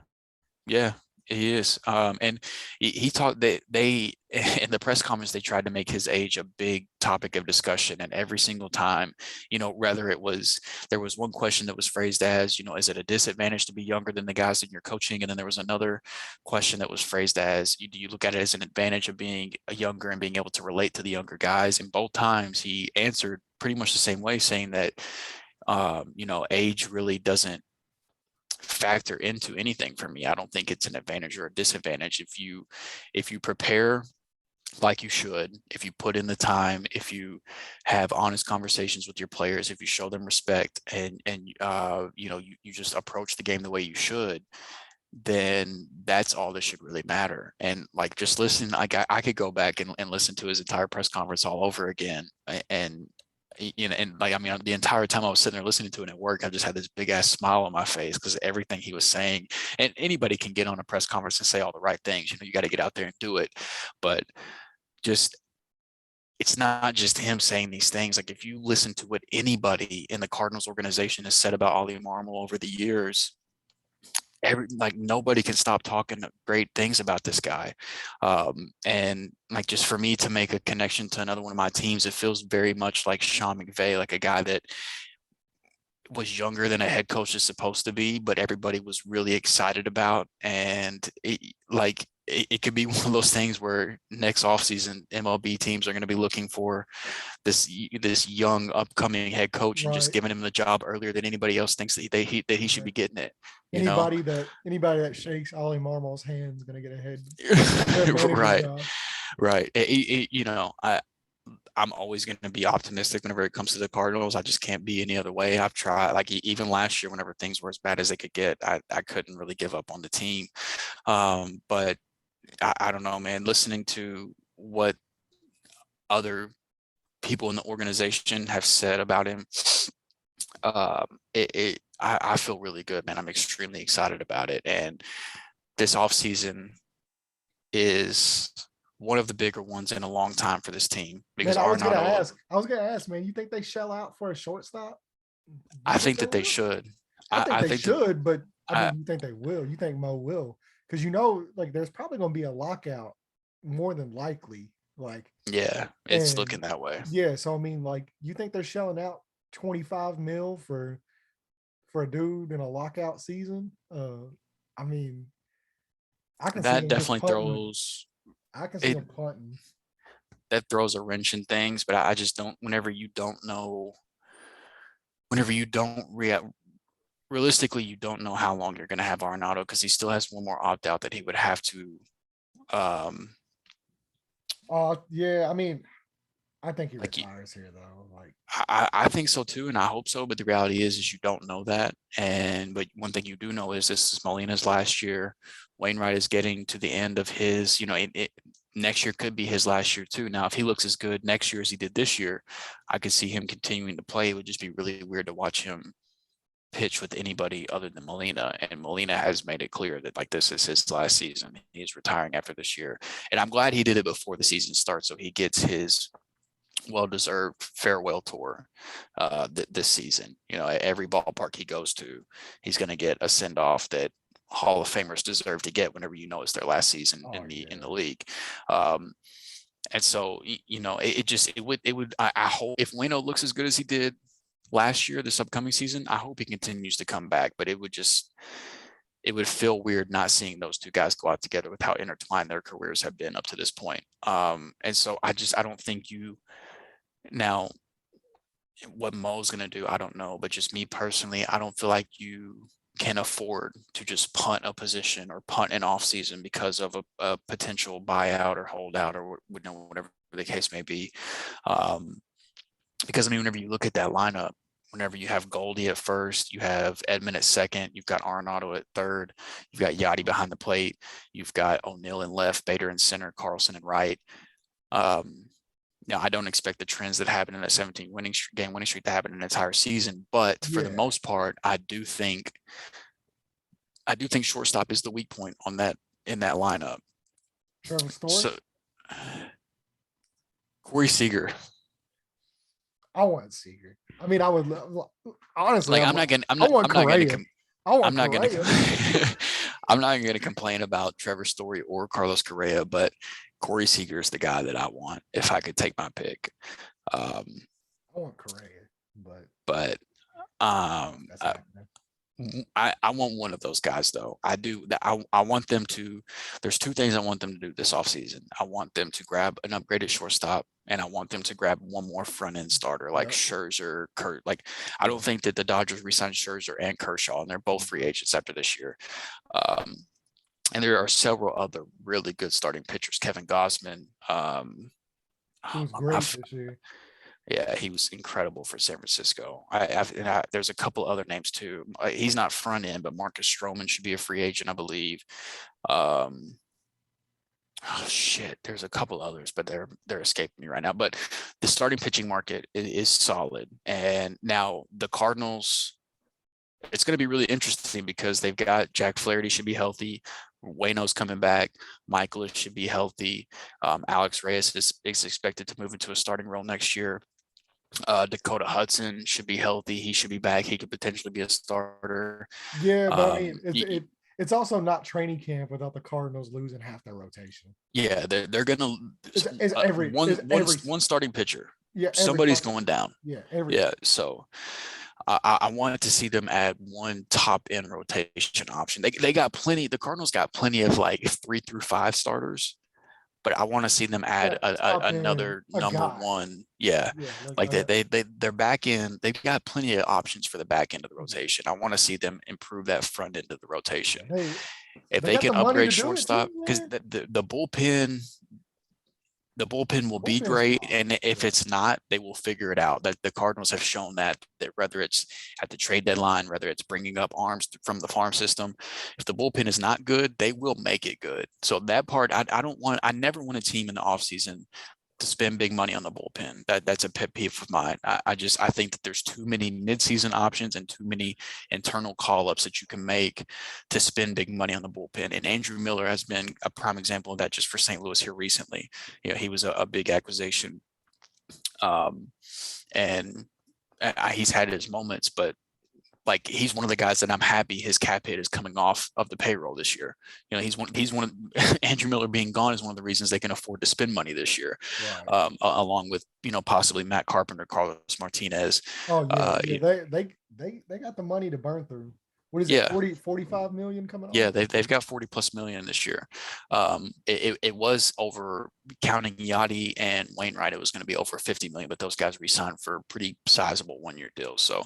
yeah. He is. And he talked that they in the press conference they tried to make his age a big topic of discussion, and every single time, whether it was there was one question that was phrased as, is it a disadvantage to be younger than the guys that you're coaching? And then there was another question that was phrased as, do you look at it as an advantage of being a younger and being able to relate to the younger guys? And both times he answered pretty much the same way, saying that age really doesn't factor into anything for me. I don't think it's an advantage or a disadvantage. If you prepare like you should, if you put in the time, if you have honest conversations with your players, if you show them respect, and you just approach the game the way you should, then that's all that should really matter. And like, just listen, I could go back and listen to his entire press conference all over again, and the entire time I was sitting there listening to it at work, I just had this big ass smile on my face because everything he was saying. And anybody can get on a press conference and say all the right things. You got to get out there and do it. But it's not just him saying these things. Like, if you listen to what anybody in the Cardinals organization has said about Oli Marmol over the years, nobody can stop talking great things about this guy. And like, just for me to make a connection to another one of my teams, it feels very much like Sean McVay, like a guy that was younger than a head coach is supposed to be, but everybody was really excited about. And it could be one of those things where next offseason MLB teams are going to be looking for this young upcoming head coach, and just giving him the job earlier than anybody else thinks that he should be getting it. Anybody that shakes Oli Marmol's hand is going to get a head. Right. I'm always going to be optimistic whenever it comes to the Cardinals. I just can't be any other way. I've tried, like, even last year, whenever things were as bad as they could get, I couldn't really give up on the team. But I don't know, man, listening to what other people in the organization have said about him, I feel really good, man. I'm extremely excited about it. And this offseason is one of the bigger ones in a long time for this team, because I was gonna ask, man, you think they shell out for a shortstop? I think that they should. I think they should, but you think they will? You think Mo will? Because there's probably going to be a lockout, more than likely. It's looking that way. Yeah, so you think they're shelling out $25 million for a dude in a lockout season? I can that see definitely throws. I can see him punting. That throws a wrench in things, but I just don't. Whenever you don't realistically, you don't know how long you're going to have Arenado, because he still has one more opt out that he would have to. I think he retires here, though. I think so too, and I hope so. But the reality is you don't know that. But one thing you do know is this is Molina's last year. Wainwright is getting to the end of his. Next year could be his last year too. Now, if he looks as good next year as he did this year, I could see him continuing to play. It would just be really weird to watch him pitch with anybody other than Molina. And Molina has made it clear that this is his last season. He's retiring after this year. And I'm glad he did it before the season starts, so he gets his well-deserved farewell tour this season. Every ballpark he goes to, he's going to get a send-off that Hall of Famers deserve to get whenever it's their last season in the league. And so, I hope if Waino looks as good as he did last year, this upcoming season, I hope he continues to come back. But it would feel weird not seeing those two guys go out together with how intertwined their careers have been up to this point. And so I don't think now what Mo's going to do, I don't know, but just me personally, I don't feel like you can afford to just punt a position or punt an off season because of a potential buyout or holdout or whatever the case may be. Because whenever you look at that lineup, whenever you have Goldie at first, you have Edman at second, you've got Arenado at third, you've got Yachty behind the plate, you've got O'Neill in left, Bader in center, Carlson in right. Now, I don't expect the trends that happened in that 17 winning streak to happen an entire season, but for the most part, I do think shortstop is the weak point in that lineup. Trevor Story? So, Corey Seager. I want Seager. I would honestly. I'm not going to I'm not even going to complain about Trevor Story or Carlos Correa, but Corey Seager is the guy that I want if I could take my pick. I want Correa, But that's happening. I want one of those guys though. I do. I want them to. There's two things I want them to do this offseason. I want them to grab an upgraded shortstop, and I want them to grab one more front end starter like Scherzer, Kurt. Like I don't think that the Dodgers re-signed Scherzer and Kershaw, and they're both free agents after this year. And there are several other really good starting pitchers. Kevin Gausman. He was great this year. Yeah, he was incredible for San Francisco. There's a couple other names too. He's not front end, but Marcus Stroman should be a free agent, I believe. There's a couple others, but they're escaping me right now. But the starting pitching market is solid. And now the Cardinals, it's going to be really interesting because they've got Jack Flaherty should be healthy. Waino's coming back. Michael should be healthy. Alex Reyes is expected to move into a starting role next year. Dakota Hudson should be healthy. He should be back. He could potentially be a starter. Yeah, but I mean, it's also not training camp without the Cardinals losing half their rotation. Yeah, they're gonna one starting pitcher. Yeah, somebody's going down. Yeah, so I wanted to see them add one top end rotation option. They got plenty. The Cardinals got plenty of like 3 through 5 starters. But I want to see them add another number one. Yeah. Like they're back in. They've got plenty of options for the back end of the rotation. I want to see them improve that front end of the rotation. If they can upgrade shortstop, because the bullpen will be great, and if it's not, they will figure it out. That the Cardinals have shown that whether it's at the trade deadline, whether it's bringing up arms from the farm system, if the bullpen is not good, they will make it good. So that part, I never want a team in the offseason to spend big money on the bullpen. That's a pet peeve of mine. I think that there's too many midseason options and too many internal call-ups that you can make to spend big money on the bullpen. And Andrew Miller has been a prime example of that just for St. Louis here recently. You know, he was a big acquisition. And he's had his moments, but like he's one of the guys that I'm happy his cap hit is coming off of the payroll this year. You know, he's one of Andrew Miller being gone is one of the reasons they can afford to spend money this year, along with, you know, possibly Matt Carpenter, Carlos Martinez. They got the money to burn through. What is it? 45 million coming off? Yeah, they've got 40+ million this year. It was over, counting Yachty and Wainwright, it was going to be over 50 million, but those guys re-signed for pretty sizable 1-year deals. So,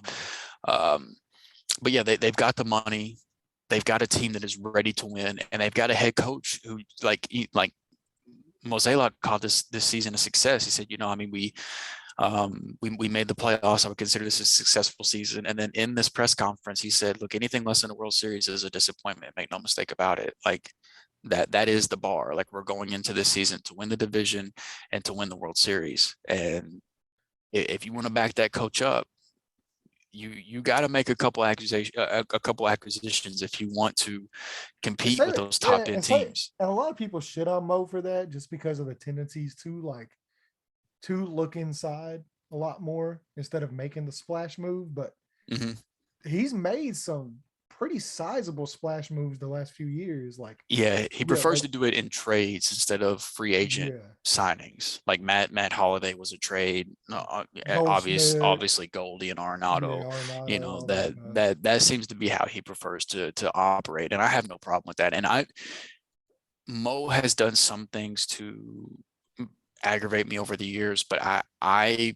but yeah, they've got the money. They've got a team that is ready to win, and they've got a head coach who, like Mozeliak called this season a success. He said, you know, I mean, we made the playoffs. I would consider this a successful season. And then in this press conference, he said, look, anything less than a World Series is a disappointment. Make no mistake about it. Like that is the bar. Like we're going into this season to win the division and to win the World Series. And if you want to back that coach up, you got to make a couple acquisitions if you want to compete with those top end teams. And a lot of people shit on Mo for that just because of the tendencies to look inside a lot more instead of making the splash move. But he's made some pretty sizable splash moves the last few years. He prefers to do it in trades instead of free agent signings. Like Matt Holliday was a trade. Obviously Goldie and Arenado. You know, that seems to be how he prefers to operate, and I have no problem with that. And Mo has done some things to aggravate me over the years, but I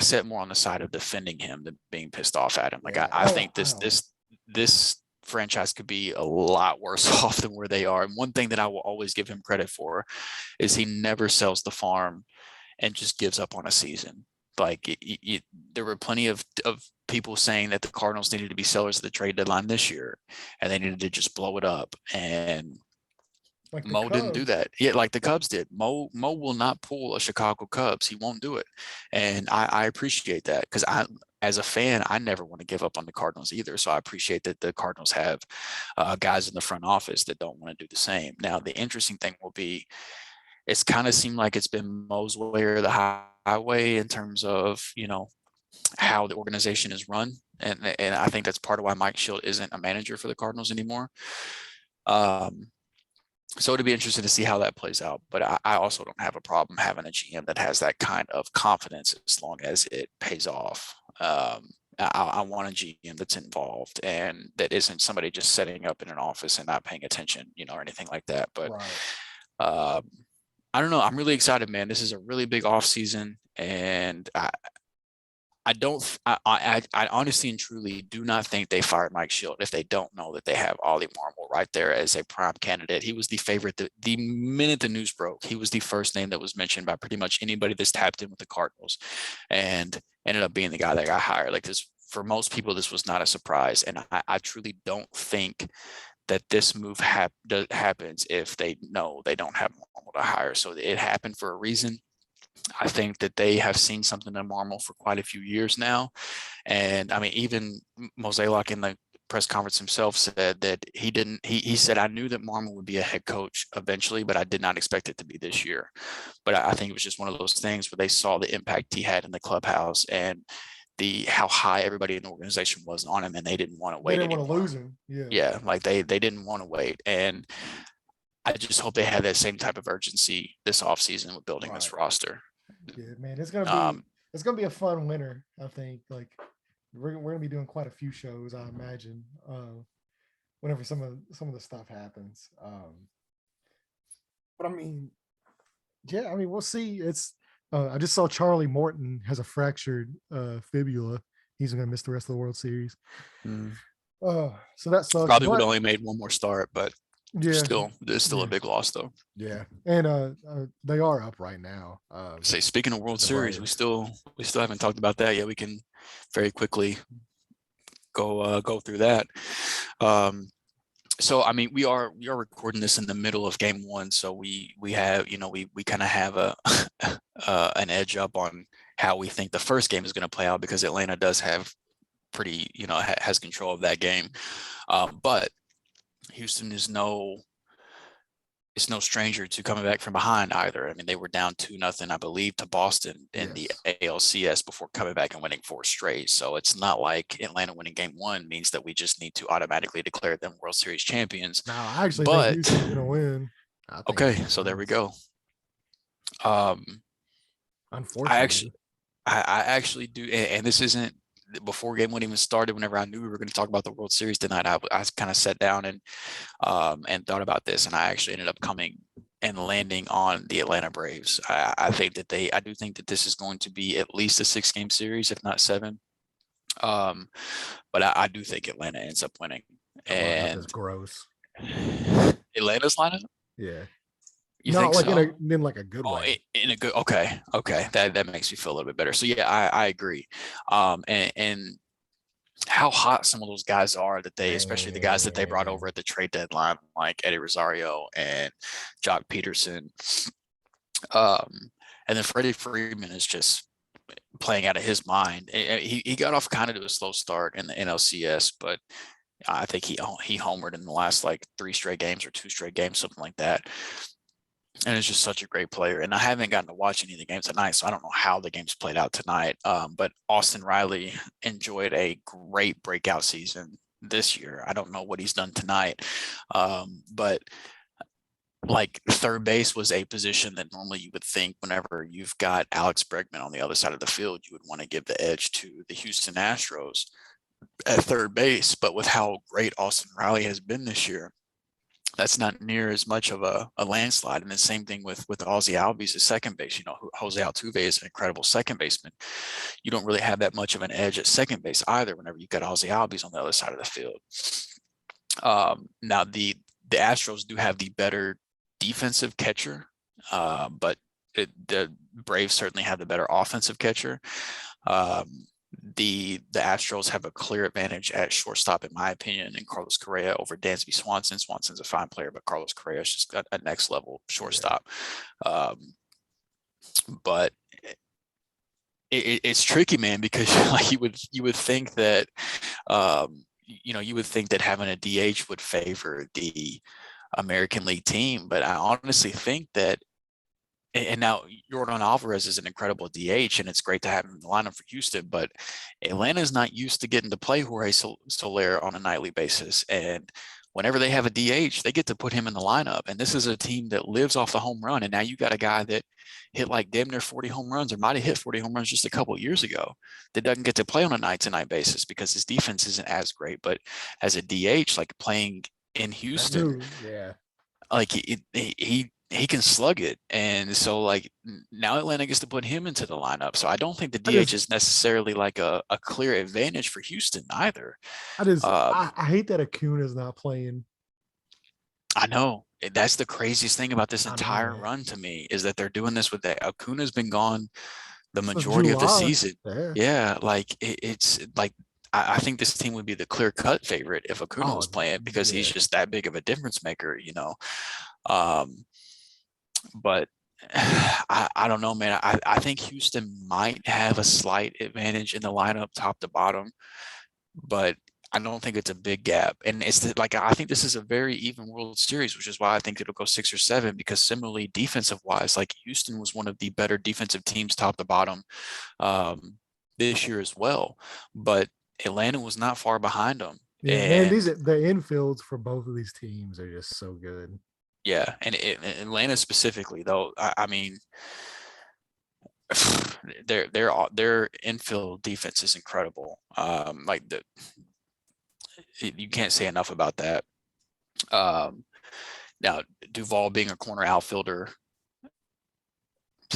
sit more on the side of defending him than being pissed off at him. Like I think this franchise could be a lot worse off than where they are. And one thing that I will always give him credit for is he never sells the farm and just gives up on a season. Like there were plenty of people saying that the Cardinals needed to be sellers at the trade deadline this year, and they needed to just blow it up. And Mo didn't do that. Yeah, like the Cubs did. Mo will not pull a Chicago Cubs. He won't do it. And I appreciate that, because as a fan, I never want to give up on the Cardinals either. So I appreciate that the Cardinals have guys in the front office that don't want to do the same. Now, the interesting thing will be, it's kind of seemed like it's been Mo's way or the highway in terms of, you know, how the organization is run. And I think that's part of why Mike Schilt isn't a manager for the Cardinals anymore. So it'd be interesting to see how that plays out. But I also don't have a problem having a GM that has that kind of confidence as long as it pays off. I want a GM that's involved and that isn't somebody just setting up in an office and not paying attention, or anything like that. But I don't know. I'm really excited, man. This is a really big off season, and I honestly and truly do not think they fired Mike Schilt if they don't know that they have Oli Marmol right there as a prime candidate. He was the favorite. The minute the news broke, he was the first name that was mentioned by pretty much anybody that's tapped in with the Cardinals, and ended up being the guy that got hired. Like this, for most people, this was not a surprise. And I truly don't think that this move happens if they know they don't have Marmol to hire. So it happened for a reason. I think that they have seen something in Marmol for quite a few years now. And I mean, even Mozeliak in the press conference himself said that he said, I knew that Marmol would be a head coach eventually, but I did not expect it to be this year. But I think it was just one of those things where they saw the impact he had in the clubhouse and how high everybody in the organization was on him, and they didn't want to wait. They didn't want to lose him. Yeah. Like they didn't want to wait. And I just hope they have that same type of urgency this offseason with building this roster. Yeah, man, it's gonna be a fun winter. I think like we're gonna be doing quite a few shows, I imagine, whenever some of the stuff happens. But I mean, yeah, I mean, we'll see. It's I just saw Charlie Morton has a fractured fibula. He's gonna miss the rest of the World Series. So that sucks. Probably would only made one more start, but yeah, there's still a big loss though. Yeah, and they are up right now. Speaking of World Series, we still haven't talked about that yet. We can very quickly go through that. So I mean, we are recording this in the middle of game one, so we have we kind of have an edge up on how we think the first game is going to play out, because Atlanta does have pretty has control of that game, but Houston is no stranger to coming back from behind either. I mean, they were down 2-0, I believe, to Boston in the ALCS before coming back and winning 4 straight. So it's not like Atlanta winning game one means that we just need to automatically declare them World Series champions. No, I actually think Houston's going to win. Okay, so there we go. Unfortunately, I actually do, and this isn't before game one even started. Whenever I knew we were going to talk about the World Series tonight, I kind of sat down and thought about this, and I actually ended up coming and landing on the Atlanta Braves. I do think that this is going to be at least a 6-game series, if not 7. But I do think Atlanta ends up winning. And that's gross. Atlanta's lineup? Yeah. You think like so? in like a good way. In a good, okay. That makes me feel a little bit better. So yeah, I agree. And how hot some of those guys are that especially the guys that they brought over at the trade deadline, like Eddie Rosario and Jock Peterson. And then Freddie Freeman is just playing out of his mind. He got off kind of to a slow start in the NLCS, but I think he homered in the last like 3 straight games or 2 straight games, something like that. And it's just such a great player. And I haven't gotten to watch any of the games tonight, so I don't know how the games played out tonight. But Austin Riley enjoyed a great breakout season this year. I don't know what he's done tonight. But like third base was a position that normally you would think whenever you've got Alex Bregman on the other side of the field, you would want to give the edge to the Houston Astros at third base. But with how great Austin Riley has been this year, that's not near as much of a landslide. And the same thing with Ozzie Albies at second base. Jose Altuve is an incredible second baseman. You don't really have that much of an edge at second base either whenever you've got Ozzie Albies on the other side of the field. Now, the Astros do have the better defensive catcher, but the Braves certainly have the better offensive catcher. The Astros have a clear advantage at shortstop, in my opinion, and Carlos Correa over Dansby Swanson. Swanson's a fine player, but Carlos Correa is just a next level shortstop. But it's tricky, man, because like you would think that you would think that having a DH would favor the American League team, but I honestly think that And now Jordan Alvarez is an incredible DH, and it's great to have him in the lineup for Houston. But Atlanta's not used to getting to play Jorge Soler on a nightly basis, and whenever they have a DH, they get to put him in the lineup. And this is a team that lives off the home run. And now you got a guy that hit like damn near 40 home runs, or might have hit 40 home runs just a couple of years ago, that doesn't get to play on a night-to-night basis because his defense isn't as great. But as a DH, like playing in Houston, yeah, like he can slug it. And so like now Atlanta gets to put him into the lineup. So I don't think the DH is necessarily like a clear advantage for Houston either. I hate that Acuna's not playing. I know. That's the craziest thing about this entire run to me, is that they're doing this with that. Acuna's been gone the majority of the season. Yeah, like it's like I think this team would be the clear-cut favorite if Acuna was playing, because he's just that big of a difference maker, you know. But I don't know, man. I think Houston might have a slight advantage in the lineup, top to bottom, but I don't think it's a big gap. And it's like, I think this is a very even World Series, which is why I think it'll go 6 or 7, because similarly defensive wise, like Houston was one of the better defensive teams top to bottom this year as well. But Atlanta was not far behind them. Yeah, man, the infields for both of these teams are just so good. Yeah, and Atlanta specifically, though, I mean, their infield defense is incredible. Like you can't say enough about that. Now Duvall being a corner outfielder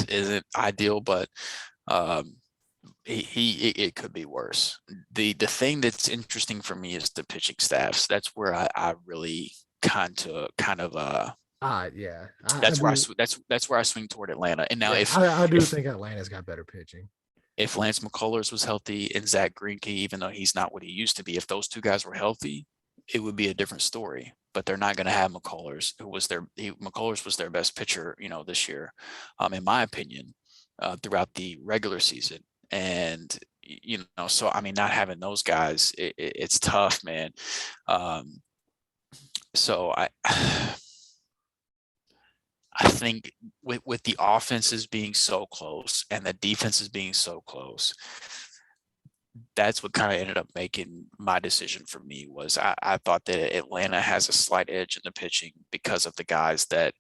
isn't ideal, but it could be worse. The thing that's interesting for me is the pitching staffs. That's where I really kind of yeah. That's where I swing toward Atlanta. And now I do think Atlanta's got better pitching. If Lance McCullers was healthy and Zach Greinke, even though he's not what he used to be, if those two guys were healthy, it would be a different story. But they're not going to have McCullers, McCullers was their best pitcher, you know, this year, in my opinion, throughout the regular season. And you know, so I mean, not having those guys, it's tough, man. So I think with the offenses being so close and the defenses being so close, that's what kind of ended up making my decision for me. Was I thought that Atlanta has a slight edge in the pitching because of the guys that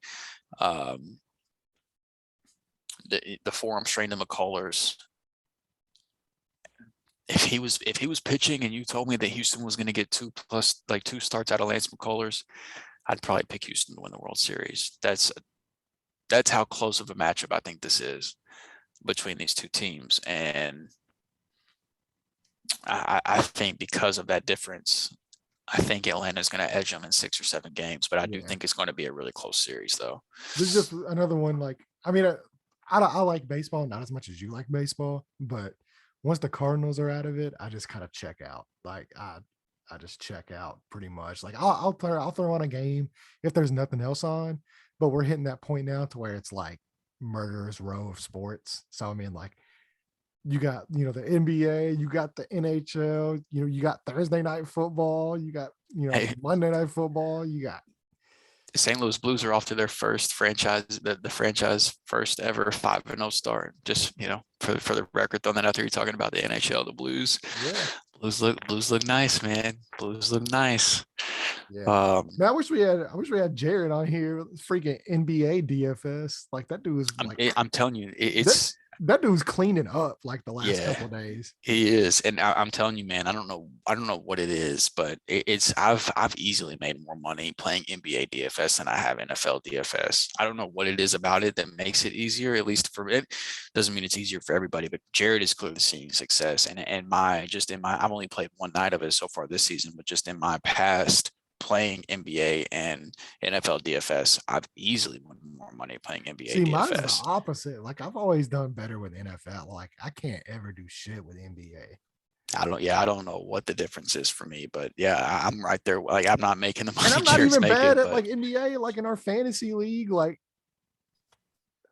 the forearm strain to McCullers. If he was pitching and you told me that Houston was going to get 2 starts out of Lance McCullers, I'd probably pick Houston to win the World Series. That's how close of a matchup I think this is between these two teams. And I think because of that difference, I think Atlanta's going to edge them in 6 or 7 games. But I do think it's going to be a really close series, though. This is just another one. Like, I mean, I like baseball, not as much as you like baseball, but once the Cardinals are out of it, I just kind of check out. Like, I just check out pretty much. Like, I'll throw on a game if there's nothing else on. But we're hitting that point now to where it's like murderer's row of sports. So I mean, like, you got, you know, the NBA, you got the NHL, you know, you got Thursday night football, you got, you know, Monday night football, you got the St. Louis Blues are off to their first franchise, the franchise first ever 5-0 start. Just, you know, for the record, throwing that out there, you're talking about the NHL, the Blues. Yeah. Blues look nice, man. Blues look nice. Yeah. Man, I wish we had Jared on here. Freaking NBA DFS. Like, that dude is like, I'm telling you, it's that dude's cleaning up like the last couple of days. He is, and I'm telling you, man, I don't know what it is, but I've easily made more money playing NBA DFS than I have NFL DFS. I don't know what it is about it that makes it easier. At least for it, doesn't mean it's easier for everybody. But Jared is clearly seeing success, and I've only played one night of it so far this season, but just in my past playing NBA and NFL DFS, I've easily won more money playing NBA DFS. Mine's the opposite. Like, I've always done better with NFL. Like, I can't ever do shit with NBA. I don't know what the difference is for me, but yeah, I'm right there. Like, I'm not making the money. And I'm not even bad at like NBA, like in our fantasy league. Like,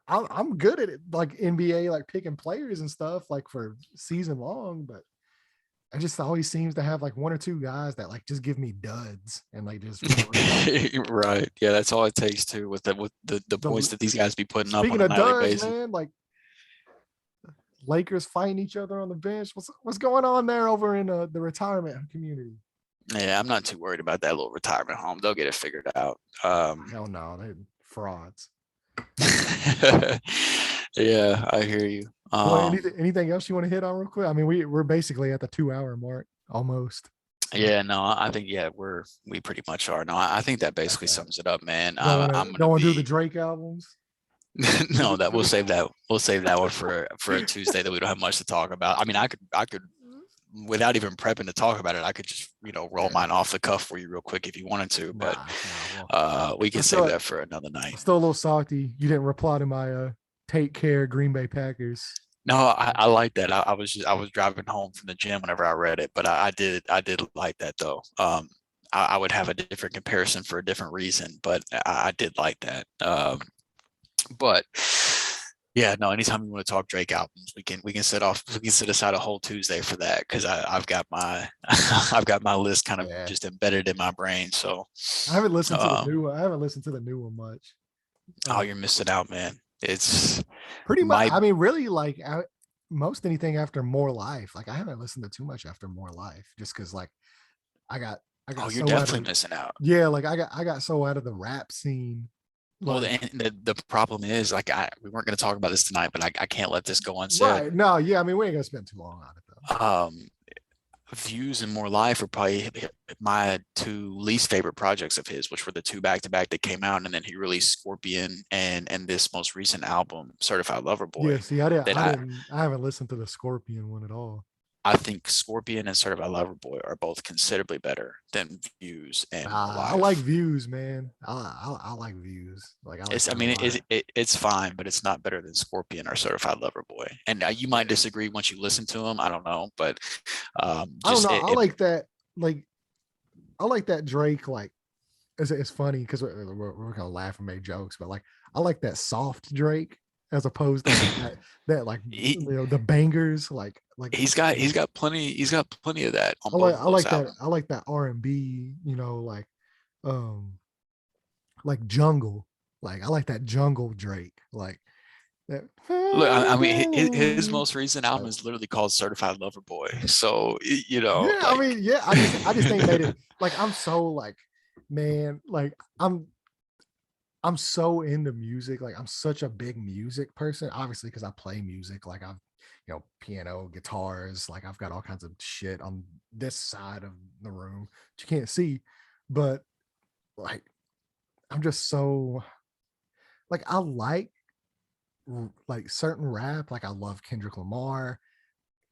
I'm good at it, like NBA, like picking players and stuff, like for season long. But it just always seems to have like one or two guys that like just give me duds and like just Right. Yeah, that's all it takes too with the points that these guys be putting up speaking on a of nightly duds, basis. man, like Lakers fighting each other on the bench. What's going on there over in the retirement community? Yeah, I'm not too worried about that little retirement home. They'll get it figured out. Hell no, they're frauds. Yeah, I hear you. Well, anything else you want to hit on real quick? I mean, we're basically at the 2-hour mark almost. Yeah, no, I think we pretty much are. No, I think that basically sums it up, man. Don't I'm want gonna to do the be Drake albums. no, that we'll save that. We'll save that one for a Tuesday that we don't have much to talk about. I mean, I could without even prepping to talk about it, I could just roll mine off the cuff for you real quick if you wanted to, but we can save that for another night. I'm still a little salty. You didn't reply to my take care Green Bay Packers. No, I like that. I was driving home from the gym whenever I read it, but I did like that though. I would have a different comparison for a different reason, but I did like that. But yeah, no, anytime you want to talk Drake albums, we can set aside a whole Tuesday for that, because I've got my list kind of just embedded in my brain. So I haven't listened to the new one. I haven't listened to the new one much. Oh, you're missing out, man. It's pretty much. I mean, really, like most anything after More Life. Like I haven't listened to too much after More Life, just because like I got. Oh, you're definitely missing out. Yeah, like I got so out of the rap scene. Well, the problem is, like, we weren't going to talk about this tonight, but I can't let this go unsaid. Right? No, yeah. I mean, we ain't gonna spend too long on it though. Views and More Life are probably my two least favorite projects of his, which were the two back-to-back that came out, and then he released Scorpion and this most recent album, Certified Lover Boy. Yeah, see, I haven't listened to the Scorpion one at all. I think Scorpion and Certified Lover Boy are both considerably better than Views and I like Views, man. I like Views. Like it's fine, but it's not better than Scorpion or Certified Lover Boy. And you might disagree once you listen to them. I don't know, but I don't know. I like that. Like I like that Drake. Like it's funny because we're gonna laugh and make jokes, but like I like that soft Drake as opposed to that like the bangers. Like he's got plenty of that. I like that. I like that R&B. Like jungle. Like I like that jungle Drake. Like that. Look, I mean, his most recent album is literally called Certified Lover Boy. So Yeah, like, I mean, yeah. I just think made it like I'm so like, man, like I'm so into music. Like I'm such a big music person, obviously, because I play music. Like I've, piano, guitars, like I've got all kinds of shit on this side of the room that you can't see. But like, I'm just so like, I like certain rap. Like I love Kendrick Lamar.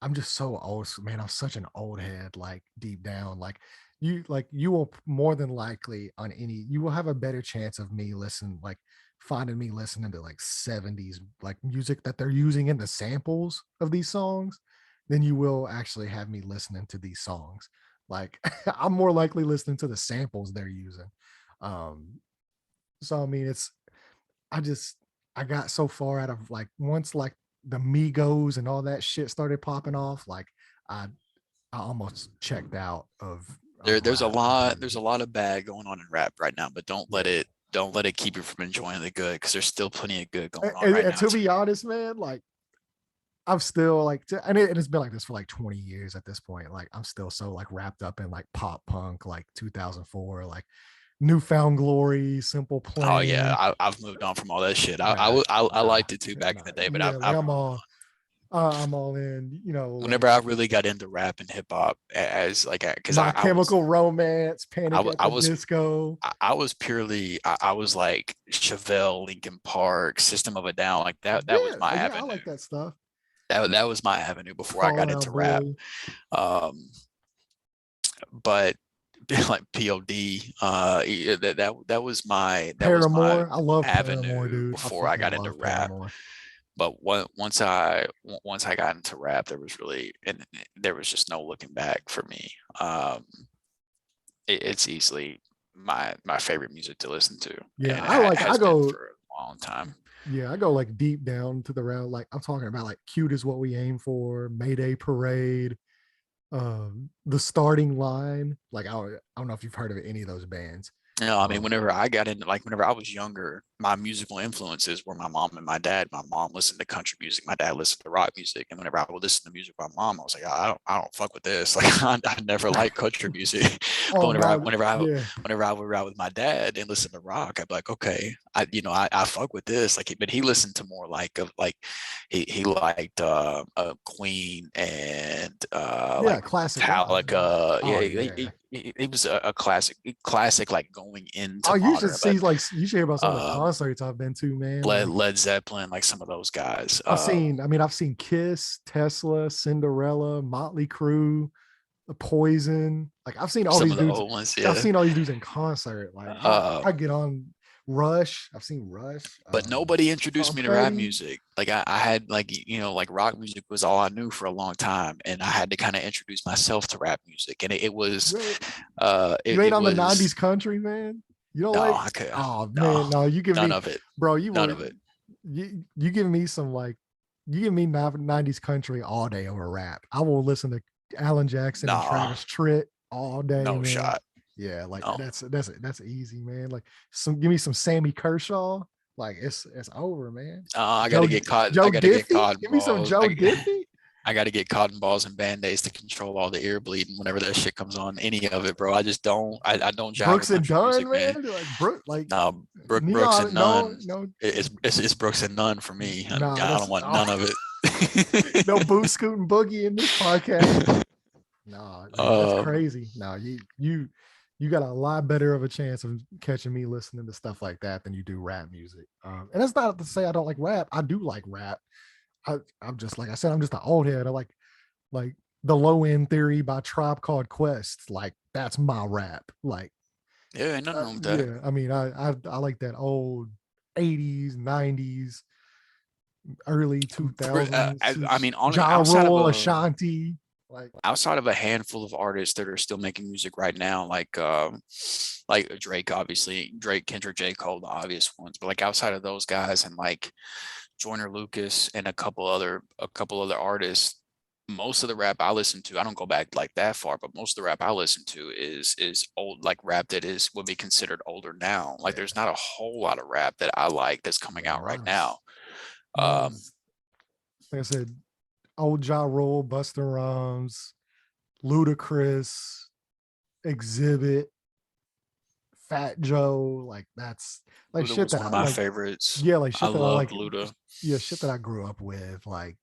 I'm just so old, man. I'm such an old head, like deep down. Like you will more than likely you will have a better chance of finding me listening to like 70s like music that they're using in the samples of these songs than you will actually have me listening to these songs. Like I'm more likely listening to the samples they're using. So I mean I got so far out of like once like the Migos and all that shit started popping off, like I almost checked out of there's a lot of bad going on in rap right now, but don't let it keep you from enjoying the good, because there's still plenty of good going on right now. To be honest, man, like I'm still like, and it's been like this for like 20 years at this point. Like I'm still so like wrapped up in like pop punk, like 2004, like Newfound Glory, Simple Plan. Oh yeah, I've moved on from all that shit. I liked it too back in the day, but I'm all in. Whenever I really got into rap and hip hop, as like because My Chemical Romance, Panic at the Disco. I was purely I was like Chevelle, Linkin Park, System of a Down, like that. That was my avenue. I like that stuff. That was my avenue before I got into rap. But like POD, that was my Paramore. I love avenue Paramore, dude. before I got into rap. Paramore. But once I got into rap, there was just no looking back for me. It's easily my favorite music to listen to. Yeah, I go for a long time. Yeah, I go like deep down to the round. Like I'm talking about like Cute Is What We Aim For, Mayday Parade, The starting line, like I don't know if you've heard of any of those bands. No, I mean, whenever I got into, like, whenever I was younger, my musical influences were my mom and my dad. My mom listened to country music. My dad listened to rock music. And whenever I would listen to music by mom, I was like, I don't fuck with this. Like, I never liked country music. But Oh no, yeah. whenever I would ride with my dad and listen to rock, I'd be like, okay, I fuck with this. Like, but he listened to more he liked Queen and Yeah, classic rock. Metallica. Oh, Yeah, it was a classic, like going into Oh, you should modern, see, like, you should hear about some of the um, concerts I've been to, man. Like, Led Zeppelin, like some of those guys. I've seen Kiss, Tesla, Cinderella, Motley Crue, Poison. Like, I've seen all Some these of the dudes. old ones, I've yeah. seen all these dudes in concert. Like, I get on Rush. I've seen Rush. But nobody introduced Tom me to rap Petty. music. Like I had, like, like rock music was all I knew for a long time, and I had to kind of introduce myself to rap music, and it was You ain't it on the was 90s country, man. You don't no, like, I could oh no, man, no, you give none me, of it, bro, none of it. you give me some, like, you give me 90s country all day over rap. I will listen to Alan Jackson and Nah, Travis Tritt all day, no man. shot. Yeah, like No, that's easy, man. Like, give me some Sammy Kershaw. Like, it's over, man. I got to get caught. I Joe got to get Diffie. cotton Give me some balls. Joe Diffie. I got to get cotton balls and band-aids to control all the ear bleeding whenever that shit comes on. Any of it, bro. I just don't. I don't jive Brooks with and country Dunn, music, man. man. Like like No, Brooks and Neon. No, Nunn. no, It's Brooks and Nunn for me. I nah. don't want none of it. No boot scooting boogie in this podcast. No, that's crazy. No, you got a lot better of a chance of catching me listening to stuff like that than you do rap music. And that's not to say I don't like rap. I do like rap. I'm just, like I said, I'm just an old head. I like the Low End Theory by Tribe Called Quest. Like, that's my rap. Like, Yeah, nothing wrong with that. yeah. I mean, I like that old 80s, 90s, early 2000s. I mean, Ja Rule, Ashanti. outside of a handful of artists that are still making music right now, like Drake, obviously, Kendrick, J. Cole, the obvious ones, but like outside of those guys and like Joyner Lucas and a couple other artists, most of the rap I listen to, I don't go back like that far, but most of the rap I listen to is old, like rap that would be considered older now. Like, there's not a whole lot of rap that I like that's coming out right now. Like I said, old Ja Rule, Busta Rhymes, Ludacris, Exhibit, Fat Joe. Like, that's like Luda shit was that one of I my like. favorites. Yeah, like shit I that I love like. Luda. Yeah, shit that I grew up with. Like,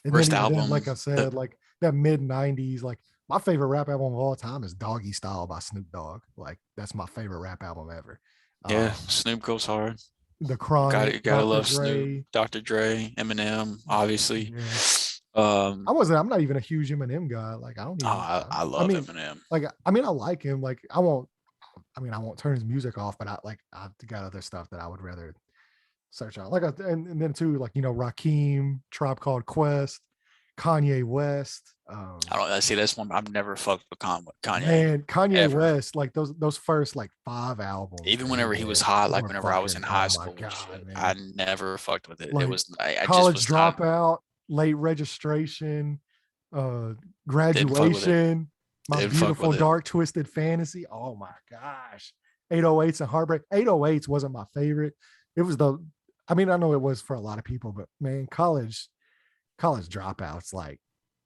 and First then album, like I said, like that mid 90s, like my favorite rap album of all time is Doggy Style by Snoop Dogg. Like, that's my favorite rap album ever. Yeah, Snoop goes hard. The Chronic, Gotta Dr. love Dre. Snoop, Dr. Dre, Eminem, obviously. Yeah. I'm not even a huge Eminem guy. Like, I don't even. I love Eminem. Like, I mean, I like him. Like, I won't turn his music off, but I've got other stuff that I would rather search out. Like, and then too, like, Rakim, Tribe Called Quest, Kanye West. I see, that's one I've never fucked with Kanye. Man, Kanye ever. West, like those first like 5 albums. Even whenever he was hot, like whenever I was in high school, I never fucked with it. Like, It was College Dropout, Late Registration, Graduation, My Beautiful Dark Twisted Fantasy. Oh my gosh. 808s and Heartbreak. 808s wasn't my favorite. It was I know it was for a lot of people, but man, College Dropout's like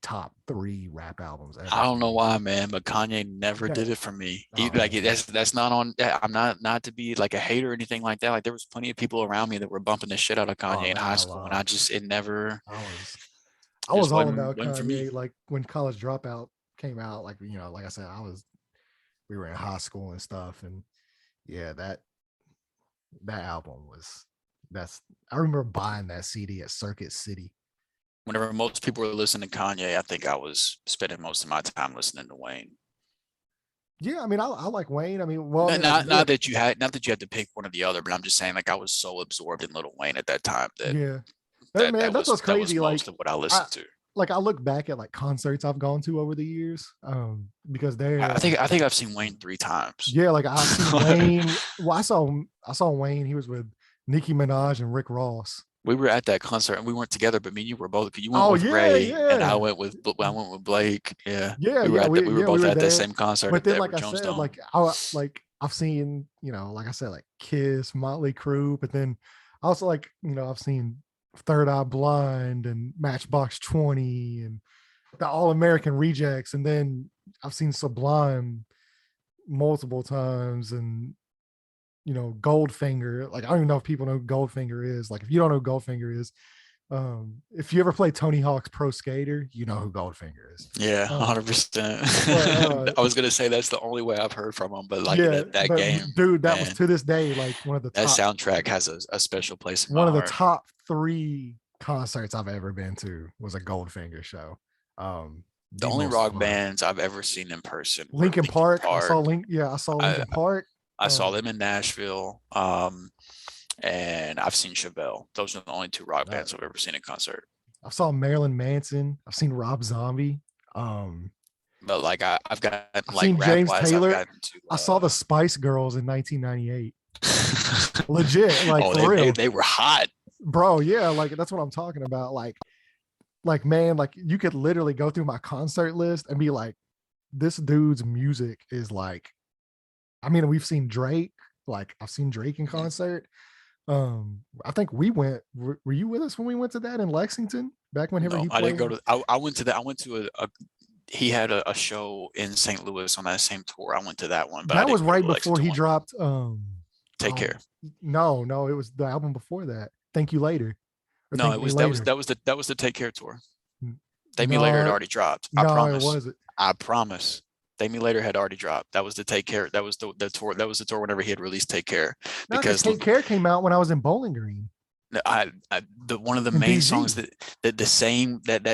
top 3 rap albums ever. I don't know why, man, but Kanye never did it for me. That's not on. I'm not to be like a hater or anything like that. Like, there was plenty of people around me that were bumping the shit out of Kanye in high school, and it never. I was all about Kanye. Like, when College Dropout came out, like, like I said, we were in high school and stuff, and yeah, that album I remember buying that CD at Circuit City. Whenever most people were listening to Kanye, I think I was spending most of my time listening to Wayne. Yeah, I mean, I like Wayne. I mean, well, not that you had to pick one or the other, but I'm just saying, like, I was so absorbed in Lil Wayne at that time that that's what's crazy. That was like, most of what I listened to. Like, I look back at like concerts I've gone to over the years, because I think I've seen Wayne 3 times. Yeah, like I've seen Wayne. Well, I saw Wayne. He was with Nicki Minaj and Rick Ross. We were at that concert and we weren't together, but me and you were both. You went Oh with yeah, Ray and I yeah. went with Blake. Yeah, Yeah, we were yeah, at that. We were we both were at that there. same concert But at the then, like Edward I Jones said, Dome. I've seen, like I said, like Kiss, Motley Crue, but then also like, I've seen Third Eye Blind and Matchbox 20 and the All American Rejects, and then I've seen Sublime multiple times, and Goldfinger. Like I don't even know if people know who Goldfinger is. Like if you don't know who Goldfinger is, if you ever play Tony Hawk's Pro Skater, you know who Goldfinger is. Yeah, Um, 100%. I was gonna say that's the only way I've heard from him, but like yeah, that but game, dude, that was man, to this day like that soundtrack has a special place in my one of the heart. top 3 concerts I've ever been to was a Goldfinger show. The The only most rock fun. bands I've ever seen in person were Linkin Park. I saw Linkin Park. I saw them in Nashville. And I've seen Chevelle. Those are the only 2 rock bands I've ever seen in concert. I saw Marilyn Manson. I've seen Rob Zombie. But like I've got I've like seen rap James wise, I've Taylor. gotten to. I saw the Spice Girls in 1998. Legit, like for real. They were hot, bro. Yeah, like that's what I'm talking about. Like man, like you could literally go through my concert list and be like, this dude's music is like. I mean, we've seen Drake. Like I've seen Drake in concert. I think we went. Were you with us when we went to that in Lexington back whenever he I played? didn't go to. I went to that. I went to a he had a show in St. Louis on that same tour. I went to that one, but that was right before he dropped. Take Care. No, it was the album before that. Thank You Later. No, it was that was the Take Care tour. Thank Me Later had already dropped. I promise. It wasn't. I promise. Thank Me Later had already dropped. That was the Take Care. That was the tour. That was the tour whenever he had released Take Care. Because Take Care came out when I was in Bowling Green. One of the main songs that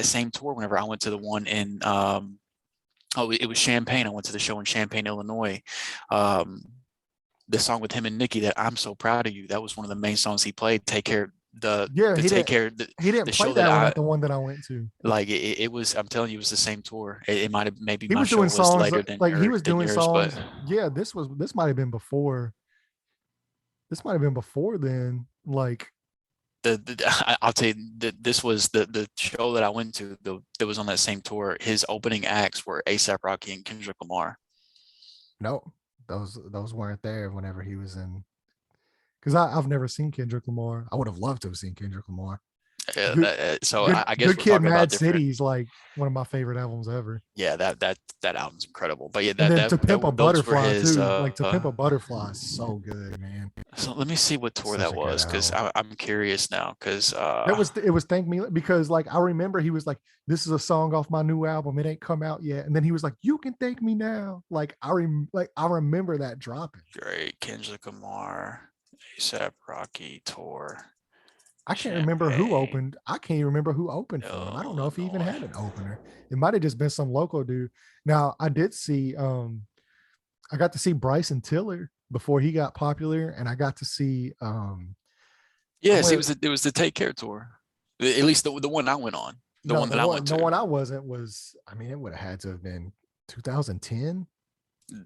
same tour. Whenever I went to the one in it was Champaign. I went to the show in Champaign, Illinois. The song with him and Nikki, that I'm So Proud of You. That was one of the main songs he played. Take Care. He didn't play that one at the one that I went to. Like it was. I'm telling you, it was the same tour. It might have maybe he my was show doing was songs later than like your, he was doing yours, songs. But yeah, this might have been before. This might have been before then. Like I'll tell you this was the show that I went to that was on that same tour. His opening acts were A$AP Rocky and Kendrick Lamar. No, those weren't there whenever he was in. Because I've never seen Kendrick Lamar. I would have loved to have seen Kendrick Lamar. I guess Good we're Kid, talking Mad about City is like one of my favorite albums ever. Yeah, that album's incredible. But yeah, and then To Pimp a Butterfly too. Like To Pimp a Butterfly is so good, man. So let me see what tour that was, because I'm curious now. Because it was Thank Me, because like I remember he was like, "This is a song off my new album. It ain't come out yet." And then he was like, "You can thank me now." Like I remember that dropping. Great, Kendrick Lamar, A$AP Rocky tour. I can't remember who opened. I can't even remember who opened for him. I don't know if he even had an opener. It might have just been some local dude. Now I did see. I got to see Bryson Tiller before he got popular, and I got to see. Yes, it was the Take Care tour. At least the one I went on. The one I went to. The one I wasn't was. I mean, it would have had to have been 2010.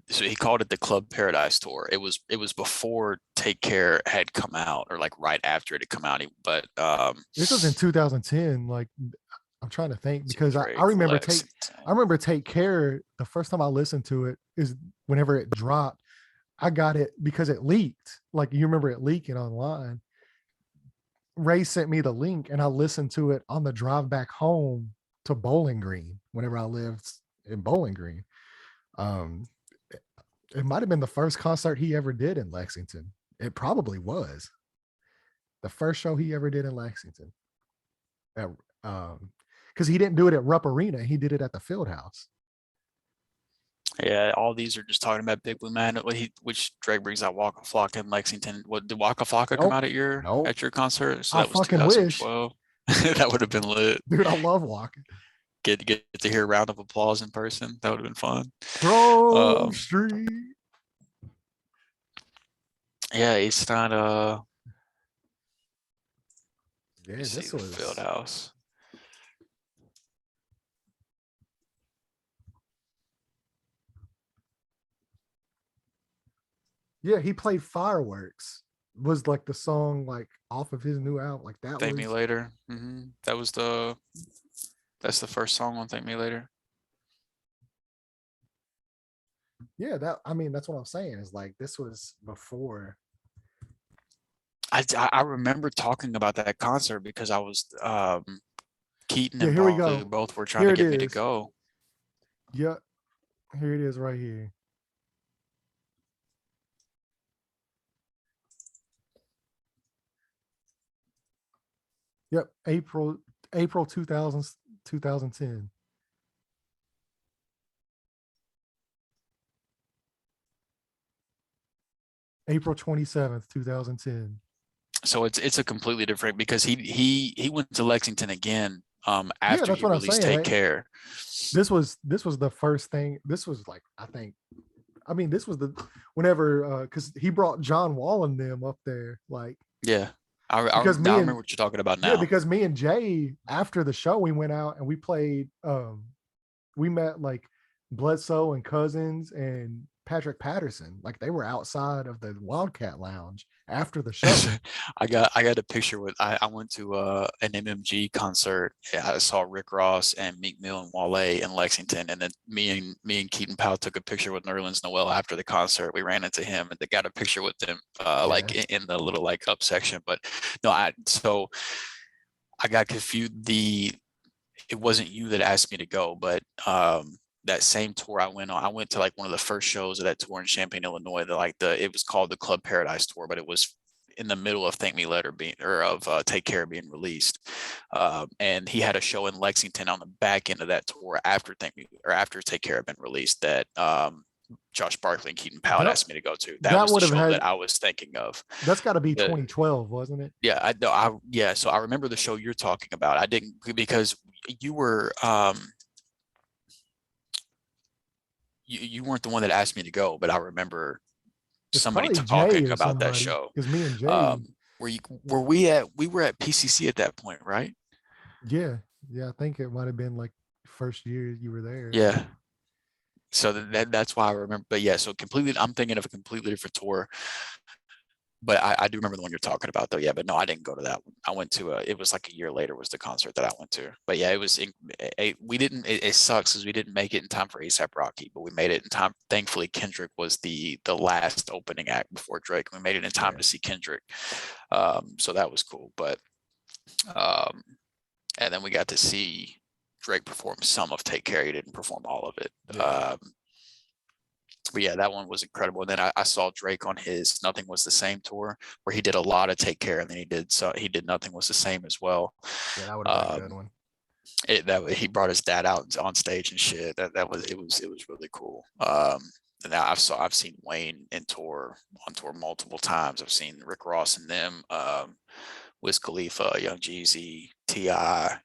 So he called it the Club Paradise tour. It was before Take Care had come out, or like right after it had come out. But this was in 2010. Like I'm trying to think, because I remember Take Care. The first time I listened to it is whenever it dropped. I got it because it leaked. Like you remember it leaking online. Ray sent me the link and I listened to it on the drive back home to Bowling Green whenever I lived in Bowling Green. It might have been the first concert he ever did in Lexington. It probably was the first show he ever did in Lexington. Because he didn't do it at Rupp Arena. He did it at the Field House. Yeah, all these are just talking about Big Blue Man. Which Drake brings out Waka Flocka in Lexington. What did Waka Flocka come out at your concert? So that was 2012. That would have been lit. Dude, I love Waka. Get to hear a round of applause in person. That would have been fun. Grove Street. Yeah, it's not yeah, this was Field House. Yeah, he played Fireworks was like the song like off of his new album. Like that Thank was Me Later. That's the first song on Thank Me Later. yeah, that's what I'm saying. Is like this was before. I remember talking about that concert because I was Keaton Yeah, and here we Barkley go. both were trying Here to it get me to is. go. Yep. Here it is right here. Yep. April 2010. April 27th, 2010. So it's a completely different because he went to Lexington again Yeah, after that's he what I'm released saying. Take Care. This was the first thing. This was like, this was the whenever because he brought John Wall and them up there, like Yeah. I because now me I and remember what you're talking about yeah, now. because me and Jay after the show we went out and we played we met like Bledsoe and Cousins and Patrick Patterson. Like they were outside of the Wildcat Lounge after the show. I got a picture with I went to an MMG concert. Yeah, I saw Rick Ross and Meek Mill and Wale in Lexington, and then me and Keaton Powell took a picture with Nerlens Noel after the concert. We ran into him and they got a picture with them like in the little like up section. But no, I got confused. It wasn't you that asked me to go, but that same tour I went on, I went to like one of the first shows of that tour in Champaign, Illinois. It was called the Club Paradise Tour, but it was in the middle of Take Care being released. And he had a show in Lexington on the back end of that tour after Take Care had been released that Josh Barkley and Keaton Powell asked me to go to. That was the show that I was thinking of. That's got to be 2012, wasn't it? Yeah, so I remember the show you're talking about. I didn't because you were you weren't the one that asked me to go, but I remember somebody talking about that show. Because me and Jay we were at PCC at that point, right? Yeah, I think it might have been like first year you were there. Yeah. So that's why I remember. But yeah, so I'm thinking of a completely different tour. But I do remember the one you're talking about though. Yeah, but no, I didn't go to that one. I went to it was like a year later was the concert that I went to. But yeah, it sucks because we didn't make it in time for A$AP Rocky, but we made it in time. Thankfully, Kendrick was the last opening act before Drake. We made it in time to see Kendrick. So that was cool. But and then we got to see Drake perform some of Take Care. He didn't perform all of it. Yeah. But yeah, that one was incredible. And then I saw Drake on his Nothing Was the Same tour where he did a lot of Take Care, and then he did Nothing Was the Same as well. Yeah, that would have been a good one. He brought his dad out on stage and shit. It was really cool. And now I've seen Wayne on tour multiple times. I've seen Rick Ross and them, Wiz Khalifa, Young Jeezy, T.I.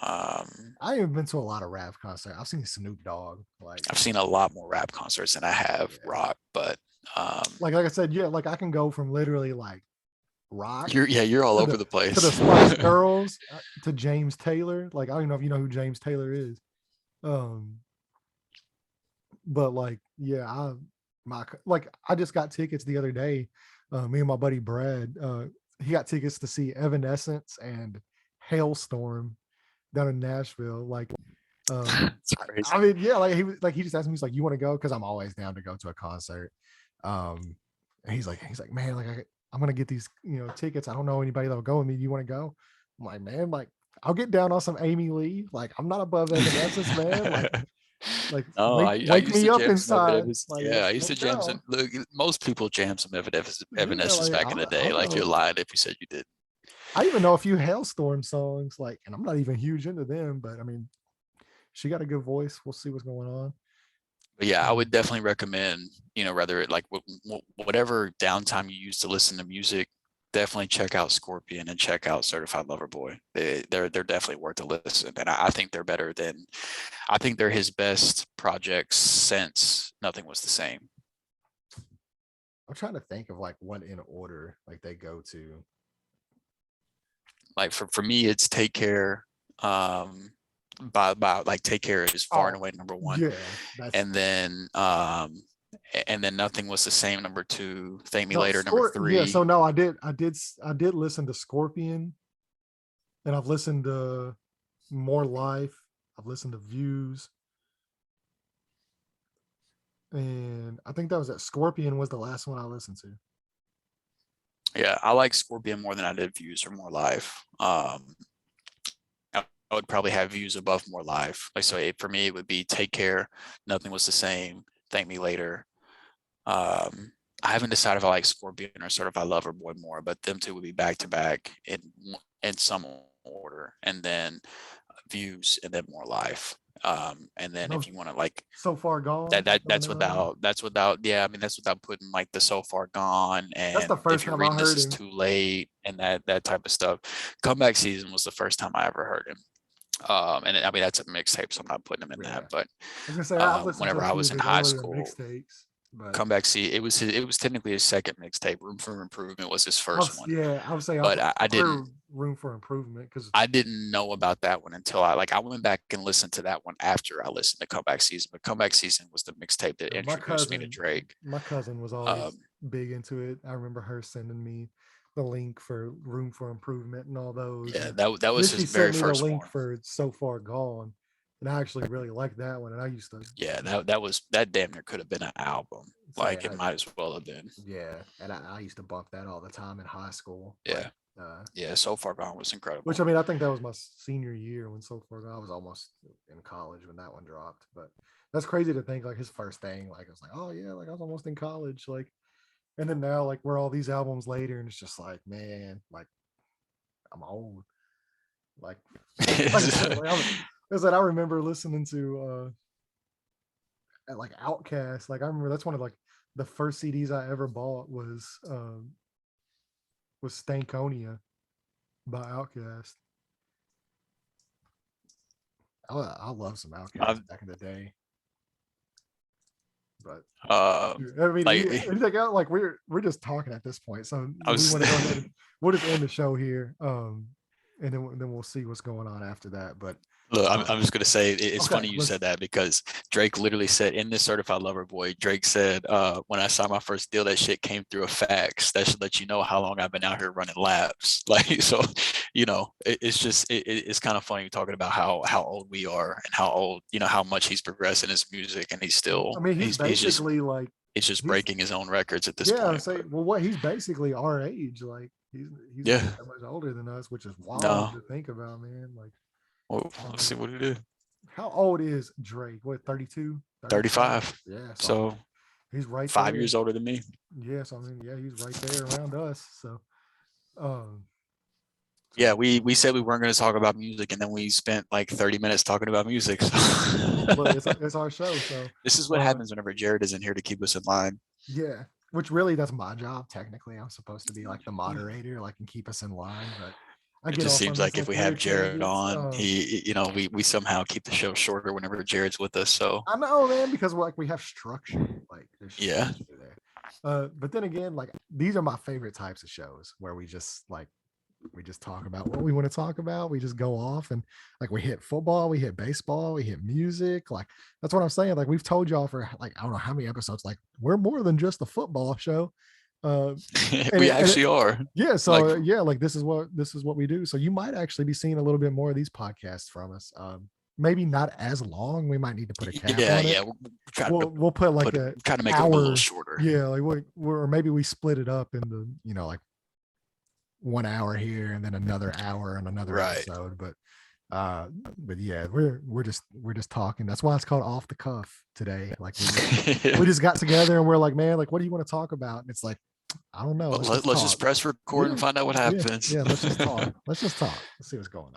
I haven't been to a lot of rap concerts. I've seen Snoop Dogg. I've seen a lot more rap concerts than I have rock, but like I said, yeah, like I can go from literally like rock. You're all over the place. To the Spice Girls, to James Taylor. Like I don't know if you know who James Taylor is. But like, yeah, I just got tickets the other day. Me and my buddy Brad, he got tickets to see Evanescence and Hailstorm down in Nashville. Like, it's crazy. I mean, yeah, like he just asked me, he's like, "You want to go?" Because I'm always down to go to a concert. And he's like, man, like I'm gonna get these, tickets. I don't know anybody that'll go with me. Do you want to go? I'm like, man, like I'll get down on some Amy Lee. Like I'm not above Evanescence, man. Wake me up inside. I used to jam some. Look, most people jam some Evanescence back in the day. Like you're lying if you said you did. I even know a few Hailstorm songs, and I'm not even huge into them, but I mean, she got a good voice. We'll see what's going on. But yeah, I would definitely recommend, whether whatever downtime you use to listen to music, definitely check out Scorpion and check out Certified Lover Boy. They're definitely worth a listen, and I think they're better than. I think they're his best projects since Nothing Was the Same. I'm trying to think of what in order they go to. Like for me, it's Take Care. By Take Care is far and away number one. Yeah, and then and then Nothing Was the Same, number 2, Thank Me No, Later, number 3. Yeah, so no, I did listen to Scorpion, and I've listened to More Life. I've listened to Views, and I think that was Scorpion was the last one I listened to. Yeah, I like Scorpion more than I did Views or More Life. I would probably have Views above More Life. Like, so for me, it would be Take Care, Nothing Was the Same, Thank Me Later. I haven't decided if I like Scorpion or Certified Lover Boy more, but them two would be back to back in some order, and then Views, and then More Life. And then if you want to like So Far Gone, that's without yeah, I mean that's without putting like the So Far Gone and that's the first If You're time Reading I heard This him. Is Too Late and that type of stuff. Comeback Season was the first time I ever heard him. And I mean that's a mixtape, so I'm not putting him in that. But I was gonna say, whenever I was in high school, mixtapes. Comeback Season, it was technically his second mixtape. Room for Improvement was his first one. Yeah, I would say, but I didn't. Room for Improvement because I didn't know about that one until I went back and listened to that one after I listened to Comeback Season. But Comeback Season was the mixtape that introduced me to Drake. My cousin was always big into it. I remember her sending me the link for Room for Improvement and all those. Yeah, that was his very first the link one. for So Far Gone, and I actually really liked that one. And I used to. Yeah, that damn near could have been an album. Like it might as well have been. Yeah, and I used to bump that all the time in high school. Yeah. Yeah, So Far Gone was incredible. Which, I mean, I think that was my senior year when So Far Gone. I was almost in college when that one dropped. But that's crazy to think, like, his first thing, like, I was like, oh, yeah, like, I was almost in college. Like, and then now, like, we're all these albums later, and it's just like, man, like, I'm old. Like, I remember listening to, like, Outkast. Like, I remember that's one of, like, the first CDs I ever bought was Stankonia by Outkast. I love some Outkast back in the day. But I mean, like, anything else? Like we're just talking at this point, so we want to go ahead and we'll just end the show here, and then we'll see what's going on after that. But look, I'm just gonna say it's funny you said that because Drake literally said in this Certified Lover Boy, Drake said, when I signed my first deal, that shit came through a fax. That should let you know how long I've been out here running laps. Like, so, you know, it's kind of funny talking about how old we are and how old, you know, how much he's progressed in his music, and he's still. I mean, he's basically like. It's just breaking his own records at this point. Yeah, I'm saying, well, he's basically our age. Like he's that much older than us, which is wild to think about, man. Like. Well, let's see what it is. How old is Drake? What, 32? 35. Yeah. So he's right 5 there. years older than me. Yes, I mean, yeah, he's right there around us. So yeah, we said we weren't going to talk about music, and then we spent like 30 minutes talking about music. So. But it's our show. So this is what happens whenever Jared isn't here to keep us in line. Yeah, which really that's my job. Technically, I'm supposed to be like the moderator, like, and keep us in line, but. It just seems like if we have Jared on, we somehow keep the show shorter whenever Jared's with us. So I know, man, because like we have structure, like there's structure there. But then again, like these are my favorite types of shows where we just talk about what we want to talk about. We just go off and like we hit football, we hit baseball, we hit music. Like that's what I'm saying. Like we've told y'all for like I don't know how many episodes. Like we're more than just a football show. We actually are. Yeah. So like this is what we do. So you might actually be seeing a little bit more of these podcasts from us. Maybe not as long. We might need to put a cap on it. Yeah. We'll put like try to make it a little shorter. Yeah. Like or maybe we split it up into, you know, like 1 hour here and then another hour and another episode. But yeah, we're just talking. That's why it's called Off the Cuff today. Like we just got together and we're like, man, like, what do you want to talk about? And it's like, I don't know. Let's just press record and find out what happens. Yeah, let's just talk. Let's see what's going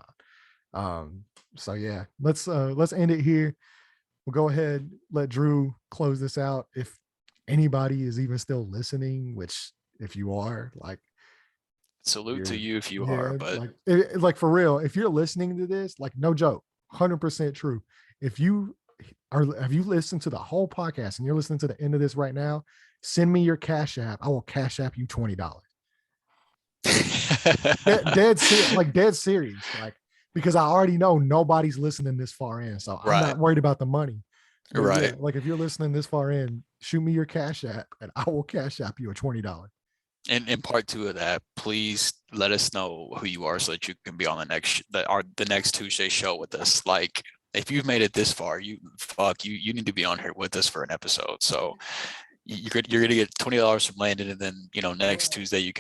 on. So yeah, let's end it here. We'll go ahead, let Drew close this out. If anybody is even still listening, which if you are, like, salute to you if you are, but like for real, if you're listening to this, like no joke, 100% true. If you have you listened to the whole podcast and you're listening to the end of this right now, send me your Cash App. I will Cash App you $20. dead serious. Like, because I already know nobody's listening this far in. So I'm not worried about the money. But Right. yeah, like if you're listening this far in, shoot me your Cash App and I will Cash App you a $20. And in part 2 of that, please let us know who you are so that you can be on the next Tuesday show with us. Like, if you've made it this far, you need to be on here with us for an episode. So you're gonna get $20 from Landon, and then next Tuesday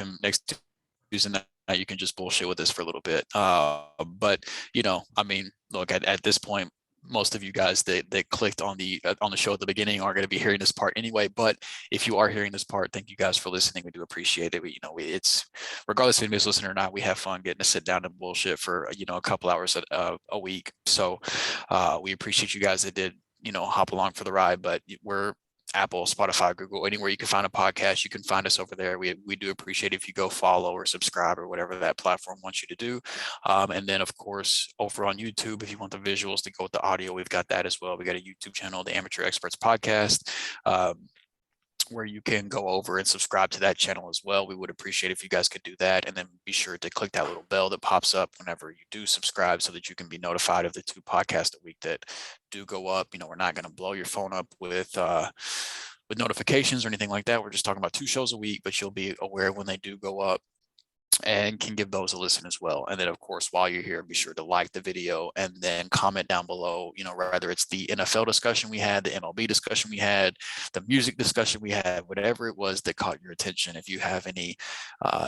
night you can just bullshit with us for a little bit. But I mean, look, at this point, most of you guys that clicked on the show at the beginning are going to be hearing this part anyway. But if you are hearing this part, thank you guys for listening. We do appreciate it. It's regardless if anybody's listening or not, we have fun getting to sit down and bullshit for a couple hours a week. So we appreciate you guys that did hop along for the ride. But we're Apple, Spotify, Google, anywhere you can find a podcast, you can find us over there. We do appreciate if you go follow or subscribe or whatever that platform wants you to do. And then, of course, over on YouTube, if you want the visuals to go with the audio, we've got that as well. We got a YouTube channel, the Amateur Experts Podcast, where you can go over and subscribe to that channel as well. We would appreciate if you guys could do that. And then be sure to click that little bell that pops up whenever you do subscribe so that you can be notified of the 2 podcasts a week that do go up. We're not going to blow your phone up with notifications or anything like that. We're just talking about 2 shows a week, but you'll be aware when they do go up and can give those a listen as well. And then, of course, while you're here, be sure to like the video and then comment down below, whether it's the NFL discussion we had, the MLB discussion we had, the music discussion we had, whatever it was that caught your attention. If you have any,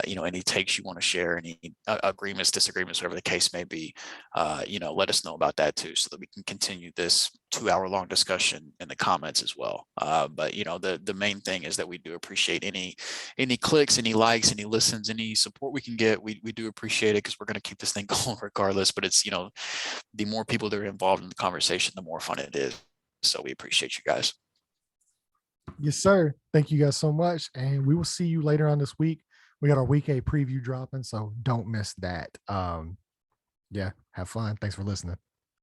any takes you want to share, any agreements, disagreements, whatever the case may be, let us know about that too, so that we can continue this 2-hour-long discussion in the comments as well. But the main thing is that we do appreciate any clicks, any likes, any listens, any support we can get. We do appreciate it, because we're going to keep this thing going regardless. But it's the more people that are involved in the conversation, the more fun it is. So we appreciate you guys. Yes, sir. Thank you guys so much, and we will see you later on this week. We got our week 8 preview dropping, so don't miss that. Yeah, have fun. Thanks for listening.